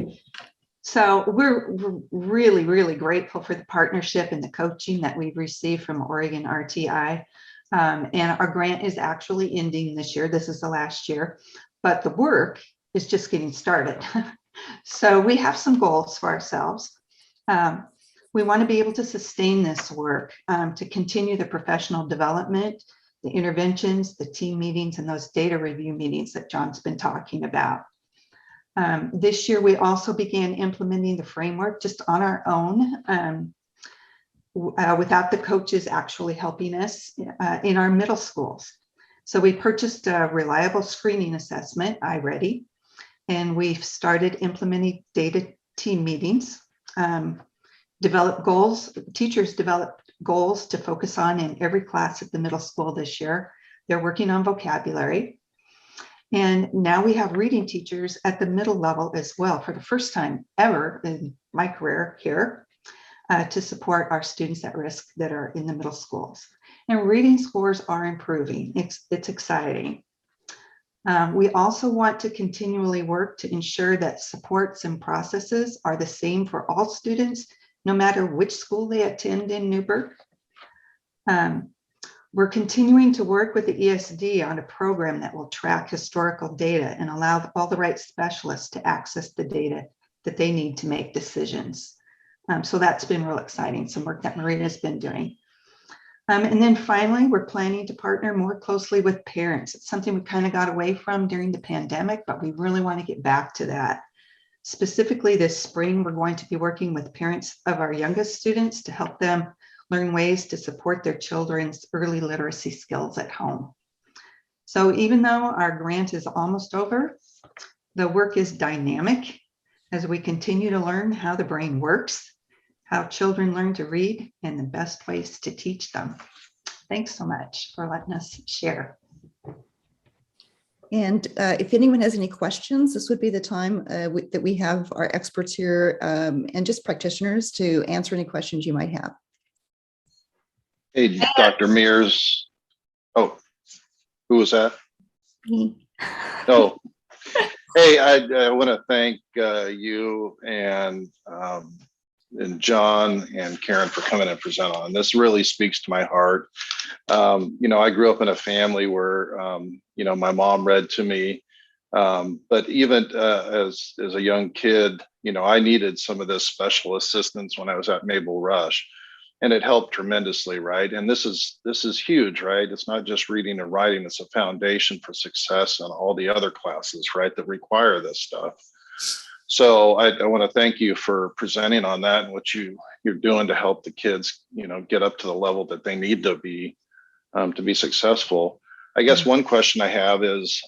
So we're really, really grateful for the partnership and the coaching that we've received from Oregon RTI. And our grant is actually ending this year. This is the last year, but the work is just getting started. So we have some goals for ourselves. We want to be able to sustain this work, to continue the professional development, the interventions, the team meetings, and those data review meetings that John's been talking about. This year, we also began implementing the framework just on our own, without the coaches actually helping us in our middle schools. So we purchased a reliable screening assessment, iReady, and we've started implementing data team meetings. Develop goals. Teachers developed goals to focus on in every class at the middle school this year. They're working on vocabulary. And now we have reading teachers at the middle level as well, for the first time ever in my career here, to support our students at risk that are in the middle schools. And reading scores are improving. It's exciting. We also want to continually work to ensure that supports and processes are the same for all students, no matter which school they attend in Newberg. We're continuing to work with the ESD on a program that will track historical data and allow all the right specialists to access the data that they need to make decisions. So that's been real exciting, some work that Marina's been doing. And then finally, we're planning to partner more closely with parents. It's something we kind of got away from during the pandemic, but we really want to get back to that. Specifically this spring, we're going to be working with parents of our youngest students to help them learn ways to support their children's early literacy skills at home. So even though our grant is almost over, the work is dynamic as we continue to learn how the brain works, how children learn to read, and the best ways to teach them. Thanks so much for letting us share. And if anyone has any questions, this would be the time that we have our experts here and just practitioners to answer any questions you might have. Hey, Dr. Mears. Oh, who was that? Me. Oh, hey, I want to thank you and John and Karen for coming and present on. This really speaks to my heart. You know, I grew up in a family where, you know, my mom read to me, but even as a young kid, you know, I needed some of this special assistance when I was at Mabel Rush, and it helped tremendously, right? And this is huge, right? It's not just reading and writing; it's a foundation for success in all the other classes, right, that require this stuff. So I want to thank you for presenting on that and what you're doing to help the kids, you know, get up to the level that they need to be successful. I guess one question I have is,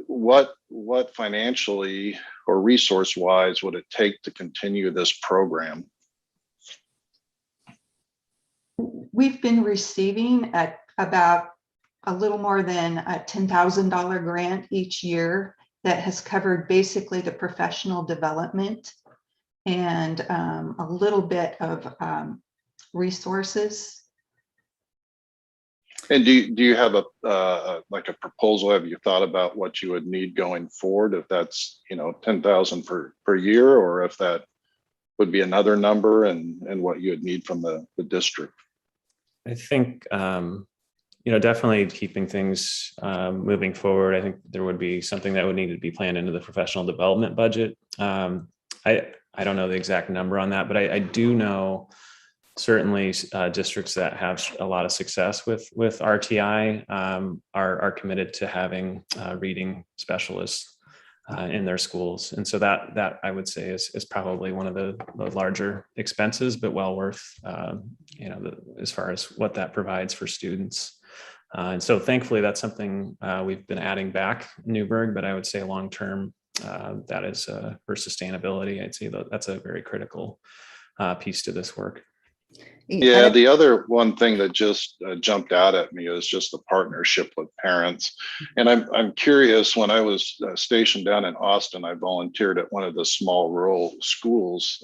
what financially or resource wise would it take to continue this program? We've been receiving at about a little more than a $10,000 grant each year that has covered basically the professional development and a little bit of resources. And do you have like a proposal? Have you thought about what you would need going forward? If that's, you know, 10,000 per year, or if that would be another number, and what you would need from the district? I think, you know, definitely keeping things moving forward. I think there would be something that would need to be planned into the professional development budget. I don't know the exact number on that, but I do know certainly districts that have a lot of success with RTI are committed to having reading specialists in their schools. And so that I would say is probably one of the larger expenses, but well worth, you know, as far as what that provides for students. And so thankfully that's something we've been adding back in Newberg, but I would say long-term that is for sustainability. I'd say that's a very critical piece to this work. Yeah, the other one thing that just jumped out at me is just the partnership with parents. And I'm curious, when I was stationed down in Austin, I volunteered at one of the small rural schools,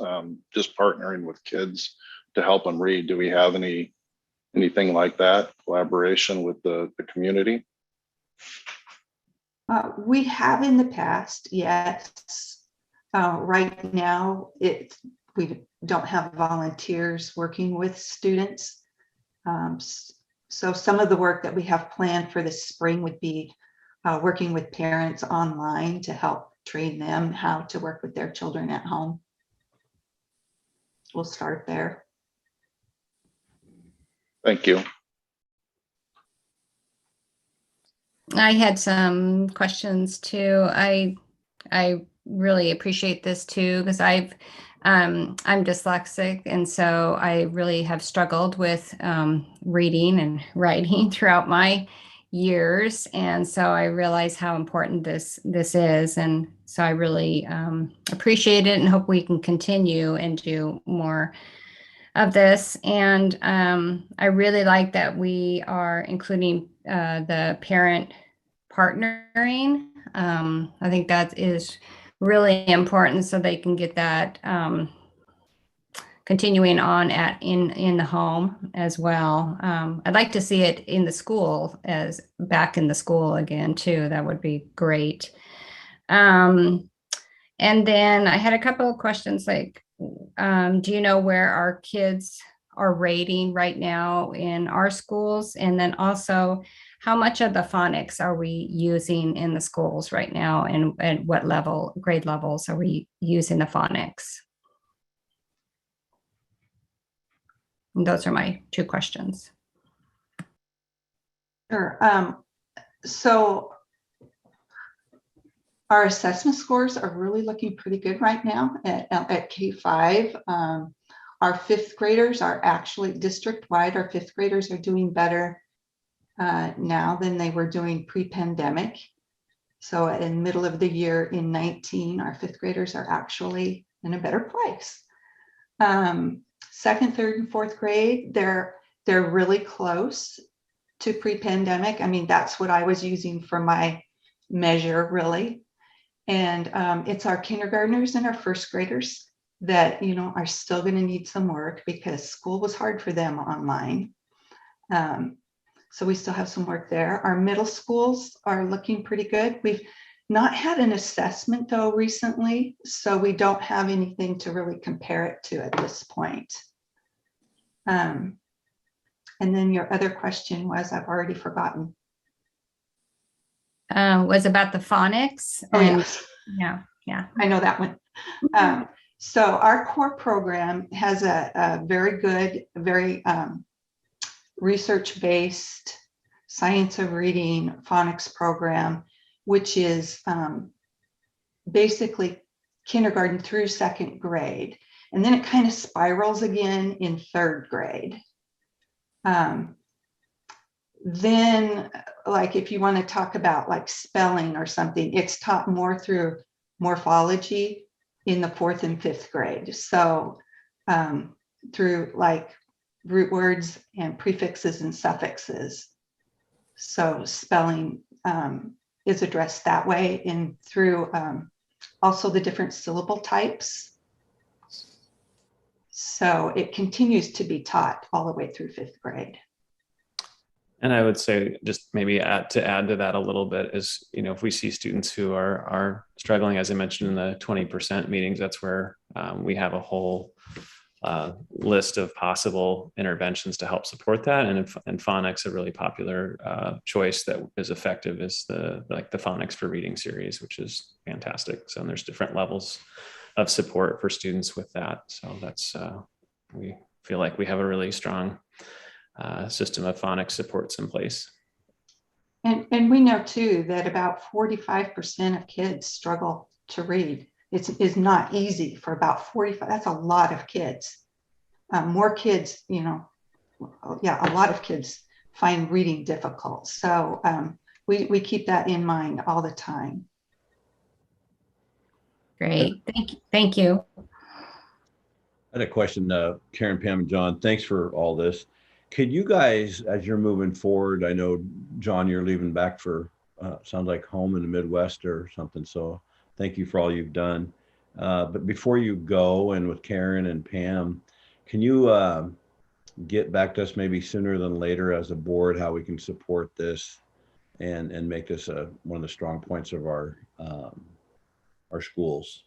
just partnering with kids to help them read. Do we have anything like that, collaboration with the community? We have in the past, yes. Right now, we don't have volunteers working with students. So some of the work that we have planned for this spring would be working with parents online to help train them how to work with their children at home. We'll start there. Thank you. I had some questions too. I really appreciate this too, because I'm dyslexic, and so I really have struggled with reading and writing throughout my years, and so I realize how important this is, and so I really appreciate it and hope we can continue and do more of this. And I really like that we are including the parent partnering. I think that is really important so they can get that continuing on in the home as well. I'd like to see it in the school, as back in the school again too. That would be great. And then I had a couple of questions like, do you know where our kids are rating right now in our schools? And then also, how much of the phonics are we using in the schools right now, and at what level, grade levels are we using the phonics? And those are my two questions. Sure. So Our assessment scores are really looking pretty good right now at K-5. Our fifth graders are actually district-wide. Our fifth graders are doing better now than they were doing pre-pandemic. So in the middle of the year in 19, our fifth graders are actually in a better place. Second, third, and fourth grade, they're really close to pre-pandemic. I mean, that's what I was using for my measure, really. And it's our kindergartners and our first graders that, you know, are still going to need some work because school was hard for them online. So we still have some work there. Our middle schools are looking pretty good. We've not had an assessment though recently, so we don't have anything to really compare it to at this point. And then your other question was, I've already forgotten. Was about the phonics. Oh, and yes. Yeah. I know that one. So our core program has a very good, very research-based science of reading phonics program, which is basically kindergarten through second grade. And then it kind of spirals again in third grade. Then, like, if you want to talk about like spelling or something, it's taught more through morphology in the fourth and fifth grade. So through like root words and prefixes and suffixes. So spelling is addressed that way, and through also the different syllable types. So it continues to be taught all the way through fifth grade. And I would say, just maybe add to that a little bit is, you know, if we see students who are struggling, as I mentioned in the 20% meetings, that's where we have a whole list of possible interventions to help support that. And phonics, a really popular choice that is effective is the phonics for reading series, which is fantastic. So there's different levels of support for students with that. So that's, we feel like we have a really strong system of phonics supports in place. And we know too that about 45% of kids struggle to read. It's not easy for about 45. That's a lot of kids. More kids, you know, yeah, a lot of kids find reading difficult. So we keep that in mind all the time. Great, thank you. I had a question, Karen, Pam, and John. Thanks for all this. Could you guys, as you're moving forward, I know, John, you're leaving back for, sounds like home in the Midwest or something. So thank you for all you've done. But before you go, and with Karen and Pam, can you get back to us maybe sooner than later as a board, how we can support this and make this one of the strong points of our schools?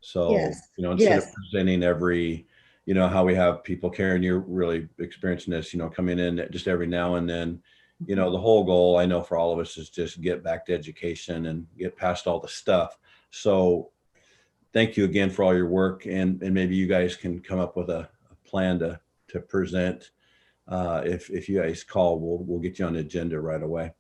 So, Yes. you know, instead Yes. of presenting every, you know, how we have people, Karen, you're really experiencing this, you know, coming in just every now and then, you know, the whole goal I know for all of us is just get back to education and get past all the stuff. So thank you again for all your work, and maybe you guys can come up with a plan to present. If you guys call, we'll get you on the agenda right away.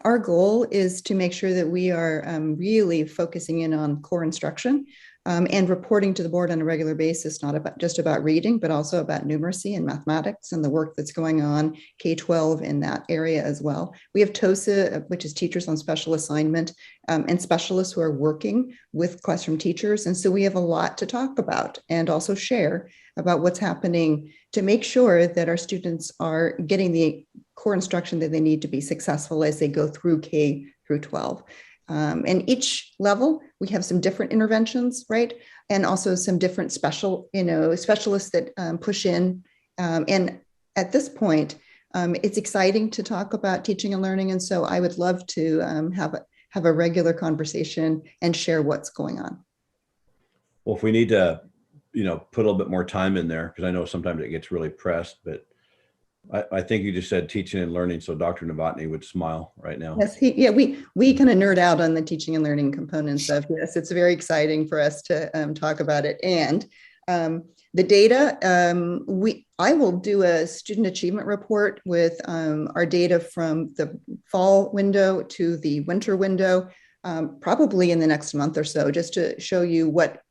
Our goal is to make sure that we are really focusing in on core instruction and reporting to the board on a regular basis, not just about reading, but also about numeracy and mathematics and the work that's going on K-12 in that area as well. We have TOSA, which is Teachers on Special Assignment, and specialists who are working with classroom teachers. And so we have a lot to talk about and also share about what's happening to make sure that our students are getting the core instruction that they need to be successful as they go through K through 12. And each level, we have some different interventions, right? And also some different specialists that push in. And at this point, it's exciting to talk about teaching and learning. And so I would love to have a regular conversation and share what's going on. Well, if we need to, you know, put a little bit more time in there, because I know sometimes it gets really pressed, but I think you just said teaching and learning, so Dr. Novotny would smile right now. Yes, we kind of nerd out on the teaching and learning components of this. It's very exciting for us to talk about it. And the data, I will do a student achievement report with our data from the fall window to the winter window probably in the next month or so, just to show you what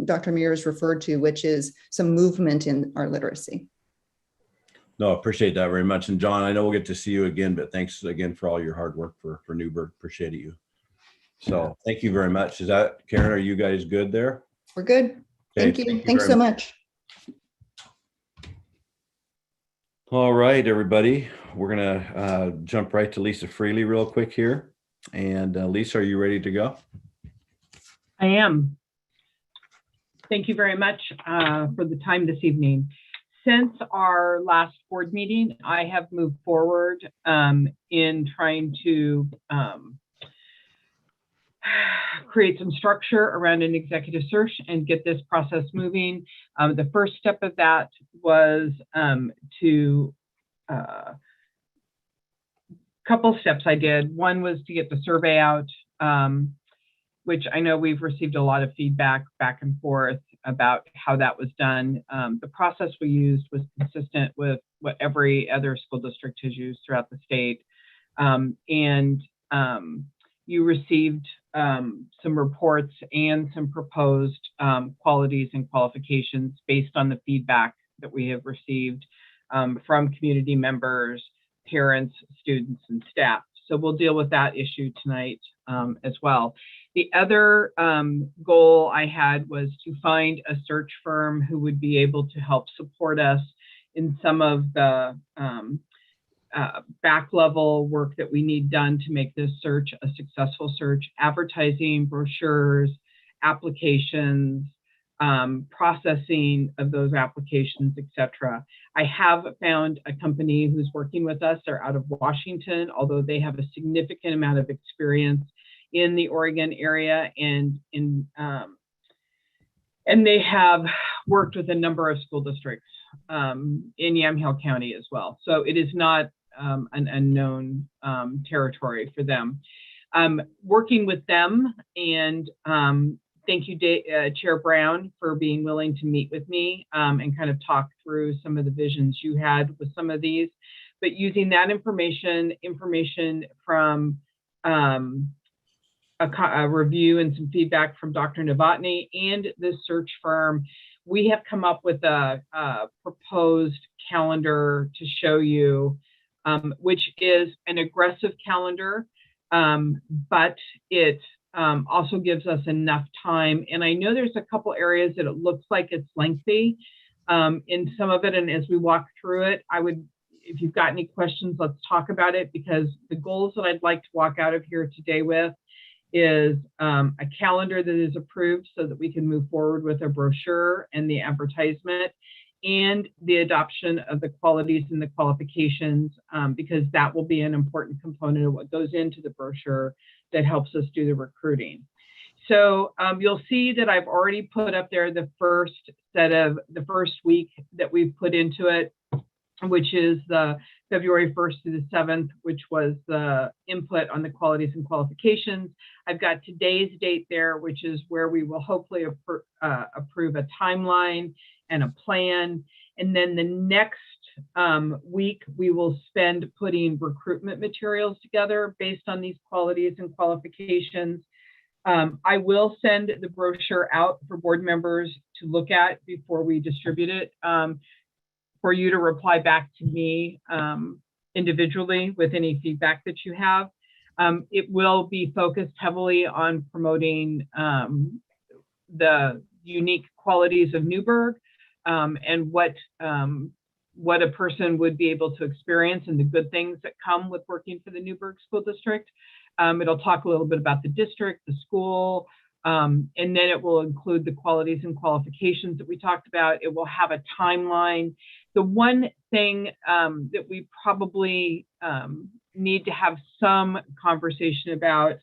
Dr. Mears referred to, which is some movement in our literacy. No, appreciate that very much. And John, I know we'll get to see you again, but thanks again for all your hard work for Newberg. Appreciate you. So thank you very much. Is that, Karen, are you guys good there? We're good. Okay, thank you. Thanks so much. All right, everybody. We're going to jump right to Lisa Freely real quick here. And Lisa, are you ready to go? I am. Thank you very much for the time this evening. Since our last board meeting, I have moved forward in trying to create some structure around an executive search and get this process moving. The first step of that was couple steps I did. One was to get the survey out, which I know we've received a lot of feedback back and forth about how that was done. The process we used was consistent with what every other school district has used throughout the state. You received some reports and some proposed qualities and qualifications based on the feedback that we have received from community members, parents, students, and staff. So we'll deal with that issue tonight as well. The other goal I had was to find a search firm who would be able to help support us in some of the back level work that we need done to make this search a successful search: advertising, brochures, applications, processing of those applications, etc. I have found a company who's working with us. They're out of Washington, although they have a significant amount of experience in the Oregon area, and they have worked with a number of school districts in Yamhill County as well. So it is not an unknown territory for them. Working with them, and thank you, Chair Brown, for being willing to meet with me and kind of talk through some of the visions you had with some of these. But using that information from a review and some feedback from Dr. Novotny and this search firm, we have come up with a proposed calendar to show you, which is an aggressive calendar, but it also gives us enough time. And I know there's a couple areas that it looks like it's lengthy in some of it. And as we walk through it, I would, if you've got any questions, let's talk about it, because the goals that I'd like to walk out of here today with is a calendar that is approved so that we can move forward with a brochure and the advertisement, and the adoption of the qualities and the qualifications, because that will be an important component of what goes into the brochure that helps us do the recruiting. So you'll see that I've already put up there the first week that we've put into it, which is the February 1st to the 7th, which was the input on the qualities and qualifications. I've got today's date there, which is where we will hopefully approve a timeline and a plan. And then the next week, we will spend putting recruitment materials together based on these qualities and qualifications. I will send the brochure out for board members to look at before we distribute it, for you to reply back to me individually with any feedback that you have. It will be focused heavily on promoting the unique qualities of Newberg, and what a person would be able to experience and the good things that come with working for the Newberg School District. It'll talk a little bit about the district, the school, and then it will include the qualities and qualifications that we talked about. It will have a timeline. The one thing that we probably need to have some conversation about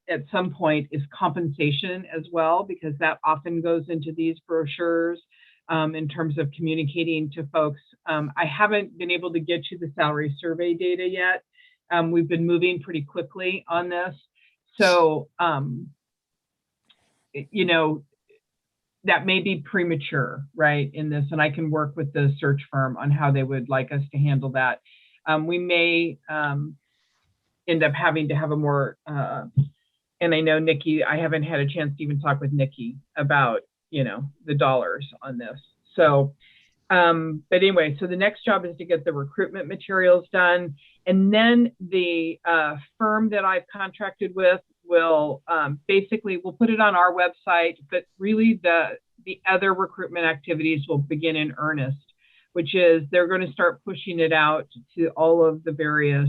at some point is compensation as well, because that often goes into these brochures in terms of communicating to folks. I haven't been able to get you the salary survey data yet. We've been moving pretty quickly on this. So, you know, that may be premature, right, in this, and I can work with the search firm on how they would like us to handle that. We may end up having to have a more, and I know Nikki, I haven't had a chance to even talk with Nikki about, the dollars on this. So, but anyway, so the next job is to get the recruitment materials done. And then the firm that I've contracted with will basically, we'll put it on our website, but really the other recruitment activities will begin in earnest, which is they're going to start pushing it out to all of the various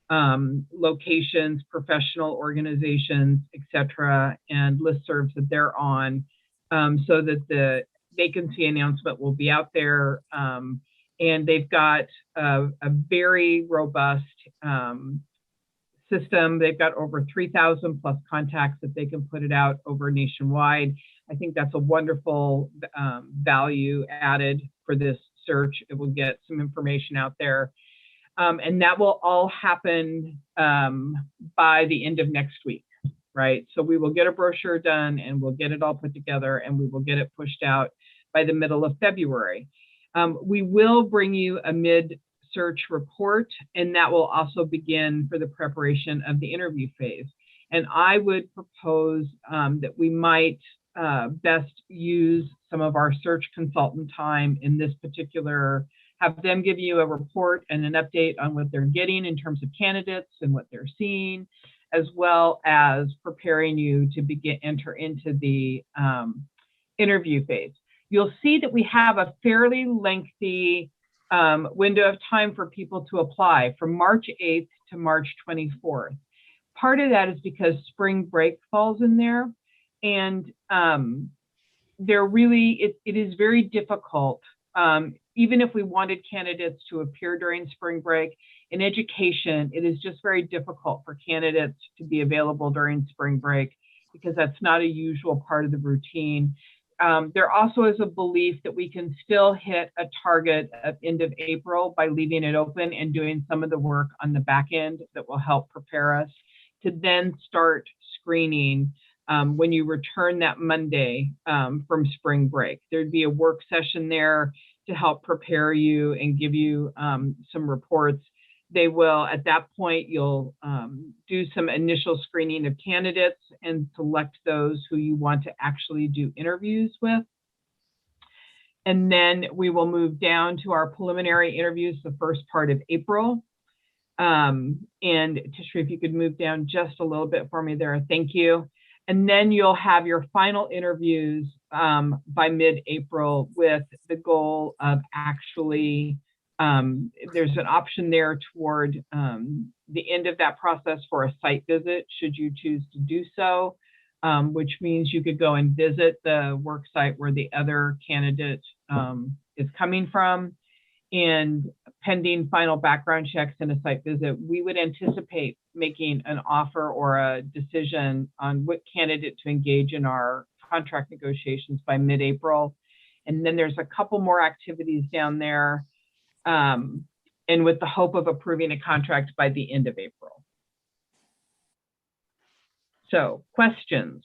locations, professional organizations, et cetera, and listservs that they're on, so that the vacancy announcement will be out there. And they've got a very robust system. They've got over 3,000 plus contacts that they can put it out over nationwide. I think that's a wonderful value added for this search. It will get some information out there. And that will all happen by the end of next week, right? So we will get a brochure done and we'll get it all put together and we will get it pushed out by the middle of February. We will bring you a mid-search report, and that will also begin for the preparation of the interview phase. And I would propose that we might best use some of our search consultant time in this particular, have them give you a report and an update on what they're getting in terms of candidates and what they're seeing, as well as preparing you to enter into the interview phase. You'll see that we have a fairly lengthy window of time for people to apply from March 8th to March 24th. Part of that is because spring break falls in there, and they're really, it is very difficult. Even if we wanted candidates to appear during spring break, in education, it is just very difficult for candidates to be available during spring break because that's not a usual part of the routine. There also is a belief that we can still hit a target at end of April by leaving it open and doing some of the work on the back end that will help prepare us to then start screening when you return that Monday from spring break. There'd be a work session there to help prepare you and give you some reports. They will, at that point, you'll do some initial screening of candidates and select those who you want to actually do interviews with. And then we will move down to our preliminary interviews the first part of April. And Tishri, if you could move down just a little bit for me there, thank you. And then you'll have your final interviews by mid-April with the goal of actually, there's an option there toward the end of that process for a site visit, should you choose to do so, which means you could go and visit the work site where the other candidate is coming from. And pending final background checks and a site visit, we would anticipate making an offer or a decision on what candidate to engage in our contract negotiations by mid-April. And then there's a couple more activities down there, and with the hope of approving a contract by the end of April. So, questions?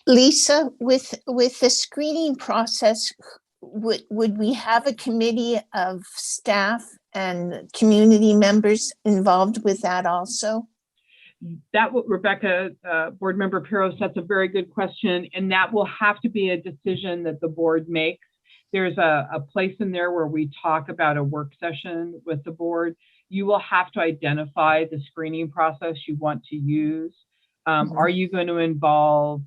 Lisa, with the screening process, would we have a committee of staff and community members involved with that also? That what Rebecca, Board Member Piros, that's a very good question. And that will have to be a decision that the board makes. There's a place in there where we talk about a work session with the board. You will have to identify the screening process you want to use. Are you going to involve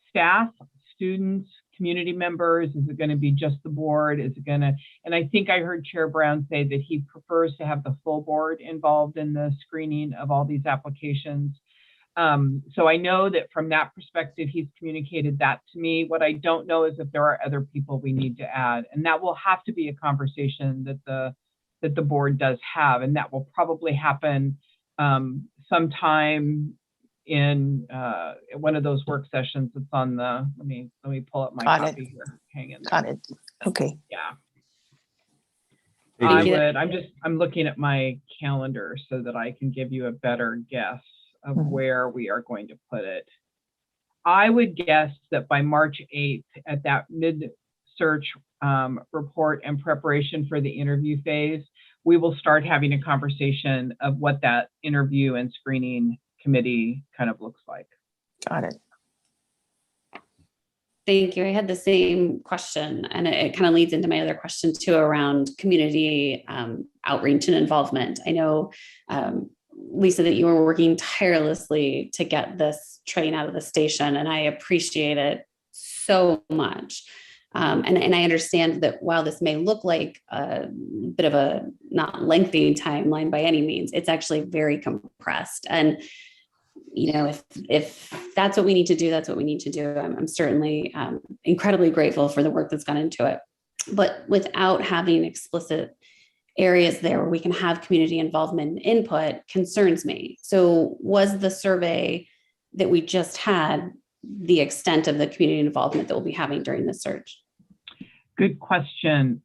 staff, students, community members? Is it going to be just the board? Is it going to, and I think I heard Chair Brown say that he prefers to have the full board involved in the screening of all these applications. So I know that from that perspective, he's communicated that to me. What I don't know is if there are other people we need to add, and that will have to be a conversation that the board does have, and that will probably happen sometime in one of those work sessions. It's on the, let me pull up my copy here. Hang in there. Got it. Okay. Yeah. Thank you. I'm looking at my calendar so that I can give you a better guess of where we are going to put it. I would guess that by March 8th at that mid search report and preparation for the interview phase, we will start having a conversation of what that interview and screening committee kind of looks like. Got it. Thank you. I had the same question, and it kind of leads into my other question too around community outreach and involvement. I know, Lisa, that you were working tirelessly to get this train out of the station, and I appreciate it so much. And I understand that while this may look like a bit of a not lengthy timeline by any means, it's actually very compressed. And if that's what we need to do, that's what we need to do. I'm certainly incredibly grateful for the work that's gone into it. But without having explicit areas there where we can have community involvement and input concerns me. So was the survey that we just had the extent of the community involvement that we'll be having during the search? Good question,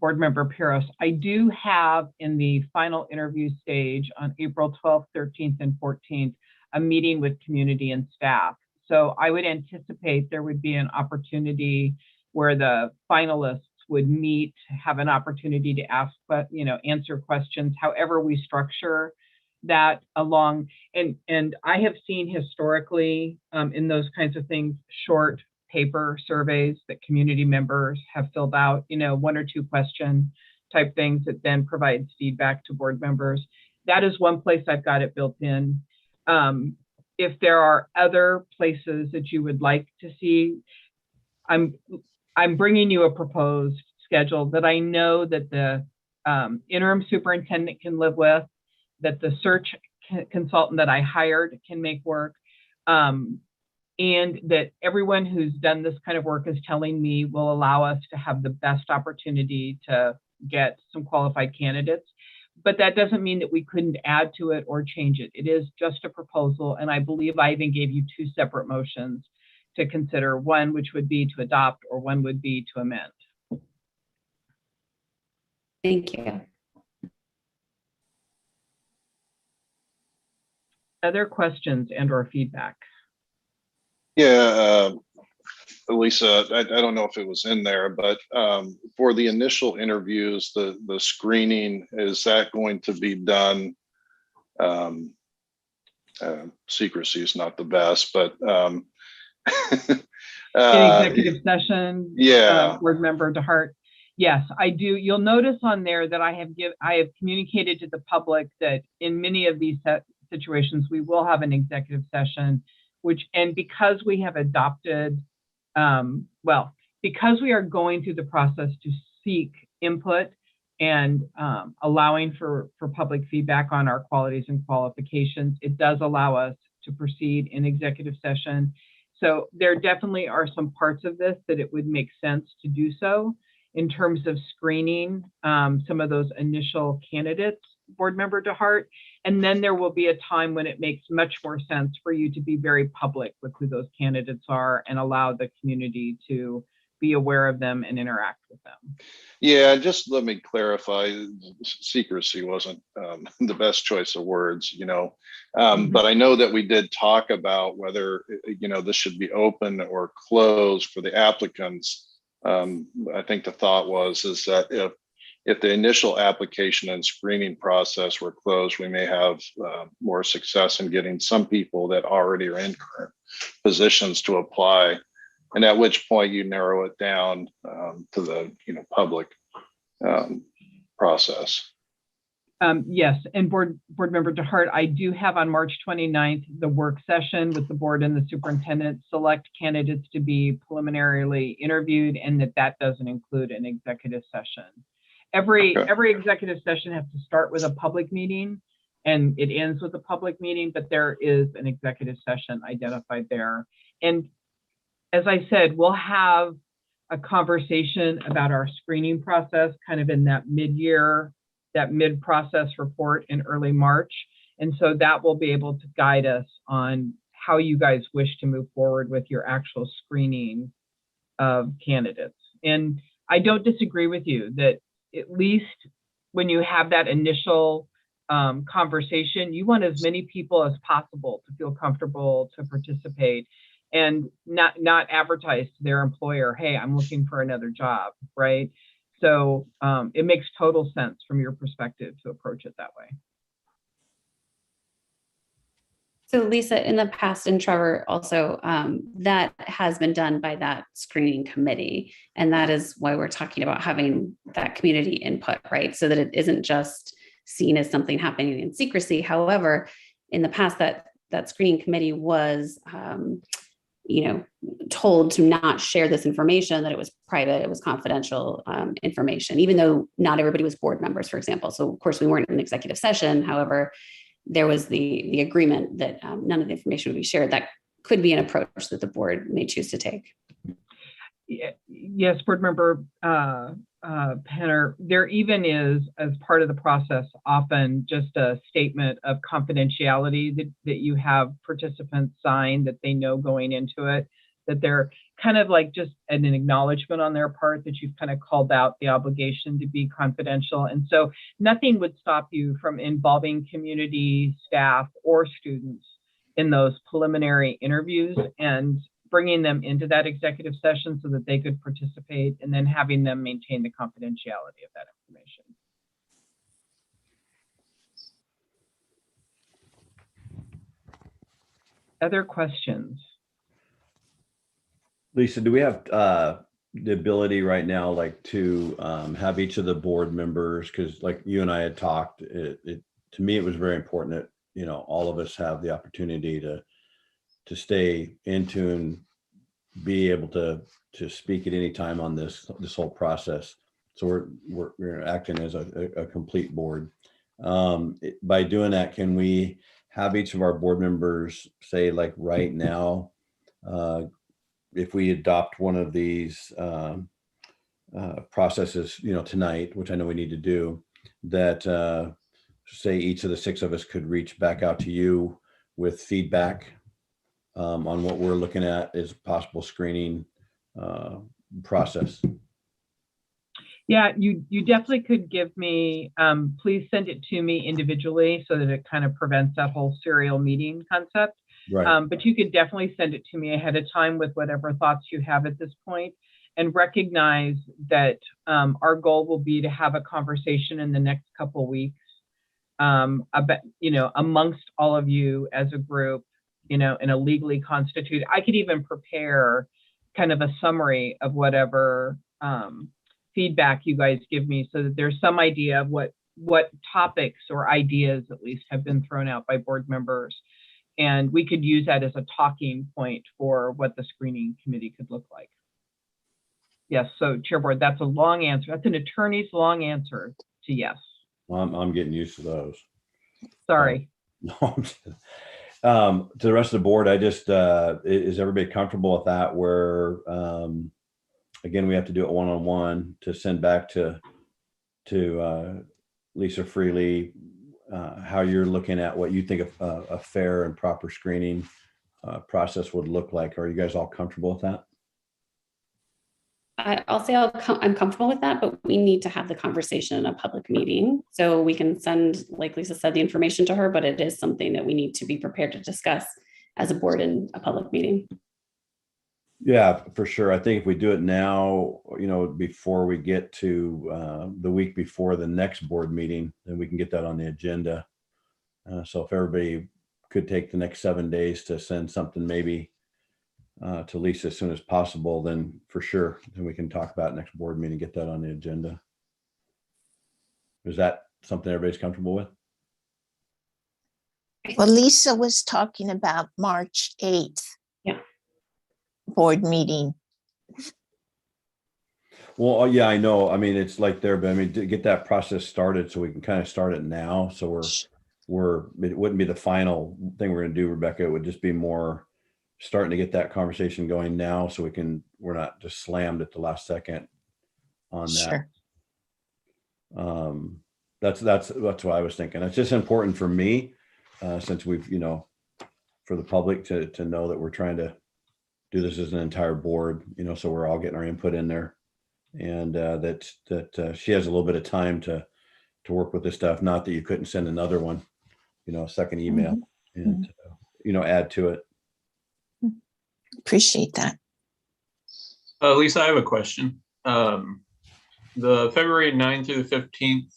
Board Member Piros. I do have in the final interview stage on April 12th, 13th, and 14th, a meeting with community and staff. So I would anticipate there would be an opportunity where the finalists would meet, have an opportunity to ask, answer questions, however we structure that along. And I have seen historically in those kinds of things, short paper surveys that community members have filled out, 1 or 2 question type things that then provides feedback to board members. That is one place I've got it built in. If there are other places that you would like to see, I'm bringing you a proposed schedule that I know that the interim superintendent can live with, that the search consultant that I hired can make work, and that everyone who's done this kind of work is telling me will allow us to have the best opportunity to get some qualified candidates. But that doesn't mean that we couldn't add to it or change it. It is just a proposal, and I believe I even gave you 2 separate motions to consider, one which would be to adopt or one would be to amend. Thank you. Other questions and or feedback? Yeah, Lisa, I don't know if it was in there, but for the initial interviews, the screening, is that going to be done? Secrecy is not the best, but in executive session, yeah, Board Member DeHart. Yes, I do. You'll notice on there that I have communicated to the public that in many of these situations, we will have an executive session, and because we have adopted, because we are going through the process to seek input and allowing for public feedback on our qualities and qualifications, it does allow us to proceed in executive session. So there definitely are some parts of this that it would make sense to do so in terms of screening some of those initial candidates, Board Member DeHart. And then there will be a time when it makes much more sense for you to be very public with who those candidates are and allow the community to be aware of them and interact with them. Yeah, just let me clarify, secrecy wasn't the best choice of words, but I know that we did talk about whether, this should be open or closed for the applicants. I think the thought is that if the initial application and screening process were closed, we may have more success in getting some people that already are in current positions to apply. And at which point you narrow it down to the public process. Yes, and Board Member DeHart, I do have on March 29th the work session with the board and the superintendent, select candidates to be preliminarily interviewed, and that doesn't include an executive session. Every executive session has to start with a public meeting and it ends with a public meeting, but there is an executive session identified there. And as I said, we'll have a conversation about our screening process kind of in that mid-process report in early March. And so that will be able to guide us on how you guys wish to move forward with your actual screening of candidates. And I don't disagree with you that at least when you have that initial conversation, you want as many people as possible to feel comfortable to participate. and not advertise to their employer, hey, I'm looking for another job, right? So it makes total sense from your perspective to approach it that way. So Lisa, in the past, and Trevor also, that has been done by that screening committee. And that is why we're talking about having that community input, right? So that it isn't just seen as something happening in secrecy. However, in the past, that screening committee was, told to not share this information, that it was private, it was confidential information, even though not everybody was board members, for example. So of course we weren't in an executive session. However, there was the agreement that none of the information would be shared. That could be an approach that the board may choose to take. Yes, board member Penner, there even is, as part of the process, often just a statement of confidentiality that you have participants sign, that they know going into it, that they're kind of like just an acknowledgement on their part that you've kind of called out the obligation to be confidential. And so nothing would stop you from involving community, staff, or students in those preliminary interviews and bringing them into that executive session so that they could participate, and then having them maintain the confidentiality of that information. Other questions? Lisa, do we have the ability right now, like to have each of the board members, because like you and I had talked, to me, it was very important that, all of us have the opportunity to stay in tune, be able to speak at any time on this whole process. So we're acting as a complete board. By doing that, can we have each of our board members say, like right now, if we adopt one of these processes, tonight, which I know we need to do, that say each of the 6 of us could reach back out to you with feedback on what we're looking at as a possible screening process. Yeah, you definitely could give me, please send it to me individually so that it kind of prevents that whole serial meeting concept. Right. But you could definitely send it to me ahead of time with whatever thoughts you have at this point, and recognize that our goal will be to have a conversation in the next couple of weeks about, amongst all of you as a group, in a legally constituted. I could even prepare kind of a summary of whatever feedback you guys give me, so that there's some idea of what topics or ideas at least have been thrown out by board members. And we could use that as a talking point for what the screening committee could look like. Yes, so Chair Board, that's a long answer. That's an attorney's long answer to yes. Well, I'm getting used to those. Sorry. No, I'm kidding. To the rest of the board, I just, is everybody comfortable with that, where, again, we have to do it one-on-one to send back to Lisa Freely, how you're looking at what you think a fair and proper screening process would look like. Are you guys all comfortable with that? I'll say I'm comfortable with that, but we need to have the conversation in a public meeting. So we can send, like Lisa said, the information to her, but it is something that we need to be prepared to discuss as a board in a public meeting. Yeah, for sure. I think if we do it now, before we get to the week before the next board meeting, then we can get that on the agenda. So if everybody could take the next 7 days to send something maybe to Lisa as soon as possible, then for sure, then we can talk about it next board meeting, get that on the agenda. Is that something everybody's comfortable with? Well, Lisa was talking about March 8th. Yeah. Board meeting. Well, yeah, I know. I mean, it's like there, but I mean, to get that process started so we can kind of start it now. So it wouldn't be the final thing we're going to do, Rebecca. It would just be more starting to get that conversation going now, so we're not just slammed at the last second on that. Sure. That's what I was thinking. It's just important for me, since we've, for the public to know that we're trying to do this as an entire board, so we're all getting our input in there, and that she has a little bit of time to work with this stuff. Not that you couldn't send another one, a second email, and add to it. Appreciate that. Lisa, I have a question. The February 9th through the 15th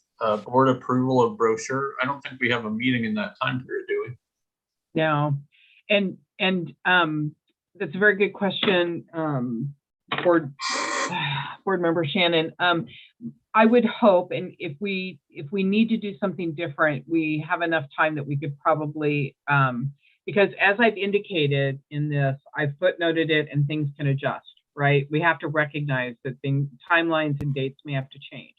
board approval of brochure, I don't think we have a meeting in that time period, do we? No, and that's a very good question, board member Shannon. I would hope, and if we need to do something different, we have enough time that we could probably, because as I've indicated in this, I've footnoted it and things can adjust, right? We have to recognize that timelines and dates may have to change.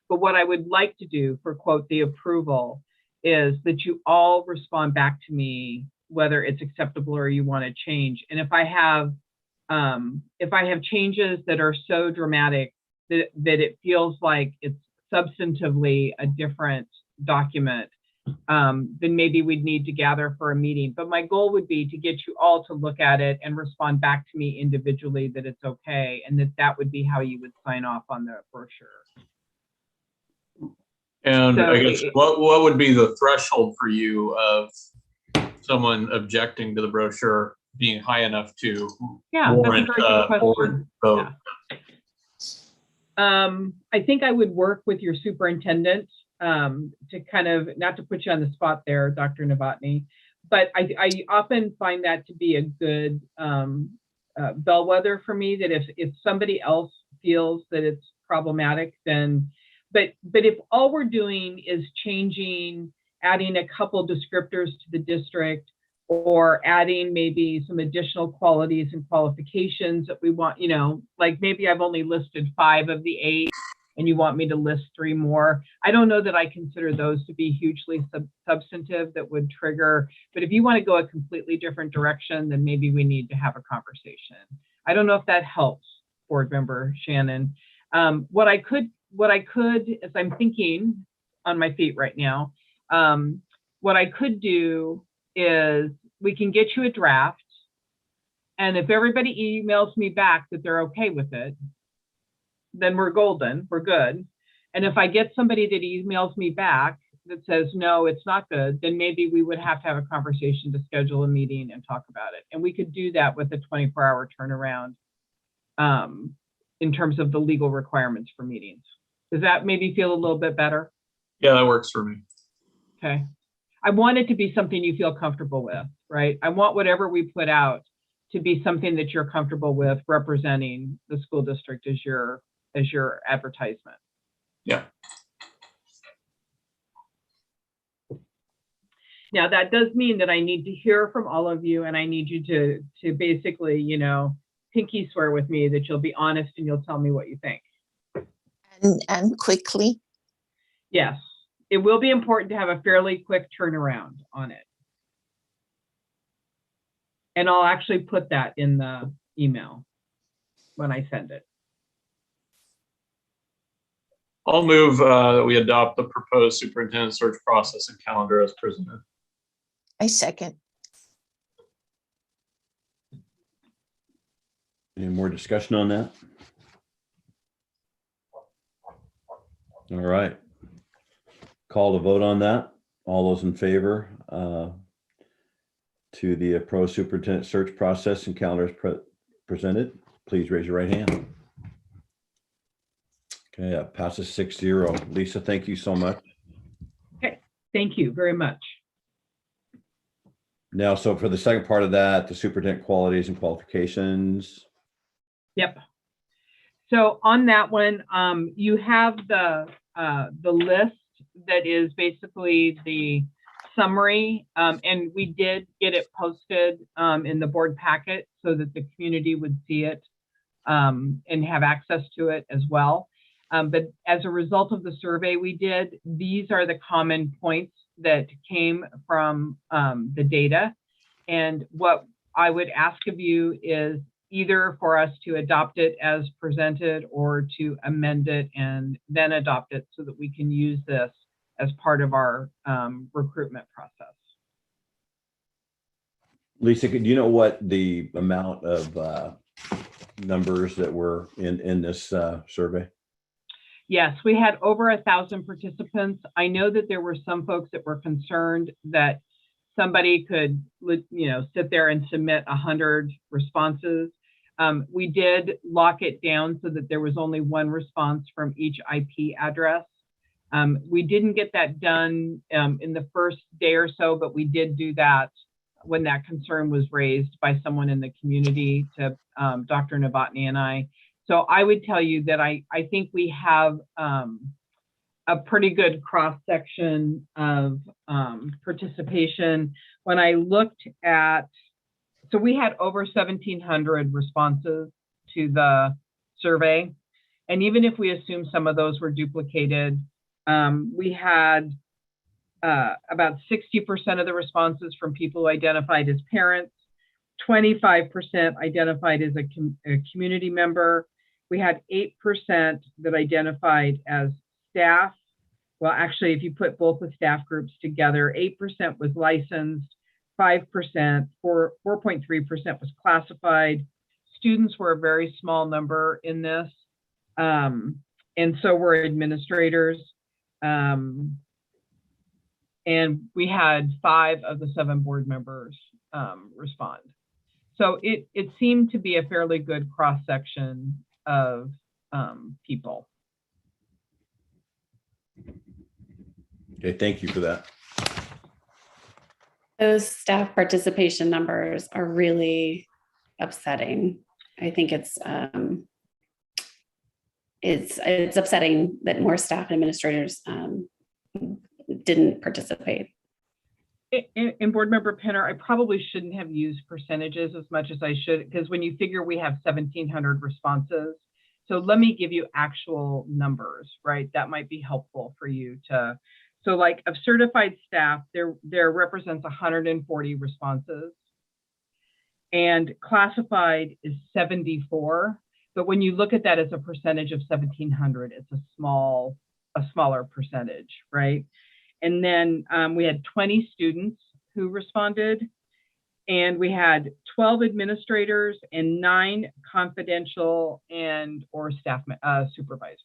But what I would like to do for quote the approval is that you all respond back to me whether it's acceptable or you want to change. And if I have changes that are so dramatic that it feels like it's substantively a different document, then maybe we'd need to gather for a meeting. But my goal would be to get you all to look at it and respond back to me individually that it's okay, and that would be how you would sign off on the brochure. And So I guess what would be the threshold for you of someone objecting to the brochure being high enough to warrant board vote? Yeah. I think I would work with your superintendent to kind of, not to put you on the spot there, Dr. Novotny, but I often find that to be a good bellwether for me, that if somebody else feels that it's problematic, then, but if all we're doing is changing, adding a couple descriptors to the district, or adding maybe some additional qualities and qualifications that we want, you know, like maybe I've only listed 5 of the 8 and you want me to list 3 more. I don't know that I consider those to be hugely substantive that would trigger, but if you want to go a completely different direction, then maybe we need to have a conversation. I don't know if that helps, board member Shannon. What I could, as I'm thinking on my feet right now, what I could do is we can get you a draft, and if everybody emails me back that they're okay with it, then we're golden, we're good. And if I get somebody that emails me back that says, no, it's not good, then maybe we would have to have a conversation to schedule a meeting and talk about it. And we could do that with a 24-hour turnaround in terms of the legal requirements for meetings. Does that maybe feel a little bit better? Yeah, that works for me. Okay. I want it to be something you feel comfortable with, right? I want whatever we put out to be something that you're comfortable with representing the school district as your advertisement. Yeah. Now that does mean that I need to hear from all of you, and I need you to basically, you know, pinky swear with me that you'll be honest and you'll tell me what you think. And quickly. Yes. It will be important to have a fairly quick turnaround on it. And I'll actually put that in the email when I send it. I'll move that we adopt the proposed superintendent search process and calendar as presented. I second. Any more discussion on that? All right. Call to vote on that. All those in favor to the pro superintendent search process and calendars presented, please raise your right hand. Okay, that passes 6-0. Lisa, thank you so much. Okay, thank you very much. Now, so for the second part of that, the superintendent qualities and qualifications. Yep. So on that one, you have the list that is basically the summary, and we did get it posted in the board packet so that the community would see it and have access to it as well. But as a result of the survey we did, these are the common points that came from the data. And what I would ask of you is either for us to adopt it as presented or to amend it and then adopt it so that we can use this as part of our recruitment process. Lisa, do you know what the amount of numbers that were in this survey? Yes, we had over 1,000 participants. I know that there were some folks that were concerned that somebody could, sit there and submit 100 responses. We did lock it down so that there was only one response from each IP address. We didn't get that done in the first day or so, but we did do that when that concern was raised by someone in the community to Dr. Novotny and I. So I would tell you that I think we have a pretty good cross-section of participation. When I looked at, so we had over 1,700 responses to the survey. And even if we assume some of those were duplicated, we had about 60% of the responses from people who identified as parents, 25% identified as a community member. We had 8% that identified as staff. Well, actually, if you put both the staff groups together, 8% was licensed, 5%, 4.3% was classified. Students were a very small number in this, and so were administrators. And we had 5 of the 7 board members respond. So it seemed to be a fairly good cross-section of people. Okay, thank you for that. Those staff participation numbers are really upsetting. I think it's upsetting that more staff administrators didn't participate. In board member Penner, I probably shouldn't have used percentages as much as I should, because when you figure we have 1,700 responses, so let me give you actual numbers, right? That might be helpful for you to. So like of certified staff, there represents 140 responses, and classified is 74. But when you look at that as a percentage of 1,700, it's a smaller percentage, right? And then we had 20 students who responded, and we had 12 administrators and 9 confidential and or staff supervisors.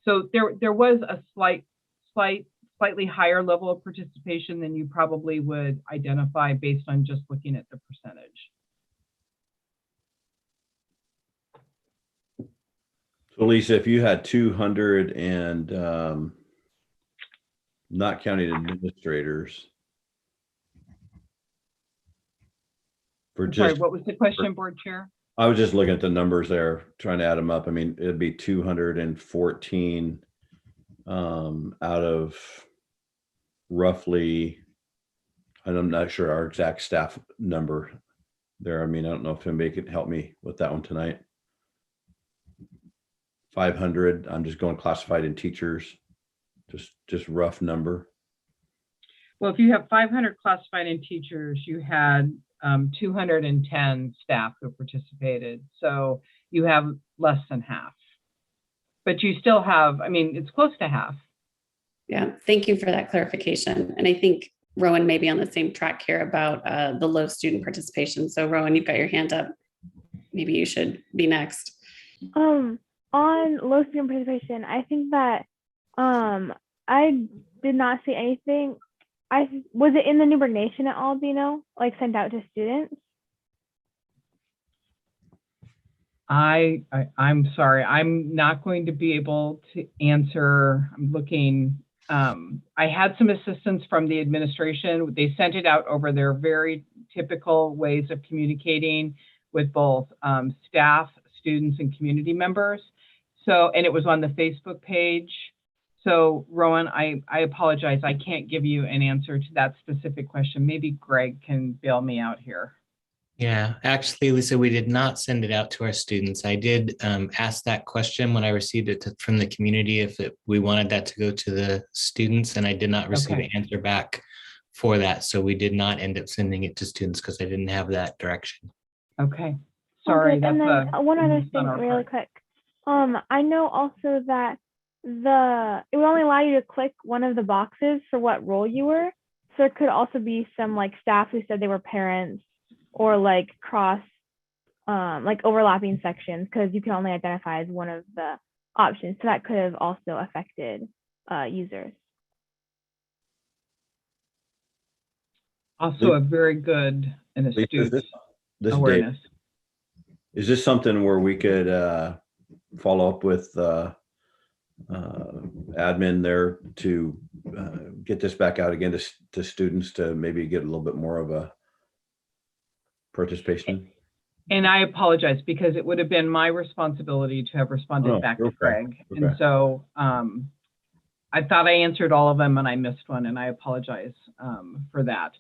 So there was a slightly higher level of participation than you probably would identify based on just looking at the percentage. So Lisa, if you had 200 and not counting administrators. Sorry, what was the question, board chair? I was just looking at the numbers there, trying to add them up. I mean, it'd be 214 out of roughly, and I'm not sure our exact staff number there. I mean, I don't know if anybody could help me with that one tonight. 500, I'm just going classified in teachers, just rough number. Well, if you have 500 classified in teachers, you had 210 staff who participated. So you have less than half, but you still have, I mean, it's close to half. Yeah, thank you for that clarification. And I think Rowan may be on the same track here about the low student participation. So Rowan, you've got your hand up. Maybe you should be next. On low student participation, I think that I did not see anything. Was it in the Newberg Nation at all, do you know, like sent out to students? I'm sorry, I'm not going to be able to answer. I'm looking. I had some assistance from the administration. They sent it out over their very typical ways of communicating with both staff, students, and community members. So, and it was on the Facebook page. So Rowan, I apologize. I can't give you an answer to that specific question. Maybe Greg can bail me out here. Yeah, actually, Lisa, we did not send it out to our students. I did ask that question when I received it from the community if we wanted that to go to the students, and I did not receive an answer back for that. So we did not end up sending it to students because I didn't have that direction. Okay, sorry. Okay. And then one other thing really quick. I know also that it would only allow you to click one of the boxes for what role you were. So there could also be some like staff who said they were parents, or like like overlapping sections, because you can only identify as one of the options. So that could have also affected users. Also a very good and astute this awareness. Is this something where we could follow up with admin there to get this back out again to students to maybe get a little bit more of a participation? And I apologize because it would have been my responsibility to have responded back to Greg. Okay. And so I thought I answered all of them and I missed one, and I apologize for that.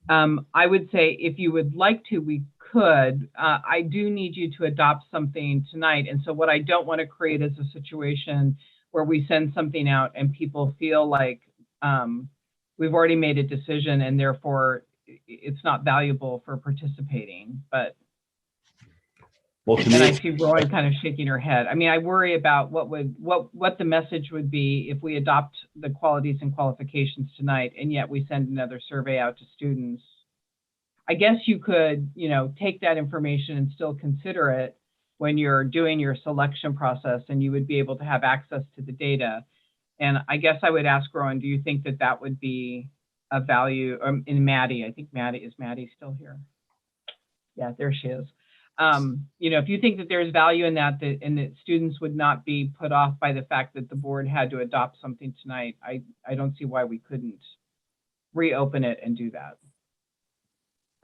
I would say if you would like to, we could. I do need you to adopt something tonight. And so what I don't want to create is a situation where we send something out and people feel like we've already made a decision and therefore it's not valuable for participating. But well, and I see Rowan kind of shaking her head. I mean, I worry about what the message would be if we adopt the qualities and qualifications tonight, and yet we send another survey out to students. I guess you could, take that information and still consider it when you're doing your selection process, and you would be able to have access to the data. And I guess I would ask Rowan, do you think that that would be a value? In Maddie, I think is Maddie still here? Yeah, there she is. If you think that there's value in that, and that students would not be put off by the fact that the board had to adopt something tonight, I don't see why we couldn't reopen it and do that.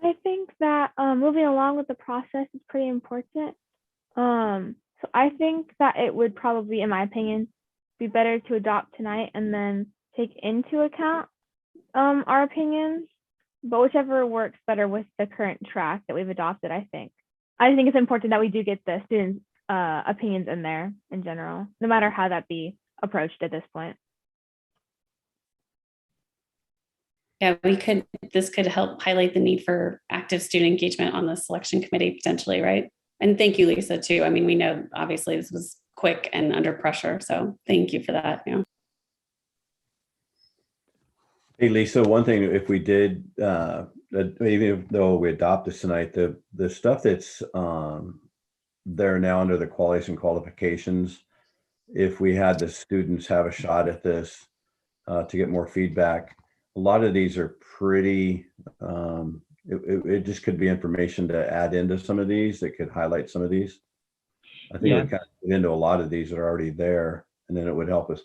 I think that moving along with the process is pretty important. So I think that it would probably, in my opinion, be better to adopt tonight and then take into account our opinions, but whichever works better with the current track that we've adopted, I think it's important that we do get the students' opinions in there in general, no matter how that be approached at this point. Yeah, this could help highlight the need for active student engagement on the selection committee potentially, right? And thank you, Lisa, too. I mean, we know obviously this was quick and under pressure, so thank you for that. Yeah. Hey, Lisa, one thing, if we did, even though we adopt this tonight, the stuff that's there now under the qualities and qualifications, if we had the students have a shot at this to get more feedback, a lot of these are pretty, it just could be information to add into some of these that could highlight some of these. I think we kind of get into a lot of these that are already there, and then it would help us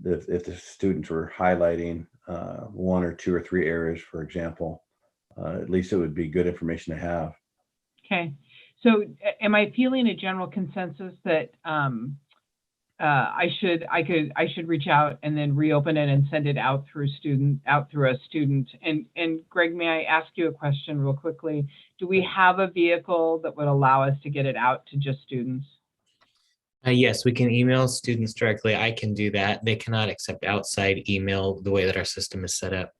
if the students were highlighting 1 or 2 or 3 areas, for example. At least it would be good information to have. Okay, so am I feeling a general consensus that I should reach out and then reopen it and send it out through a student? And Greg, may I ask you a question real quickly? Do we have a vehicle that would allow us to get it out to just students? Yes, we can email students directly. I can do that. They cannot accept outside email the way that our system is set up.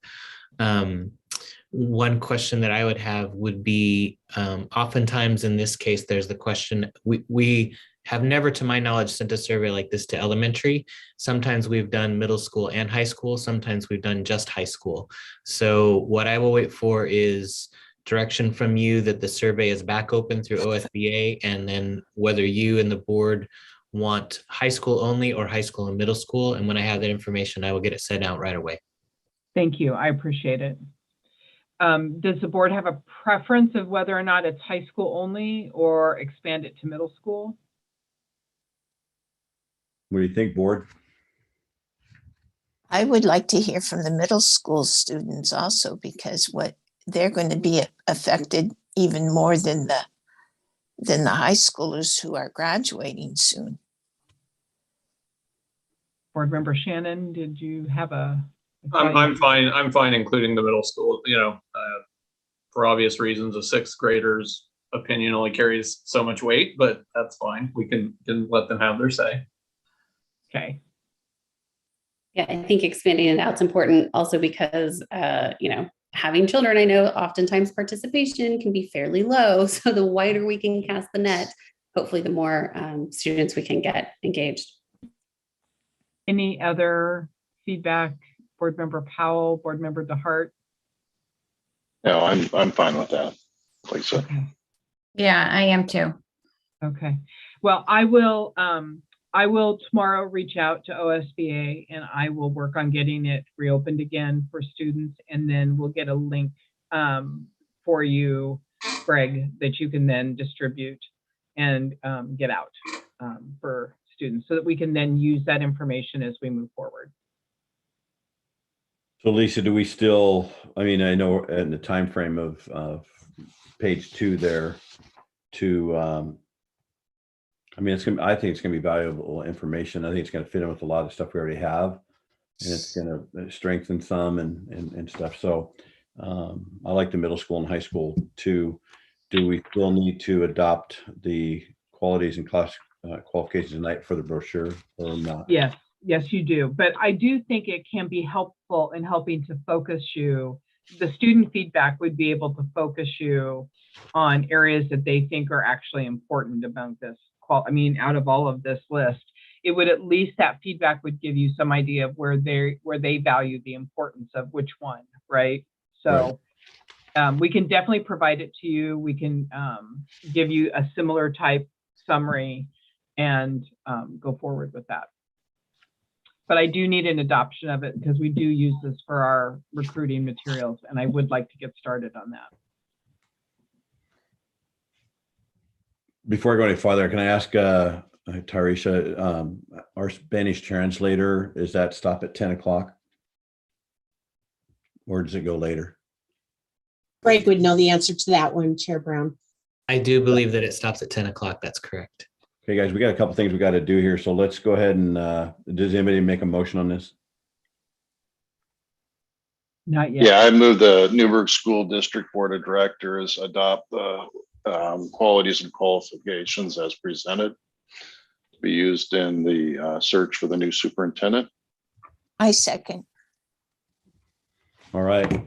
One question that I would have would be, oftentimes in this case, there's the question, we have never, to my knowledge, sent a survey like this to elementary. Sometimes we've done middle school and high school. Sometimes we've done just high school. So what I will wait for is direction from you that the survey is back open through OSBA, and then whether you and the board want high school only or high school and middle school. And when I have that information, I will get it sent out right away. Thank you. I appreciate it. Does the board have a preference of whether or not it's high school only or expand it to middle school? What do you think, board? I would like to hear from the middle school students also, because they're going to be affected even more than the high schoolers who are graduating soon. Board Member Shannon, did you have a? I'm fine. I'm fine including the middle school. For obvious reasons, a sixth grader's opinion only carries so much weight, but that's fine. We can let them have their say. Okay. Yeah, I think expanding it out is important also because, having children, I know oftentimes participation can be fairly low. So the wider we can cast the net, hopefully the more students we can get engaged. Any other feedback? Board Member Powell, Board Member DeHart? No, I'm fine with that, Lisa. Okay. Yeah, I am too. Okay. Well, I will tomorrow reach out to OSBA and I will work on getting it reopened again for students, and then we'll get a link for you, Greg, that you can then distribute and get out for students so that we can then use that information as we move forward. So Lisa, do we still, I mean, I know in the time frame of page 2 there to, I mean, I think it's gonna be valuable information. I think it's gonna fit in with a lot of stuff we already have, and it's gonna strengthen some and stuff. So I like the middle school and high school too. Do we still need to adopt the qualities and class qualifications tonight for the brochure or not? Yes, yes, you do. But I do think it can be helpful in helping to focus you. The student feedback would be able to focus you on areas that they think are actually important about this. I mean, out of all of this list, it would at least, that feedback would give you some idea of where they value the importance of which one, right? So we can definitely provide it to you. We can give you a similar type summary and go forward with that. But I do need an adoption of it because we do use this for our recruiting materials, and I would like to get started on that. Before I go any farther, can I ask Tarisha, our Spanish translator, is that stop at 10 o'clock? Or does it go later? Greg would know the answer to that one, Chair Brown. I do believe that it stops at 10 o'clock. That's correct. Okay, guys, we got a couple things we got to do here. So let's go ahead and, does anybody make a motion on this? Not yet. Yeah, I move the Newberg School District Board of Directors adopt the qualities and qualifications as presented to be used in the search for the new superintendent. I second. All right. I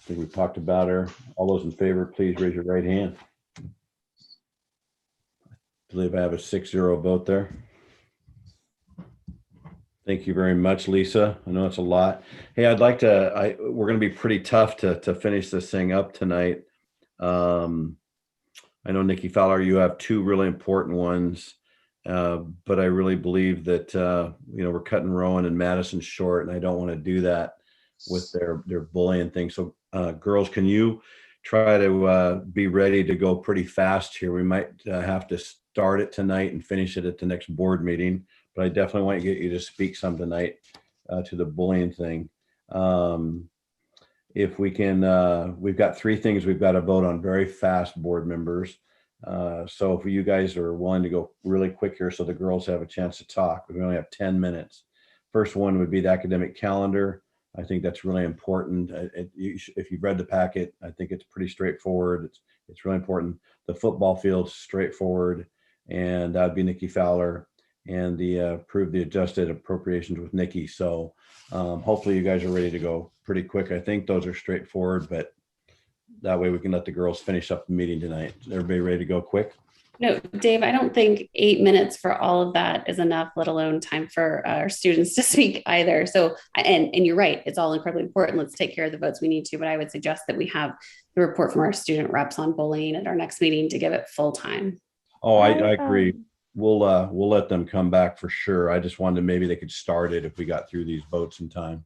think we talked about her. All those in favor, please raise your right hand. I believe I have a 6-0 vote there. Thank you very much, Lisa. I know it's a lot. Hey, I'd like to, we're going to be pretty tough to finish this thing up tonight. I know, Nikki Fowler, you have 2 really important ones, but I really believe that, we're cutting Rowan and Madison short, and I don't want to do that with their bullying thing. So girls, can you try to be ready to go pretty fast here? We might have to start it tonight and finish it at the next board meeting, but I definitely want to get you to speak some tonight to the bullying thing. If we can, we've got 3 things we've got to vote on very fast, board members. So if you guys are willing to go really quick here so the girls have a chance to talk, we only have 10 minutes. First one would be the academic calendar. I think that's really important. If you've read the packet, I think it's pretty straightforward. It's really important. The football field's straightforward, and that'd be Nikki Fowler, and the approve the adjusted appropriations with Nikki. So hopefully you guys are ready to go pretty quick. I think those are straightforward, but that way we can let the girls finish up the meeting tonight. Everybody ready to go quick? No, Dave, I don't think 8 minutes for all of that is enough, let alone time for our students to speak either. So, and you're right, it's all incredibly important. Let's take care of the votes we need to, but I would suggest that we have the report from our student reps on bullying at our next meeting to give it full time. Oh, I agree. We'll let them come back for sure. I just wanted to, maybe they could start it if we got through these votes in time.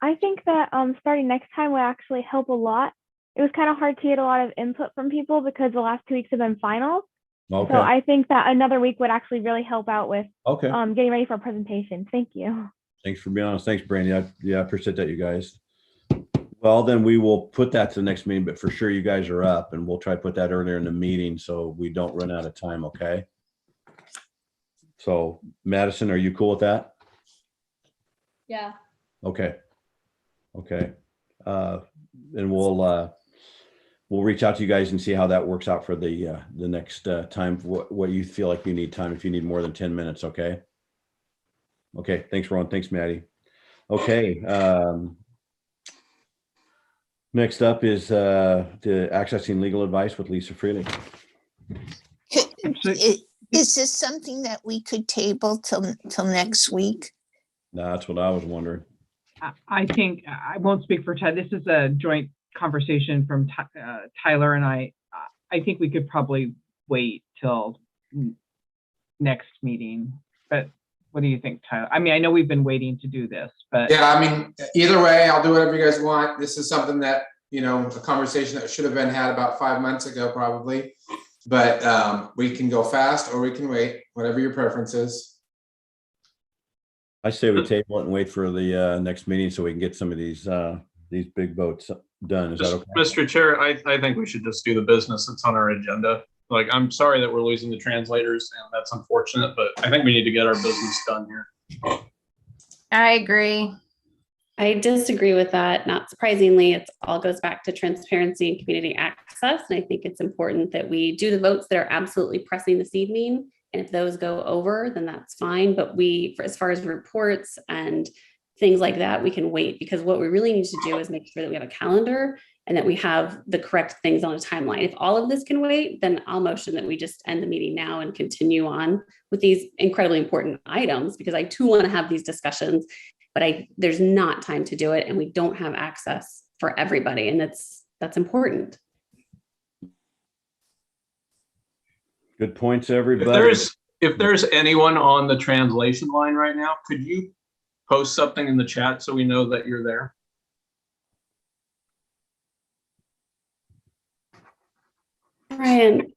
I think that starting next time will actually help a lot. It was kind of hard to get a lot of input from people because the last 2 weeks have been finals. Okay. So I think that another week would actually really help out with Okay. Getting ready for a presentation. Thank you. Thanks for being honest. Thanks, Brandy. I appreciate that, you guys. Well, then we will put that to the next meeting, but for sure you guys are up, and we'll try to put that earlier in the meeting so we don't run out of time, okay? So Madison, are you cool with that? Yeah. Okay. Okay. And we'll reach out to you guys and see how that works out for the next time, what you feel like you need time, if you need more than 10 minutes, okay? Okay, thanks, Ron. Thanks, Maddie. Okay. Next up is the accessing legal advice with Lisa Freely. Is this something that we could table till next week? No, that's what I was wondering. I think, I won't speak for Ted. This is a joint conversation from Tyler and I. I think we could probably wait till next meeting, but what do you think, Tyler? I mean, I know we've been waiting to do this, but yeah, I mean, either way, I'll do whatever you guys want. This is something that you know, a conversation that should have been had about 5 months ago, probably. But we can go fast or we can wait, whatever your preference is. I say we table it and wait for the next meeting so we can get some of these big votes done. Is that okay? Mr. Chair, I think we should just do the business that's on our agenda. Like, I'm sorry that we're losing the translators, and that's unfortunate, but I think we need to get our business done here. I agree. I disagree with that. Not surprisingly, it all goes back to transparency and community access. And I think it's important that we do the votes that are absolutely pressing this evening. And if those go over, then that's fine. But as far as reports and things like that, we can wait, because what we really need to do is make sure that we have a calendar and that we have the correct things on a timeline. If all of this can wait, then I'll motion that we just end the meeting now and continue on with these incredibly important items, because I too want to have these discussions, but there's not time to do it, and we don't have access for everybody, and that's important. Good points, everybody. If there's anyone on the translation line right now, could you post something in the chat so we know that you're there? Brian,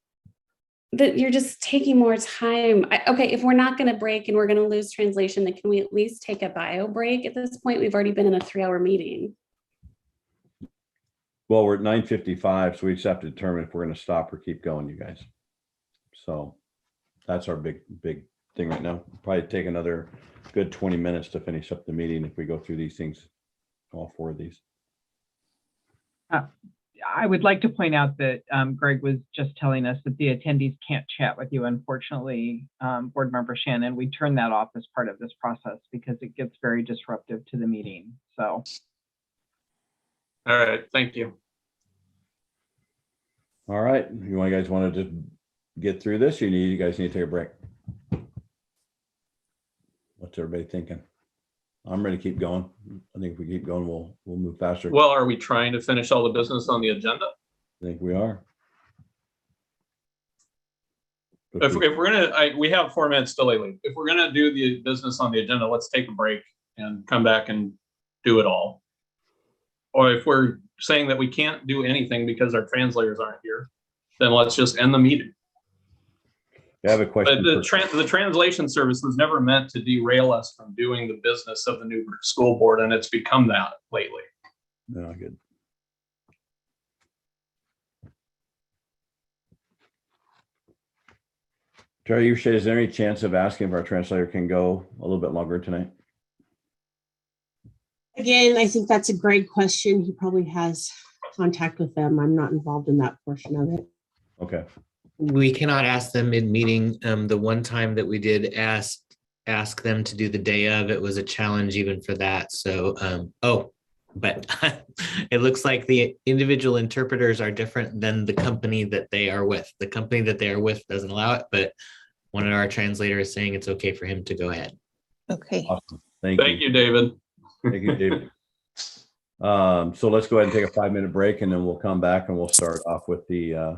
that you're just taking more time. Okay, if we're not going to break and we're going to lose translation, then can we at least take a bio break at this point? We've already been in a 3-hour meeting. Well, we're at 9:55, so we just have to determine if we're going to stop or keep going, you guys. So that's our big thing right now. Probably take another good 20 minutes to finish up the meeting if we go through these things, all 4 of these. I would like to point out that Greg was just telling us that the attendees can't chat with you. Unfortunately, Board Member Shannon, we turn that off as part of this process because it gets very disruptive to the meeting. So. All right, thank you. All right, you guys want to just get through this? You guys need to take a break? What's everybody thinking? I'm ready to keep going. I think if we keep going, we'll move faster. Well, are we trying to finish all the business on the agenda? I think we are. If we're gonna, we have 4 minutes delay. If we're gonna do the business on the agenda, let's take a break and come back and do it all. Or if we're saying that we can't do anything because our translators aren't here, then let's just end the meeting. I have a question. The translation service was never meant to derail us from doing the business of the Newberg School Board, and it's become that lately. No, good. Terry, is there any chance of asking if our translator can go a little bit longer tonight? Again, I think that's a great question. He probably has contact with them. I'm not involved in that portion of it. Okay. We cannot ask them mid-meeting. The one time that we did ask them to do the day of, it was a challenge even for that. So, but it looks like the individual interpreters are different than the company that they are with. The company that they are with doesn't allow it, but one of our translators is saying it's okay for him to go ahead. Okay. Awesome. Thank you, David. Thank you, David. So let's go ahead and take a 5-minute break, and then we'll come back and we'll start off with the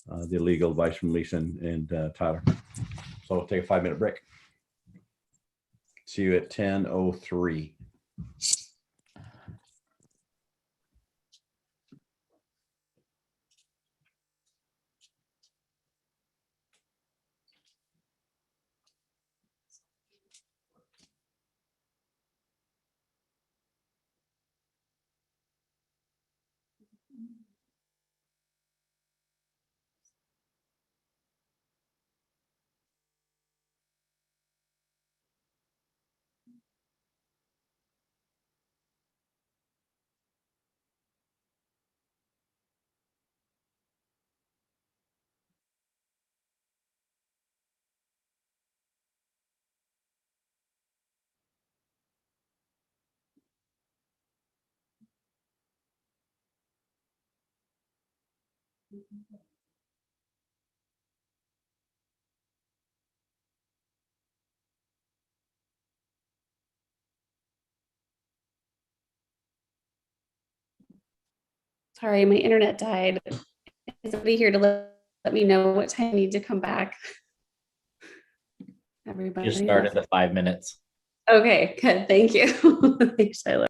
legal advice from Lisa and Tyler. So we'll take a 5-minute break. See you at 10:03. Sorry, my internet died. Is somebody here to let me know what time I need to come back? Everybody. Just started the 5 minutes. Okay, good. Thank you. Thanks, Tyler.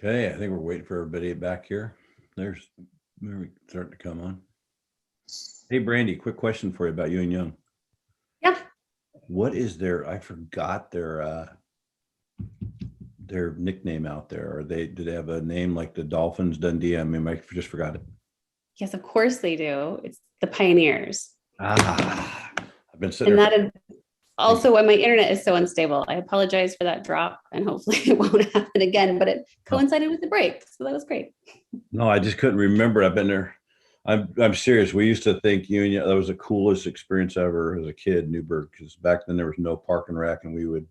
Okay, I think we're waiting for everybody back here. There's Mary starting to come on. Hey, Brandy, quick question for you about you and Young. what is I forgot their nickname out there. Do they have a name like the Dolphins Dundee? I mean, I just forgot it. Yes, of course they do. It's the Pioneers. I've been sitting And there. that is also why my internet is so unstable. I apologize for that drop, and hopefully it won't happen again, but it coincided with the break. So that was great. No, I just couldn't remember. I've been there. I'm serious. We used to think Union, that was the coolest experience ever as a kid, Newberg, because back then there was no park and rec, and we would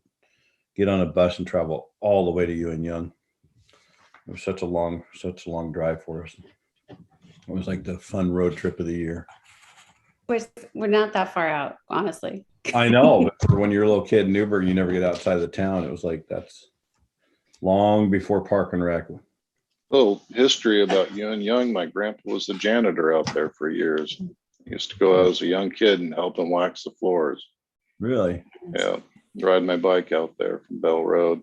get on a bus and travel all the way to Union. It was such a long drive for us. It was like the fun road trip of the year. We're not that far out, honestly. I know, but for when you're a little kid in Newberg, you never get outside of the town. It was like, that's long before park and rec. Little history about Young. My grandpa was the janitor out there for years. He used to go out as a young kid and help him wax the floors. Really? Yeah. Ride my bike out there from Bell Road.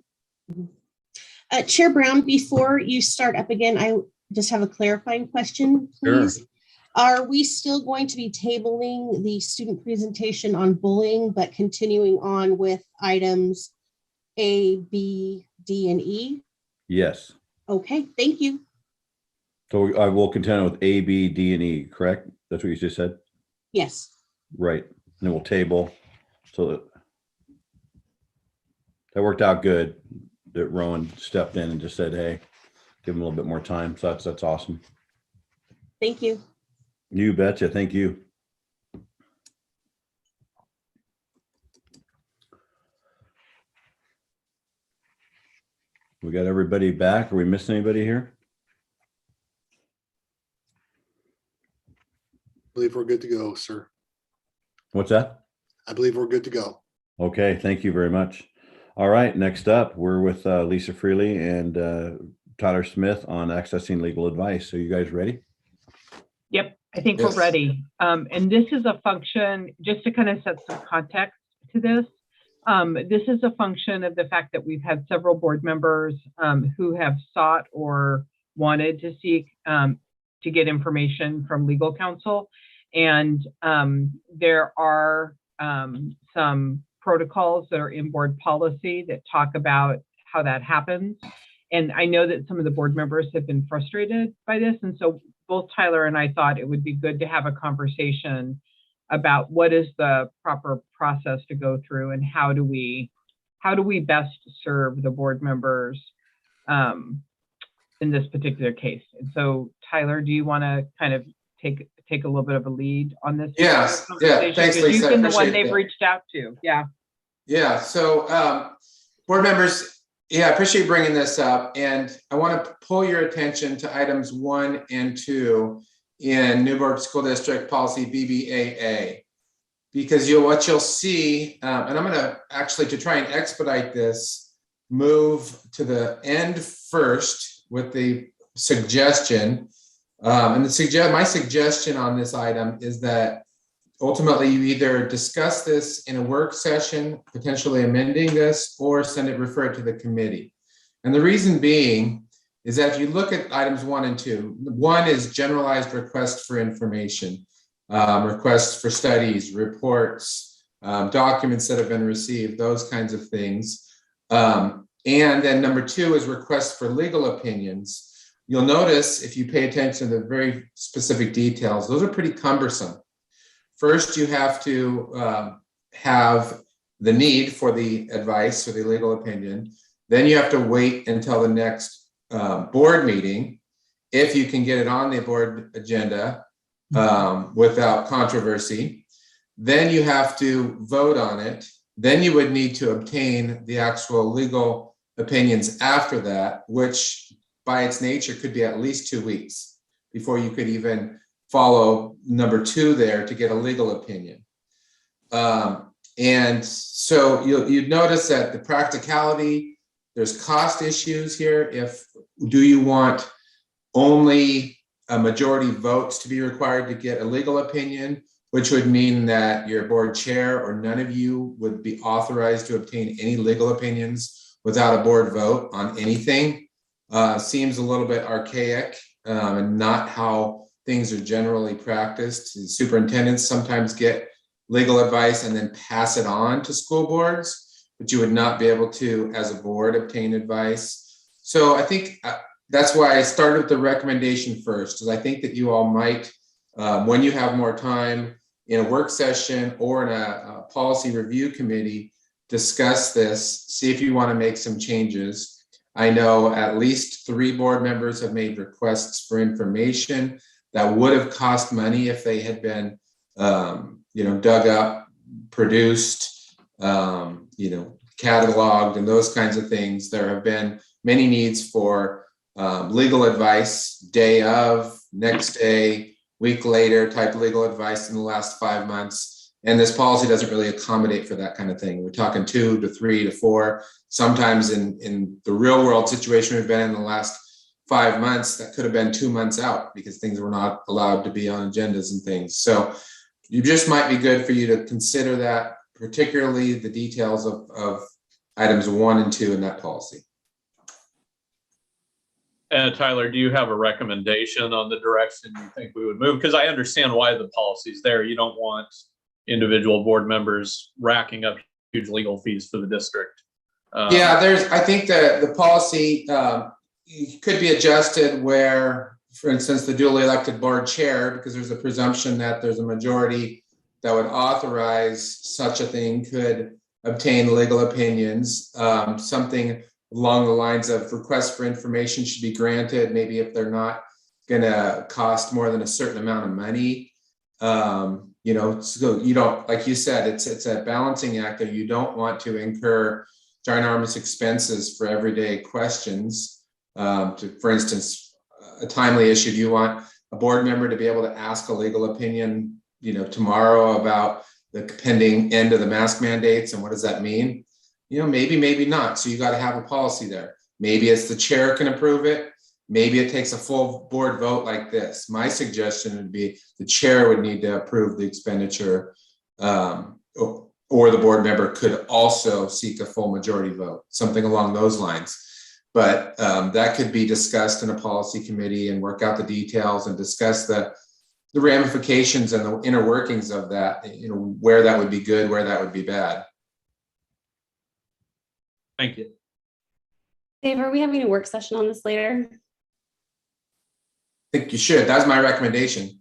Chair Brown, before you start up again, I just have a clarifying question, please. Sure. Are we still going to be tabling the student presentation on bullying, but continuing on with items A, B, D, and E? Yes. Okay, thank you. So I will continue with A, B, D, and E, correct? That's what you just said? Yes. Right. And then we'll table. So that worked out good that Rowan stepped in and just said, hey, give him a little bit more time. So that's awesome. Thank you. You betcha. Thank you. We got everybody back. Are we missing anybody here? I believe we're good to go, sir. What's that? I believe we're good to go. Okay. Thank you very much. All right. Next up, we're with Lisa Freely and Tyler Smith on accessing legal advice. So you guys ready? Yep, I think we're ready. And this is a function, just to kind of set some context to this. This is a function of the fact that we've had several board members who have sought or wanted to seek to get information from legal counsel. And there are some protocols that are in board policy that talk about how that happens. And I know that some of the board members have been frustrated by this. And so both Tyler and I thought it would be good to have a conversation about what is the proper process to go through and how do we best serve the board members in this particular case. And so Tyler, do you want to kind of take a little bit of a lead on this? Yes. Yeah. Thanks, Lisa. You've been the one they've reached out to. Yeah. Yeah. So board members, yeah, I appreciate bringing this up. And I want to pull your attention to items 1 and 2 in Newberg School District Policy BBAA, because what you'll see, and I'm going to actually, to try and expedite this, move to the end first with the suggestion. And my suggestion on this item is that ultimately you either discuss this in a work session, potentially amending this, or refer it to the committee. And the reason being is that if you look at items 1 and 2, 1 is generalized requests for information, requests for studies, reports, documents that have been received, those kinds of things. And then number 2 is requests for legal opinions. You'll notice if you pay attention to the very specific details, those are pretty cumbersome. First, you have to have the need for the advice or the legal opinion. Then you have to wait until the next board meeting, if you can get it on the board agenda without controversy. Then you have to vote on it. Then you would need to obtain the actual legal opinions after that, which by its nature could be at least 2 weeks before you could even follow number 2 there to get a legal opinion. And so you'd notice that the practicality, there's cost issues here. Do you want only a majority votes to be required to get a legal opinion, which would mean that your board chair or none of you would be authorized to obtain any legal opinions without a board vote on anything? Seems a little bit archaic and not how things are generally practiced. Superintendents sometimes get legal advice and then pass it on to school boards, but you would not be able to, as a board, obtain advice. So I think that's why I started with the recommendation first, because I think that you all might, when you have more time in a work session or in a policy review committee, discuss this, see if you want to make some changes. I know at least 3 board members have made requests for information that would have cost money if they had been, dug up, produced, cataloged, and those kinds of things. There have been many needs for legal advice, day of, next day, week later type legal advice in the last 5 months. And this policy doesn't really accommodate for that kind of thing. We're talking 2 to 3 to 4. Sometimes in the real world situation we've been in the last 5 months, that could have been 2 months out because things were not allowed to be on agendas and things. So you just might be good for you to consider that, particularly the details of items 1 and 2 in that policy. Tyler, do you have a recommendation on the direction you think we would move? Because I understand why the policy's there. You don't want individual board members racking up huge legal fees for the district. I think that the policy could be adjusted where, for instance, the duly elected board chair, because there's a presumption that there's a majority that would authorize such a thing, could obtain legal opinions. Something along the lines of requests for information should be granted, maybe if they're not going to cost more than a certain amount of money. So you don't, like you said, it's a balancing act that you don't want to incur ginormous expenses for everyday questions. For instance, a timely issue, do you want a board member to be able to ask a legal opinion, tomorrow about the pending end of the mask mandates and what does that mean? Maybe not. So you got to have a policy there. Maybe it's the chair can approve it. Maybe it takes a full board vote like this. My suggestion would be the chair would need to approve the expenditure, or the board member could also seek a full majority vote, something along those lines. But that could be discussed in a policy committee and work out the details and discuss the ramifications and the inner workings of that, where that would be good, where that would be bad. Thank you. Dave, are we having a work session on this later? I think you should. That's my recommendation.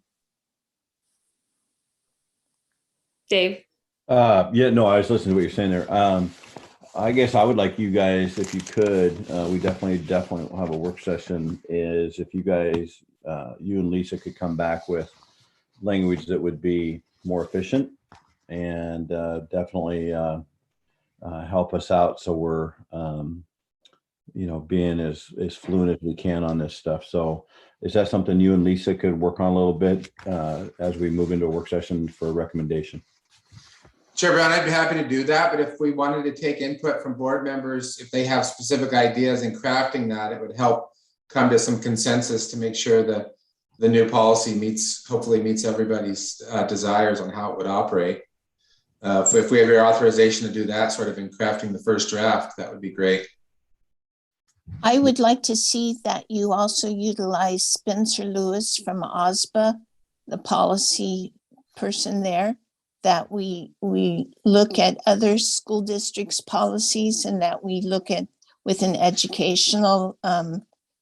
Dave? I was listening to what you're saying there. I guess I would like you guys, if you could, we definitely will have a work session, is if you guys, you and Lisa could come back with language that would be more efficient and definitely help us out so we're, being as fluent as we can on this stuff. So is that something you and Lisa could work on a little bit as we move into a work session for a recommendation? Chair Brown, I'd be happy to do that, but if we wanted to take input from board members, if they have specific ideas in crafting that, it would help come to some consensus to make sure that the new policy hopefully meets everybody's desires on how it would operate. If we have your authorization to do that sort of in crafting the first draft, that would be great. I would like to see that you also utilize Spencer Lewis from OSBA, the policy person there, that we look at other school districts' policies and that we look at with an educational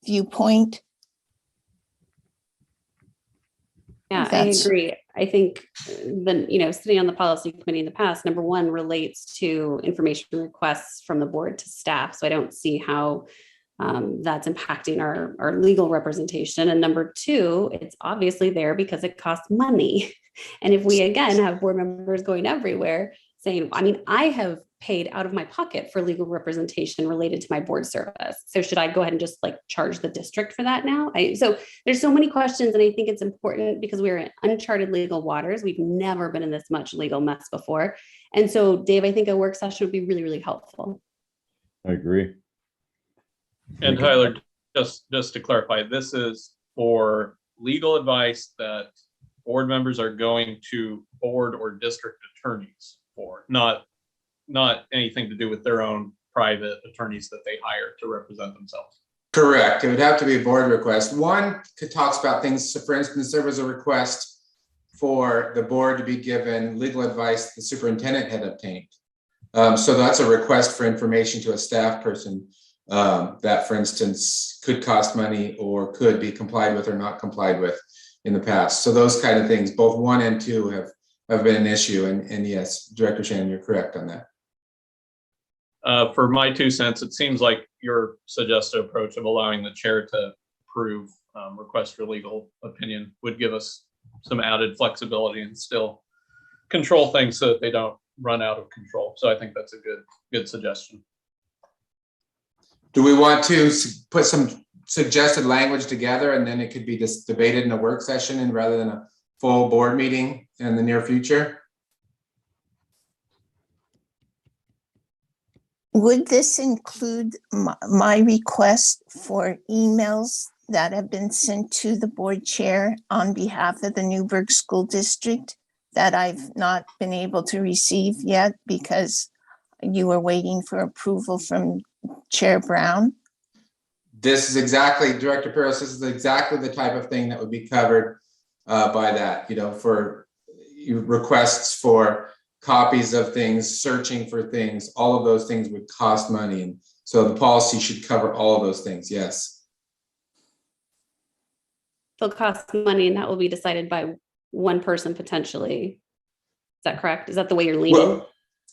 viewpoint. Yeah, I agree. I think sitting on the policy committee in the past, number one relates to information requests from the board to staff. So I don't see how that's impacting our legal representation. And number two, it's obviously there because it costs money. And if we, again, have board members going everywhere saying, I have paid out of my pocket for legal representation related to my board service. So should I go ahead and just charge the district for that now? So there's so many questions, and I think it's important because we're in uncharted legal waters. We've never been in this much legal mess before. And so, Dave, I think a work session would be really, really helpful. I agree. And Tyler, just to clarify, this is for legal advice that board members are going to board or district attorneys for, not anything to do with their own private attorneys that they hire to represent themselves. Correct. It would have to be a board request. One talks about things. So for instance, there was a request for the board to be given legal advice the superintendent had obtained. So that's a request for information to a staff person that, for instance, could cost money or could be complied with or not complied with in the past. So those kind of things, both 1 and 2 have been an issue. And yes, Director Shannon, you're correct on that. For my 2 cents, it seems like your suggested approach of allowing the chair to approve requests for legal opinion would give us some added flexibility and still control things so that they don't run out of control. So I think that's a good suggestion. Do we want to put some suggested language together and then it could be just debated in a work session and rather than a full board meeting in the near future? Would this include my request for emails that have been sent to the board chair on behalf of the Newberg School District that I've not been able to receive yet because you were waiting for approval from Chair Brown? This is exactly, Director Peros, this is exactly the type of thing that would be covered by that, for requests for copies of things, searching for things, all of those things would cost money. And so the policy should cover all of those things, yes. It'll cost money and that will be decided by one person potentially. Is that correct? Is that the way you're leaning?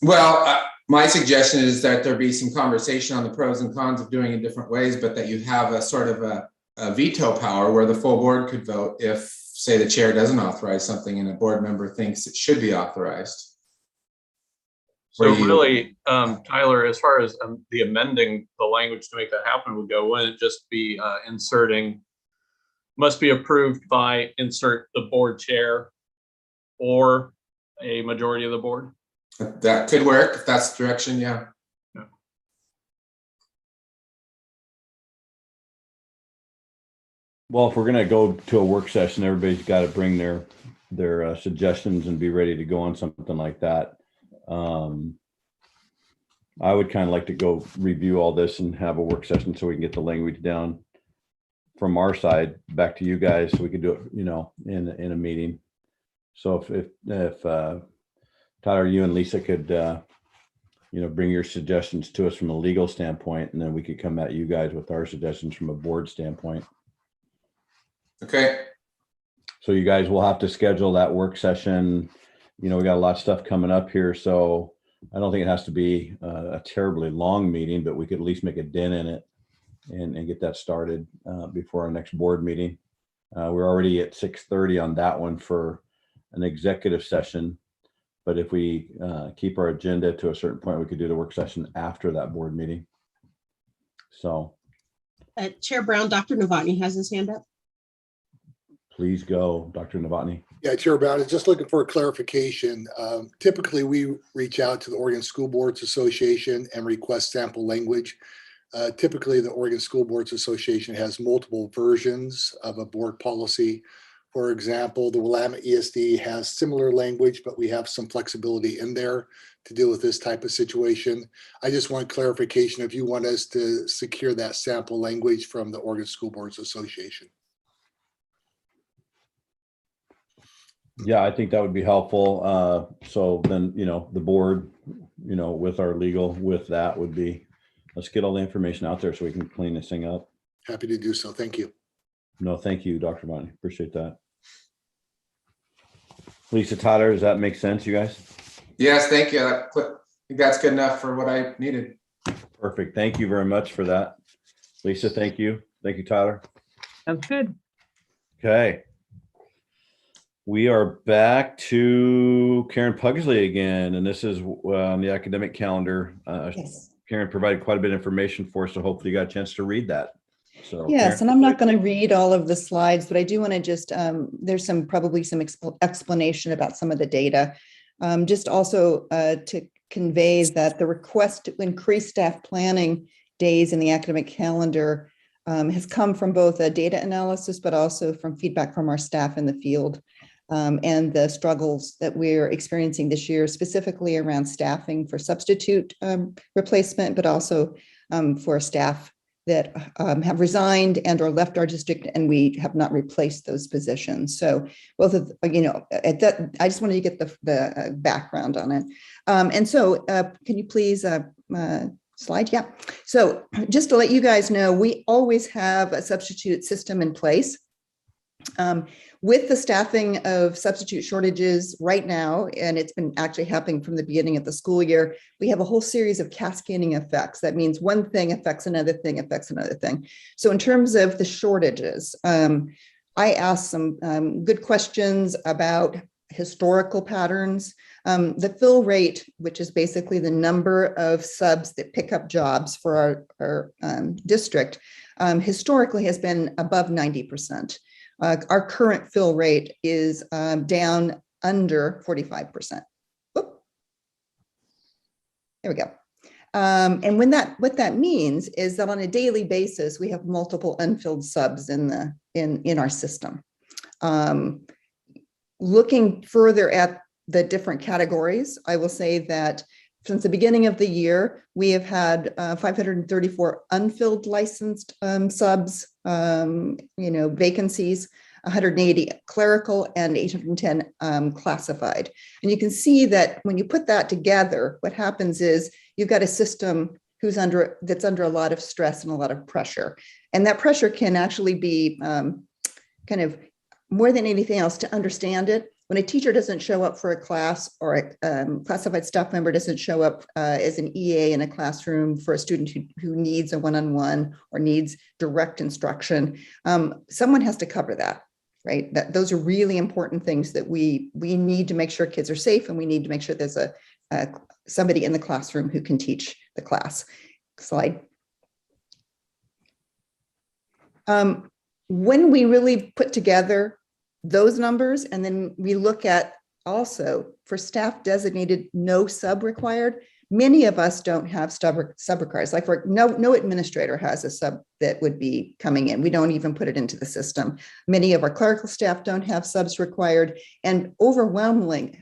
Well, my suggestion is that there be some conversation on the pros and cons of doing it different ways, but that you have a sort of a veto power where the full board could vote if, say, the chair doesn't authorize something and a board member thinks it should be authorized. So really, Tyler, as far as the amending the language to make that happen would go, wouldn't it just be inserting must be approved by insert the board chair or a majority of the board? That could work if that's the direction, yeah. Well, if we're going to go to a work session, everybody's got to bring their suggestions and be ready to go on something like that. I would kind of like to go review all this and have a work session so we can get the language down from our side back to you guys so we can do it, in a meeting. So if Tyler, you and Lisa could, bring your suggestions to us from a legal standpoint, and then we could come at you guys with our suggestions from a board standpoint. Okay. So you guys will have to schedule that work session. We got a lot of stuff coming up here, so I don't think it has to be a terribly long meeting, but we could at least make a dent in it and get that started before our next board meeting. We're already at 6:30 on that one for an executive session. But if we keep our agenda to a certain point, we could do the work session after that board meeting. So. Chair Brown, Dr. Novotny has his hand up. Please go, Dr. Novotny. Yeah, Chair Brown, just looking for a clarification. Typically, we reach out to the Oregon School Boards Association and request sample language. Typically, the Oregon School Boards Association has multiple versions of a board policy. For example, the Willamette ESD has similar language, but we have some flexibility in there to deal with this type of situation. I just want clarification if you want us to secure that sample language from the Oregon School Boards Association. Yeah, I think that would be helpful. So then, the board, with our legal, with that would be, let's get all the information out there so we can clean this thing up. Happy to do so. Thank you. No, thank you, Dr. Bonnie. Appreciate that. Lisa, Tyler, does that make sense, you guys? Yes, thank you. I think that's good enough for what I needed. Perfect. Thank you very much for that. Lisa, thank you. Thank you, Tyler. Sounds good. Okay. We are back to Karen Pugsley again, and this is on the academic calendar. Yes. Karen provided quite a bit of information for us, so hopefully you got a chance to read that. So, yes, Karen. and I'm not going to read all of the slides, but I do want to just, there's probably some explanation about some of the data. Just also to convey that the request to increase staff planning days in the academic calendar has come from both a data analysis, but also from feedback from our staff in the field. And the struggles that we're experiencing this year, specifically around staffing for substitute replacement, but also for staff have resigned and or left our district, and we have not replaced those positions. So both of, at that, I just wanted to get the background on it. And so can you please slide? Yeah. So just to let you guys know, we always have a substitute system in place. With the staffing of substitute shortages right now, and it's been actually happening from the beginning of the school year, we have a whole series of cascading effects. That means one thing affects another thing, affects another thing. So in terms of the shortages, I asked some good questions about historical patterns. The fill rate, which is basically the number of subs that pick up jobs for our district, historically has been above 90%. Our current fill rate is down under 45%. Oop. There we go. And what that means is that on a daily basis, we have multiple unfilled subs in our system. Looking further at the different categories, I will say that since the beginning of the year, we have had 534 unfilled licensed subs, vacancies, 180 clerical, and 810 classified. And you can see that when you put that together, what happens is you've got a system that's under a lot of stress and a lot of pressure. And that pressure can actually be kind of more than anything else to understand it. When a teacher doesn't show up for a class, or a classified staff member doesn't show up as an EA in a classroom for a student who needs a one-on-one or needs direct instruction, someone has to cover that, right? Those are really important things that we need to make sure kids are safe, and we need to make sure there's somebody in the classroom who can teach the class. Slide. When we really put together those numbers, and then we look at also for staff designated no sub required, many of us don't have sub requirements. Like no administrator has a sub that would be coming in. We don't even put it into the system. Many of our clerical staff don't have subs required, and overwhelmingly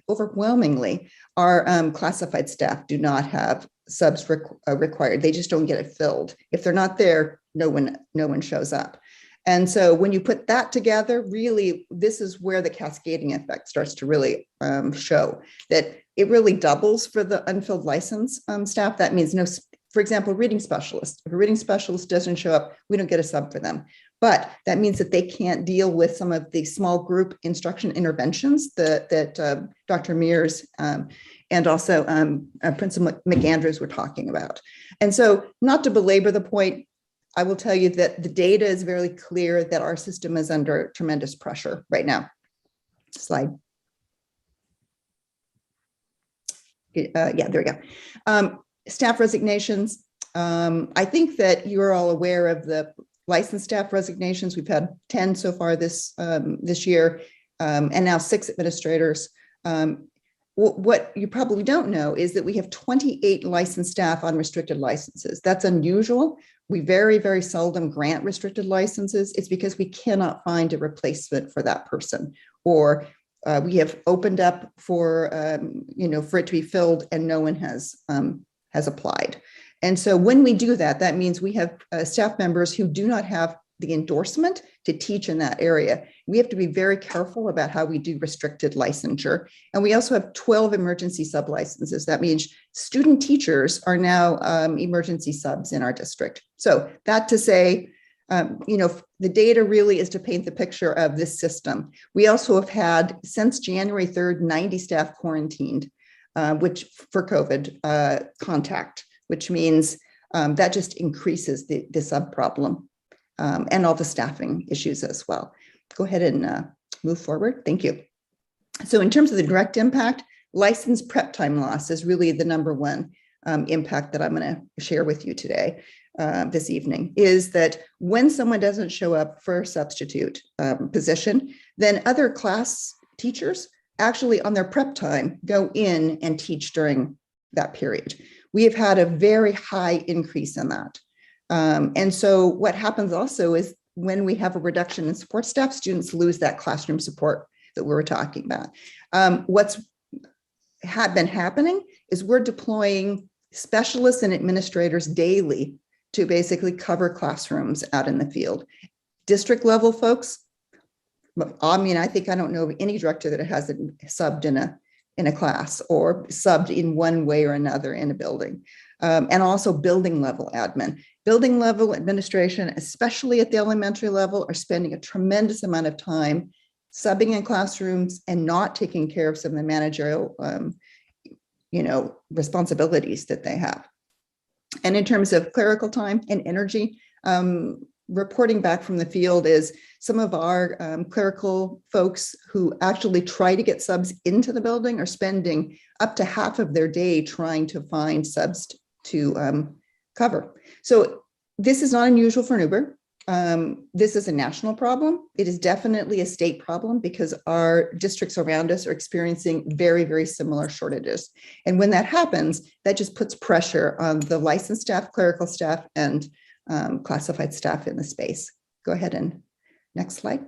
our classified staff do not have subs required. They just don't get it filled. If they're not there, no one shows up. And so when you put that together, really, this is where the cascading effect starts to really show that it really doubles for the unfilled license staff. That means for example, reading specialists. If a reading specialist doesn't show up, we don't get a sub for them. But that means that they can't deal with some of the small group instruction interventions that Dr. Mears and also Principal McAndrews were talking about. And so, not to belabor the point, I will tell you that the data is very clear that our system is under tremendous pressure right now. Slide. Yeah, there we go. Staff resignations. I think that you're all aware of the licensed staff resignations. We've had 10 so far this year, and now 6 administrators. What you probably don't know is that we have 28 licensed staff on restricted licenses. That's unusual. We very, very seldom grant restricted licenses. It's because we cannot find a replacement for that person, or we have opened up for it to be filled and no one has applied. And so when we do that, that means we have staff members who do not have the endorsement to teach in that area. We have to be very careful about how we do restricted licensure. And we also have 12 emergency sub licenses. That means student teachers are now emergency subs in our district. So that to say, the data really is to paint the picture of this system. We also have had, since January 3rd, 90 staff quarantined, which for COVID contact, which means that just increases the sub problem. And all the staffing issues as well. Go ahead and move forward. Thank you. So in terms of the direct impact, license prep time loss is really the number one impact that I'm going to share with you today, this evening, is that when someone doesn't show up for a substitute position, then other class teachers actually on their prep time go in and teach during that period. We have had a very high increase in that. And so what happens also is when we have a reduction in support staff, students lose that classroom support that we were talking about. What's been happening is we're deploying specialists and administrators daily to basically cover classrooms out in the field. District level folks, I mean, I don't know of any director that hasn't subbed in a class or subbed in one way or another in a building. And also building level admin. Building level administration, especially at the elementary level, are spending a tremendous amount of time subbing in classrooms and not taking care of some of the managerial responsibilities that they have. And in terms of clerical time and energy, reporting back from the field is some of our clerical folks who actually try to get subs into the building are spending up to half of their day trying to find subs to cover. So this is not unusual for Newberg. This is a national problem. It is definitely a state problem because our districts around us are experiencing very, very similar shortages. And when that happens, that just puts pressure on the licensed staff, clerical staff, and classified staff in the space. Go ahead and next slide.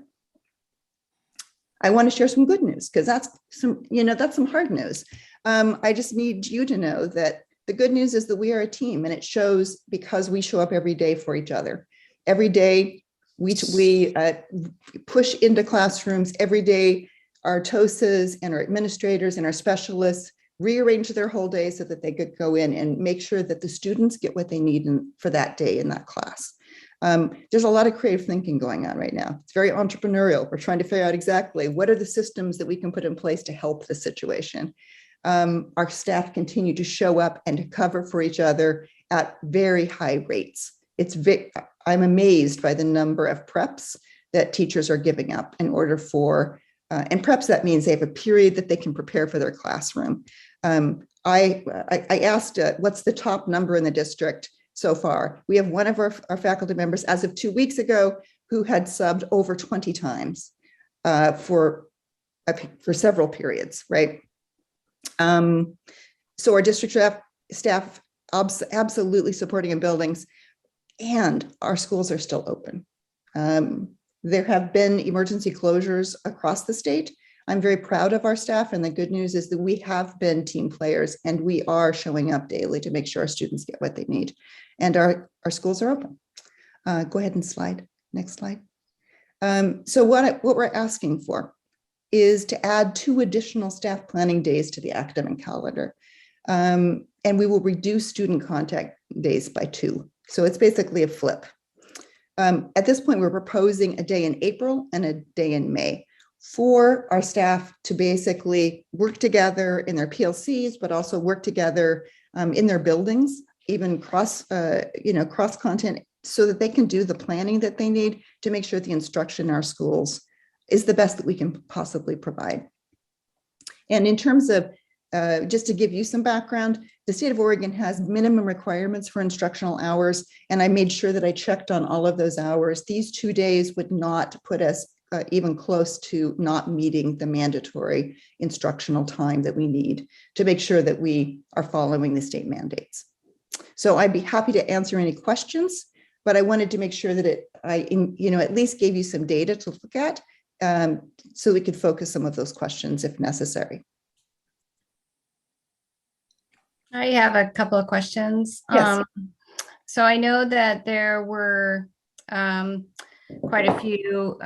I want to share some good news because that's some hard news. I just need you to know that the good news is that we are a team, and it shows because we show up every day for each other. Every day we push into classrooms. Every day our TOSAs and our administrators and our specialists rearrange their whole day so that they could go in and make sure that the students get what they need for that day in that class. There's a lot of creative thinking going on right now. It's very entrepreneurial. We're trying to figure out exactly what are the systems that we can put in place to help the situation. Our staff continue to show up and to cover for each other at very high rates. I'm amazed by the number of preps that teachers are giving up in order for, and preps, that means they have a period that they can prepare for their classroom. I asked what's the top number in the district so far. We have one of our faculty members as of 2 weeks ago who had subbed over 20 times for several periods, right? So our district staff absolutely supporting in buildings, and our schools are still open. There have been emergency closures across the state. I'm very proud of our staff, and the good news is that we have been team players and we are showing up daily to make sure our students get what they need. And our schools are open. Go ahead and slide. Next slide. So what we're asking for is to add 2 additional staff planning days to the academic calendar. And we will reduce student contact days by 2. So it's basically a flip. At this point, we're proposing a day in April and a day in May for our staff to basically work together in their PLCs, but also work together in their buildings, even cross content, so that they can do the planning that they need to make sure the instruction in our schools is the best that we can possibly provide. And in terms of, just to give you some background, the state of Oregon has minimum requirements for instructional hours, and I made sure that I checked on all of those hours. These 2 days would not put us even close to not meeting the mandatory instructional time that we need to make sure that we are following the state mandates. So I'd be happy to answer any questions, but I wanted to make sure that I at least gave you some data to look at so we could focus some of those questions if necessary. I have a couple of questions. Yes. So I know that there were quite a few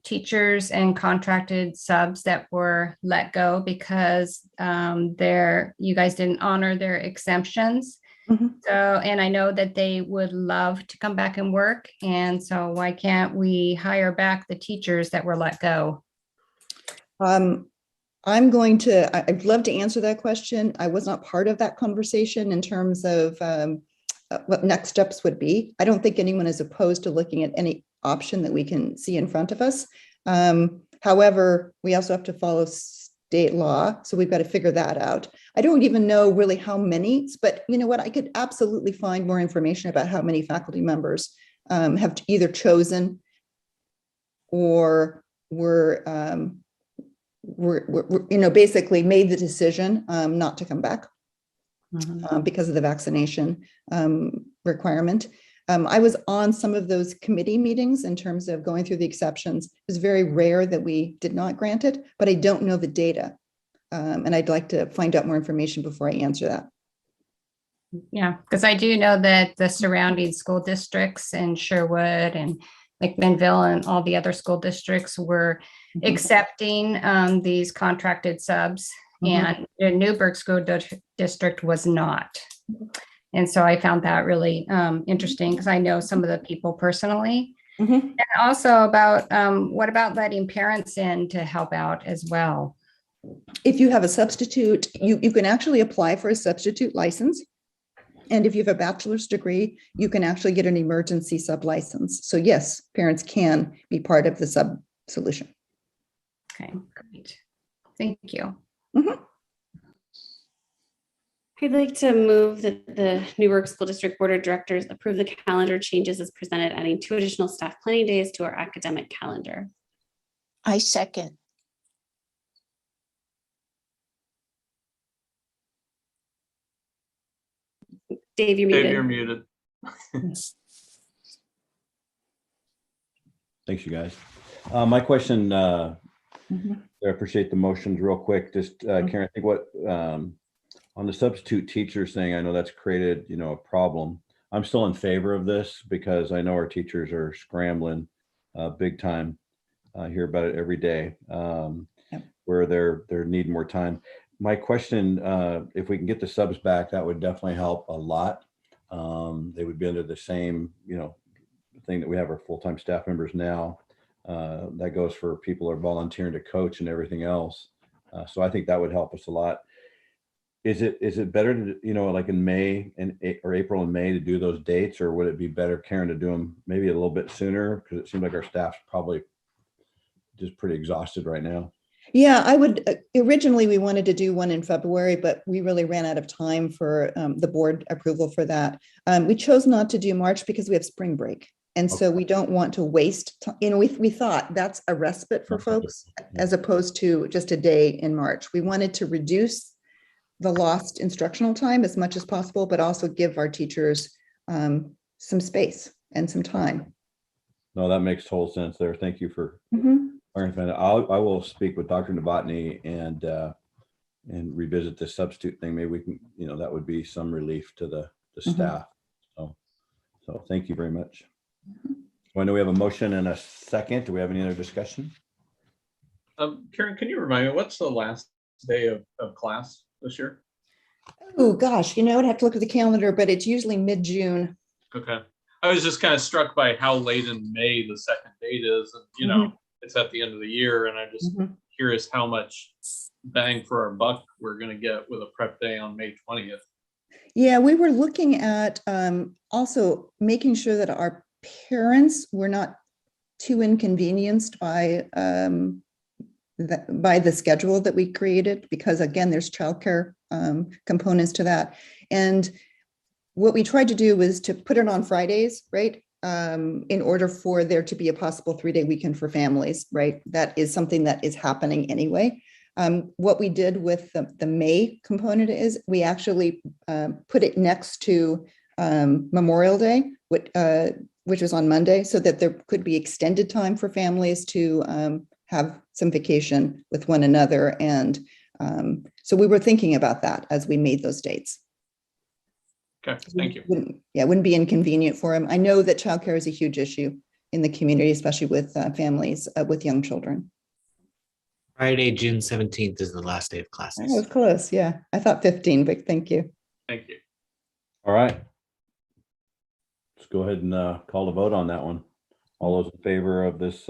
teachers and contracted subs that were let go because you guys didn't honor their exemptions. Mm-hmm. So, and I know that they would love to come back and work. And so why can't we hire back the teachers that were let go? I'd love to answer that question. I was not part of that conversation in terms of what next steps would be. I don't think anyone is opposed to looking at any option that we can see in front of us. However, we also have to follow state law, so we've got to figure that out. I don't even know really how many, but you know what? I could absolutely find more information about how many faculty members have either chosen or were basically made the decision not to come back because of the vaccination requirement. I was on some of those committee meetings in terms of going through the exceptions. It was very rare that we did not grant it, but I don't know the data. And I'd like to find out more information before I answer that. Yeah, because I do know that the surrounding school districts in Sherwood and McMinnville and all the other school districts were accepting these contracted subs, and the Newberg School District was not. And so I found that really interesting because I know some of the people personally. And also about what about letting parents in to help out as well? If you have a substitute, you can actually apply for a substitute license. And if you have a bachelor's degree, you can actually get an emergency sub license. So yes, parents can be part of the sub solution. Okay, great. Thank you. I'd like to move that the Newberg School District Board of Directors approve the calendar changes as presented, adding 2 additional staff planning days to our academic calendar. I second. Dave, you're muted. Dave, you're muted. Thanks, you guys. My question, I appreciate the motions real quick. Just Karen, I think what on the substitute teachers thing, I know that's created, a problem. I'm still in favor of this because I know our teachers are scrambling big time. I hear about it every day where they're needing more time. My question, if we can get the subs back, that would definitely help a lot. They would be under the same, thing that we have our full-time staff members now. That goes for people who are volunteering to coach and everything else. So I think that would help us a lot. Is it better to, like in May or April and May to do those dates, or would it be better, Karen, to do them maybe a little bit sooner? Because it seems like our staff's probably just pretty exhausted right now. Yeah, I would. Originally, we wanted to do one in February, but we really ran out of time for the board approval for that. We chose not to do March because we have spring break. And so we don't want to waste time. We thought that's a respite for folks as opposed to just a day in March. We wanted to reduce the lost instructional time as much as possible, but also give our teachers some space and some time. No, that makes total sense there. Thank you for clarifying that. I will speak with Dr. Novotny and revisit the substitute thing. Maybe we can, that would be some relief to the staff. So thank you very much. I know we have a motion and a second. Do we have any other discussion? Karen, can you remind me, what's the last day of class this year? Oh gosh, I'd have to look at the calendar, but it's usually mid-June. Okay. I was just kind of struck by how late in May the second date is, and it's at the end of the year, and I'm just curious how much bang for our buck we're going to get with a prep day on May 20th. Yeah, we were looking at also making sure that our parents were not too inconvenienced by the schedule that we created, because again, there's childcare components to that. And what we tried to do was to put it on Fridays, right? In order for there to be a possible 3-day weekend for families, right? That is something that is happening anyway. What we did with the May component is we actually put it next to Memorial Day, which was on Monday, so that there could be extended time for families to have some vacation with one another. And so we were thinking about that as we made those dates. Okay, thank you. Wouldn't be inconvenient for them. I know that childcare is a huge issue in the community, especially with families with young children. Friday, June 17th is the last day of classes. That was close. Yeah, I thought 15, but thank you. Thank you. All right. Let's go ahead and call the vote on that one. All those in favor of this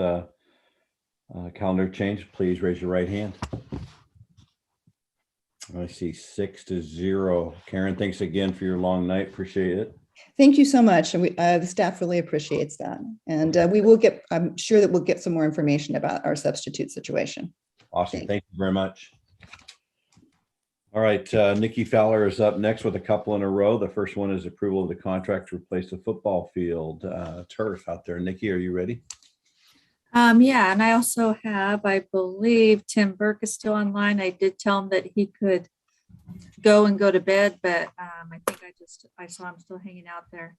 calendar change, please raise your right hand. I see 6-0. Karen, thanks again for your long night. Appreciate it. Thank you so much. And the staff really appreciates that. And I'm sure that we'll get some more information about our substitute situation. Awesome. Thank you very much. All right. Nikki Fowler is up next with a couple in a row. The first one is approval of the contract to replace the football field turf out there. Nikki, are you ready? Yeah, and I also have, I believe Tim Burke is still online. I did tell him that he could go to bed, but I think I saw him still hanging out there.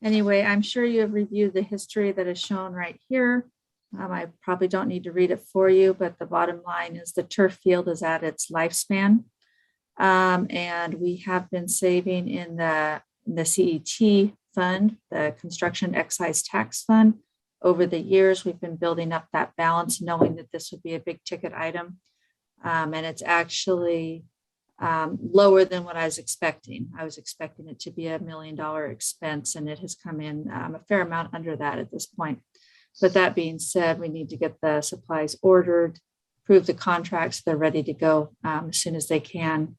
Anyway, I'm sure you have reviewed the history that is shown right here. I probably don't need to read it for you, but the bottom line is the turf field is at its lifespan. And we have been saving in the CET fund, the Construction Excise Tax Fund. Over the years, we've been building up that balance, knowing that this would be a big ticket item. And it's actually lower than what I was expecting. I was expecting it to be $1 million expense, and it has come in a fair amount under that at this point. But that being said, we need to get the supplies ordered, approve the contracts. They're ready to go as soon as they can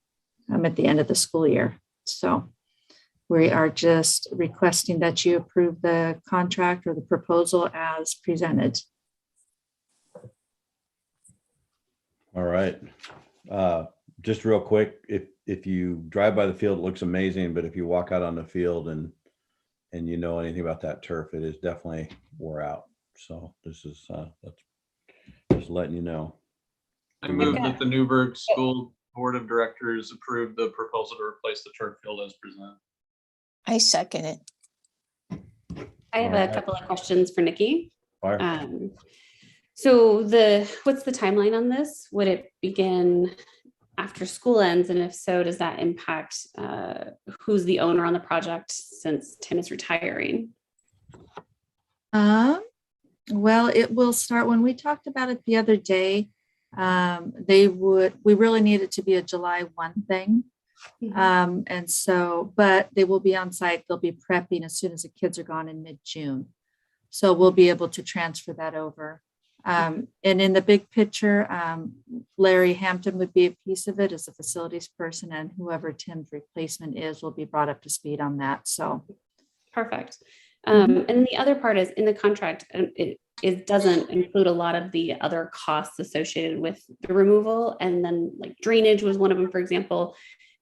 at the end of the school year. So we are just requesting that you approve the contract or the proposal as presented. All right. Just real quick, if you drive by the field, it looks amazing, but if you walk out on the field and you know anything about that turf, it is definitely wore out. So this is that's just letting you know. I move that the Newberg School Board of Directors approve the proposal to replace the turf field as presented. I second it. I have a couple of questions for Nikki. Fire. So what's the timeline on this? Would it begin after school ends? And if so, does that impact who's the owner on the project since Tim is retiring? Well, it will start when we talked about it the other day. We really need it to be a July 1 thing. And so, but they will be on site. They'll be prepping as soon as the kids are gone in mid-June. So we'll be able to transfer that over. And in the big picture, Larry Hampton would be a piece of it as a facilities person, and whoever Tim's replacement is will be brought up to speed on that. So perfect. And the other part is in the contract, it doesn't include a lot of the other costs associated with the removal. And then like drainage was one of them, for example.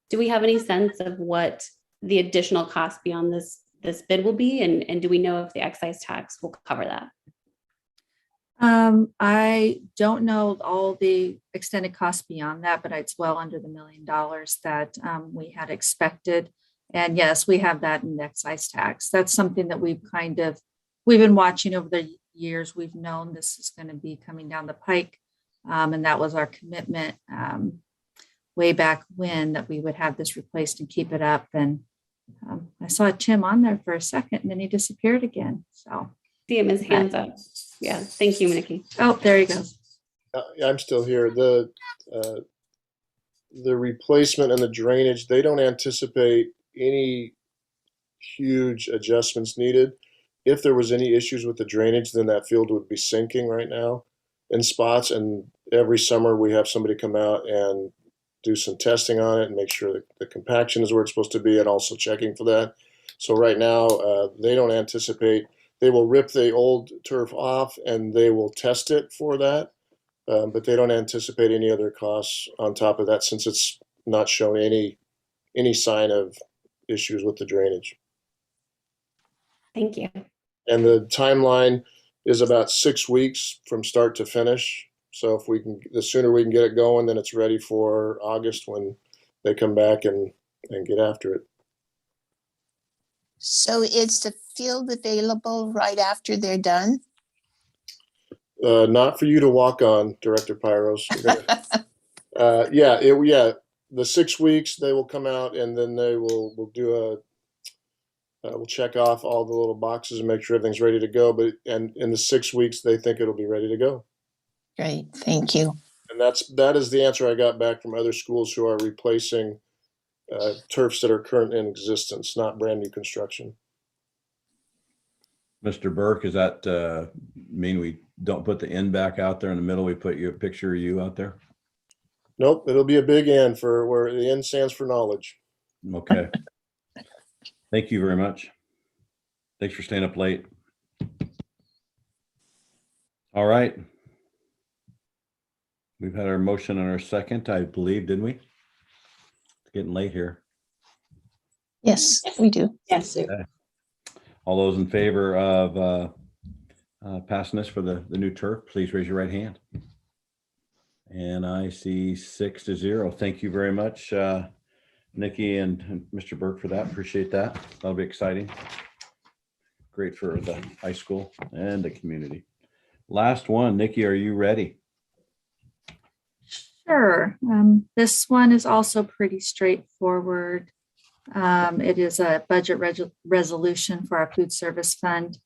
Do we have any sense of what the additional cost beyond this bid will be? And do we know if the excise tax will cover that? I don't know all the extended costs beyond that, but it's well under the $1 million that we had expected. And yes, we have that in the excise tax. That's something that we've been watching over the years. We've known this is going to be coming down the pike. And that was our commitment way back when, that we would have this replaced and keep it up. And I saw Tim on there for a second and then he disappeared again. So see him, his hands up. Yeah, thank you, Nikki. Oh, there he goes. I'm still here. The replacement and the drainage, they don't anticipate any huge adjustments needed. If there was any issues with the drainage, then that field would be sinking right now in spots. And every summer we have somebody come out and do some testing on it and make sure that the compaction is where it's supposed to be, and also checking for that. So right now they don't anticipate. They will rip the old turf off and they will test it for that, but they don't anticipate any other costs on top of that, since it's not shown any sign of issues with the drainage. Thank you. And the timeline is about 6 weeks from start to finish. So the sooner we can get it going, then it's ready for August when they come back and get after it. So is the field available right after they're done? Not for you to walk on, Director Pyros. The 6 weeks they will come out, and then we'll do we'll check off all the little boxes and make sure everything's ready to go. But in the 6 weeks, they think it'll be ready to go. Great, thank you. And that is the answer I got back from other schools who are replacing turfs that are current in existence, not brand new construction. Mr. Burke, does that mean we don't put the N back out there in the middle? We put a picture of you out there? Nope, it'll be a big N for where the N stands for knowledge. Okay. Thank you very much. Thanks for staying up late. All right. We've had our motion and our second, I believe, didn't we? It's getting late here. Yes, we do. Yes, sir. Okay. All those in favor of passing this for the new turf, please raise your right hand. And I see 6-0. Thank you very much, Nikki and Mr. Burke, for that. Appreciate that. That'll be exciting. Great for the high school and the community. Last one, Nikki, are you ready? Sure. This one is also pretty straightforward. It is a budget resolution for our food service fund.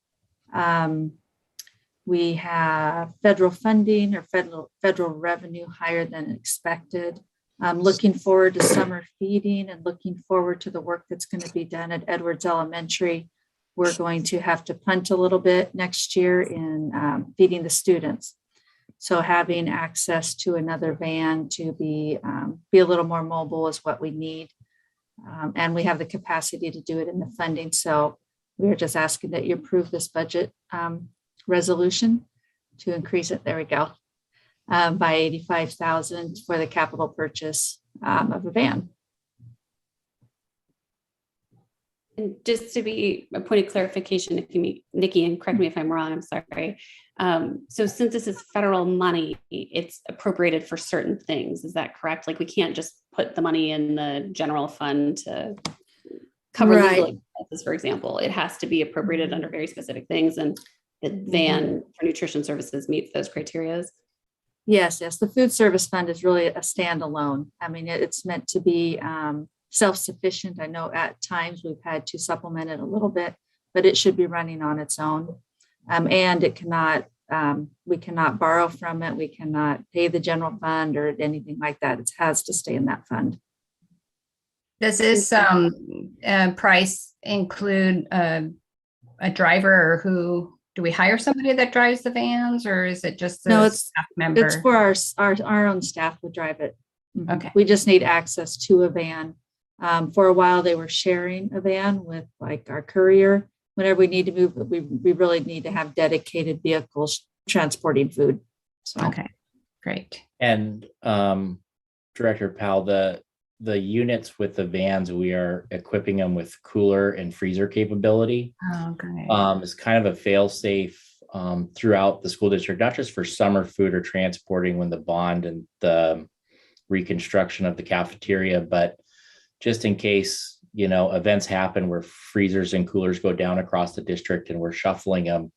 We have federal funding or federal revenue higher than expected. Looking forward to summer feeding and looking forward to the work that's going to be done at Edwards Elementary. We're going to have to punt a little bit next year in feeding the students. So having access to another van to be a little more mobile is what we need. And we have the capacity to do it in the funding. So we're just asking that you approve this budget resolution to increase it. There we go. By $85,000 for the capital purchase of a van. And just to be a point of clarification, if you meet Nikki, and correct me if I'm wrong, I'm sorry. So since this is federal money, it's appropriated for certain things. Is that correct? Like we can't just put the money in the general fund to cover legal expenses, for example. It has to be appropriated under very specific things, and the van for nutrition services meets those criteria. Yes. The food service fund is really a standalone. I mean, it's meant to be self-sufficient. I know at times we've had to supplement it a little bit, but it should be running on its own. And it cannot, we cannot borrow from it. We cannot pay the general fund or anything like that. It has to stay in that fund. Does this price include a driver, or who? Do we hire somebody that drives the vans, or is it just a staff member? It's for our own staff would drive it. Okay. We just need access to a van. For a while, they were sharing a van with like our courier. Whenever we need to move, we really need to have dedicated vehicles transporting food. So. Okay, great. And Director Powell, the units with the vans, we are equipping them with cooler and freezer capability. Oh, great. It's kind of a fail-safe throughout the school district, not just for summer food or transporting when the bond and the reconstruction of the cafeteria, but just in case, events happen where freezers and coolers go down across the district and we're shuffling them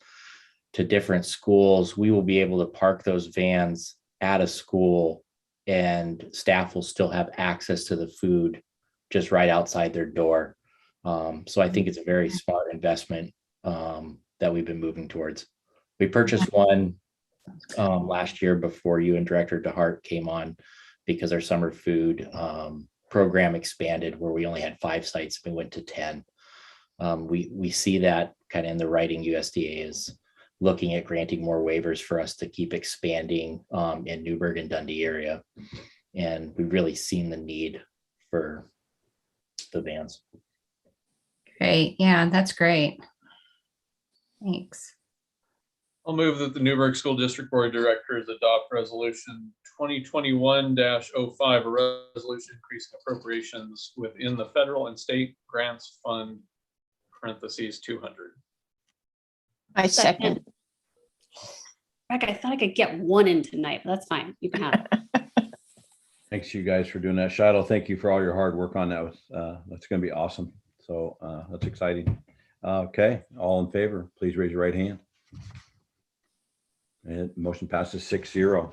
to different schools, we will be able to park those vans at a school and staff will still have access to the food just right outside their door. So I think it's a very smart investment that we've been moving towards. We purchased one last year before you and Director DeHart came on, because our summer food program expanded where we only had 5 sites. We went to 10. We see that kind of in the writing. USDA is looking at granting more waivers for us to keep expanding in Newberg and Dundee area. And we've really seen the need for the vans. Great. Yeah, that's great. Thanks. I'll move that the Newberg School District Board of Directors adopt resolution 2021-05, a resolution increasing appropriations within the federal and state grants fund, parentheses 200. I second. Rebecca, I thought I could get one in tonight, but that's fine. You can have it. Thanks you guys for doing that. Shiloh, thank you for all your hard work on that. That's going to be awesome. So that's exciting. Okay, all in favor, please raise your right hand. And motion passes 6-0.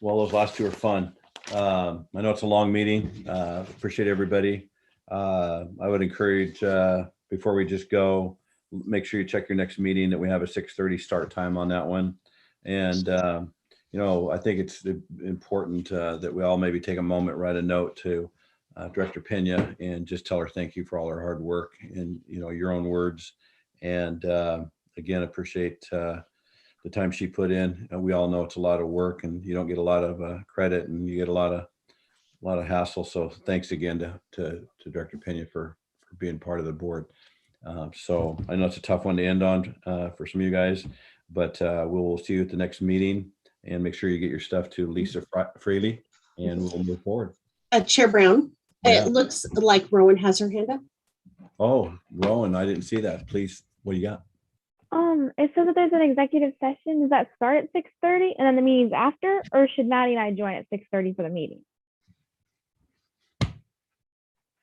Well, those last two are fun. I know it's a long meeting. Appreciate everybody. I would encourage, before we just go, make sure you check your next meeting, that we have a 6:30 start time on that one. And, I think it's important that we all maybe take a moment, write a note to Director Pena and just tell her thank you for all her hard work in, your own words. And again, appreciate the time she put in. We all know it's a lot of work and you don't get a lot of credit and you get a lot of hassle. So thanks again to Director Pena for being part of the board. So I know it's a tough one to end on for some of you guys, but we'll see you at the next meeting, and make sure you get your stuff to Lisa Fraley and we'll move forward. Chair Brown, Yeah. It looks like Rowan has her hand up. Oh, Rowan, I didn't see that. Please, what do you got? It says that there's an executive session. Does that start at 6:30 and then the meeting's after, or should Maddie and I join at 6:30 for the meeting?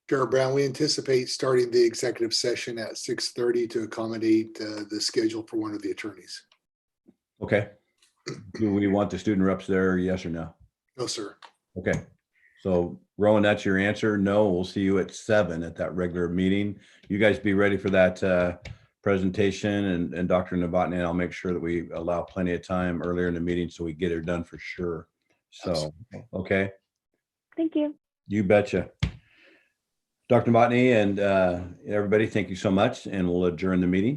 Chair Brown, we anticipate starting the executive session at 6:30 to accommodate the schedule for one of the attorneys. Okay. Do we want the student reps there? Yes or no? No, sir. Okay. So Rowan, that's your answer. No, we'll see you at 7 at that regular meeting. You guys be ready for that presentation, and Dr. Novotny, I'll make sure that we allow plenty of time earlier in the meeting so we get it done for sure. So, okay. Thank you. You betcha. Dr. Novotny and everybody, thank you so much, and we'll adjourn the meeting.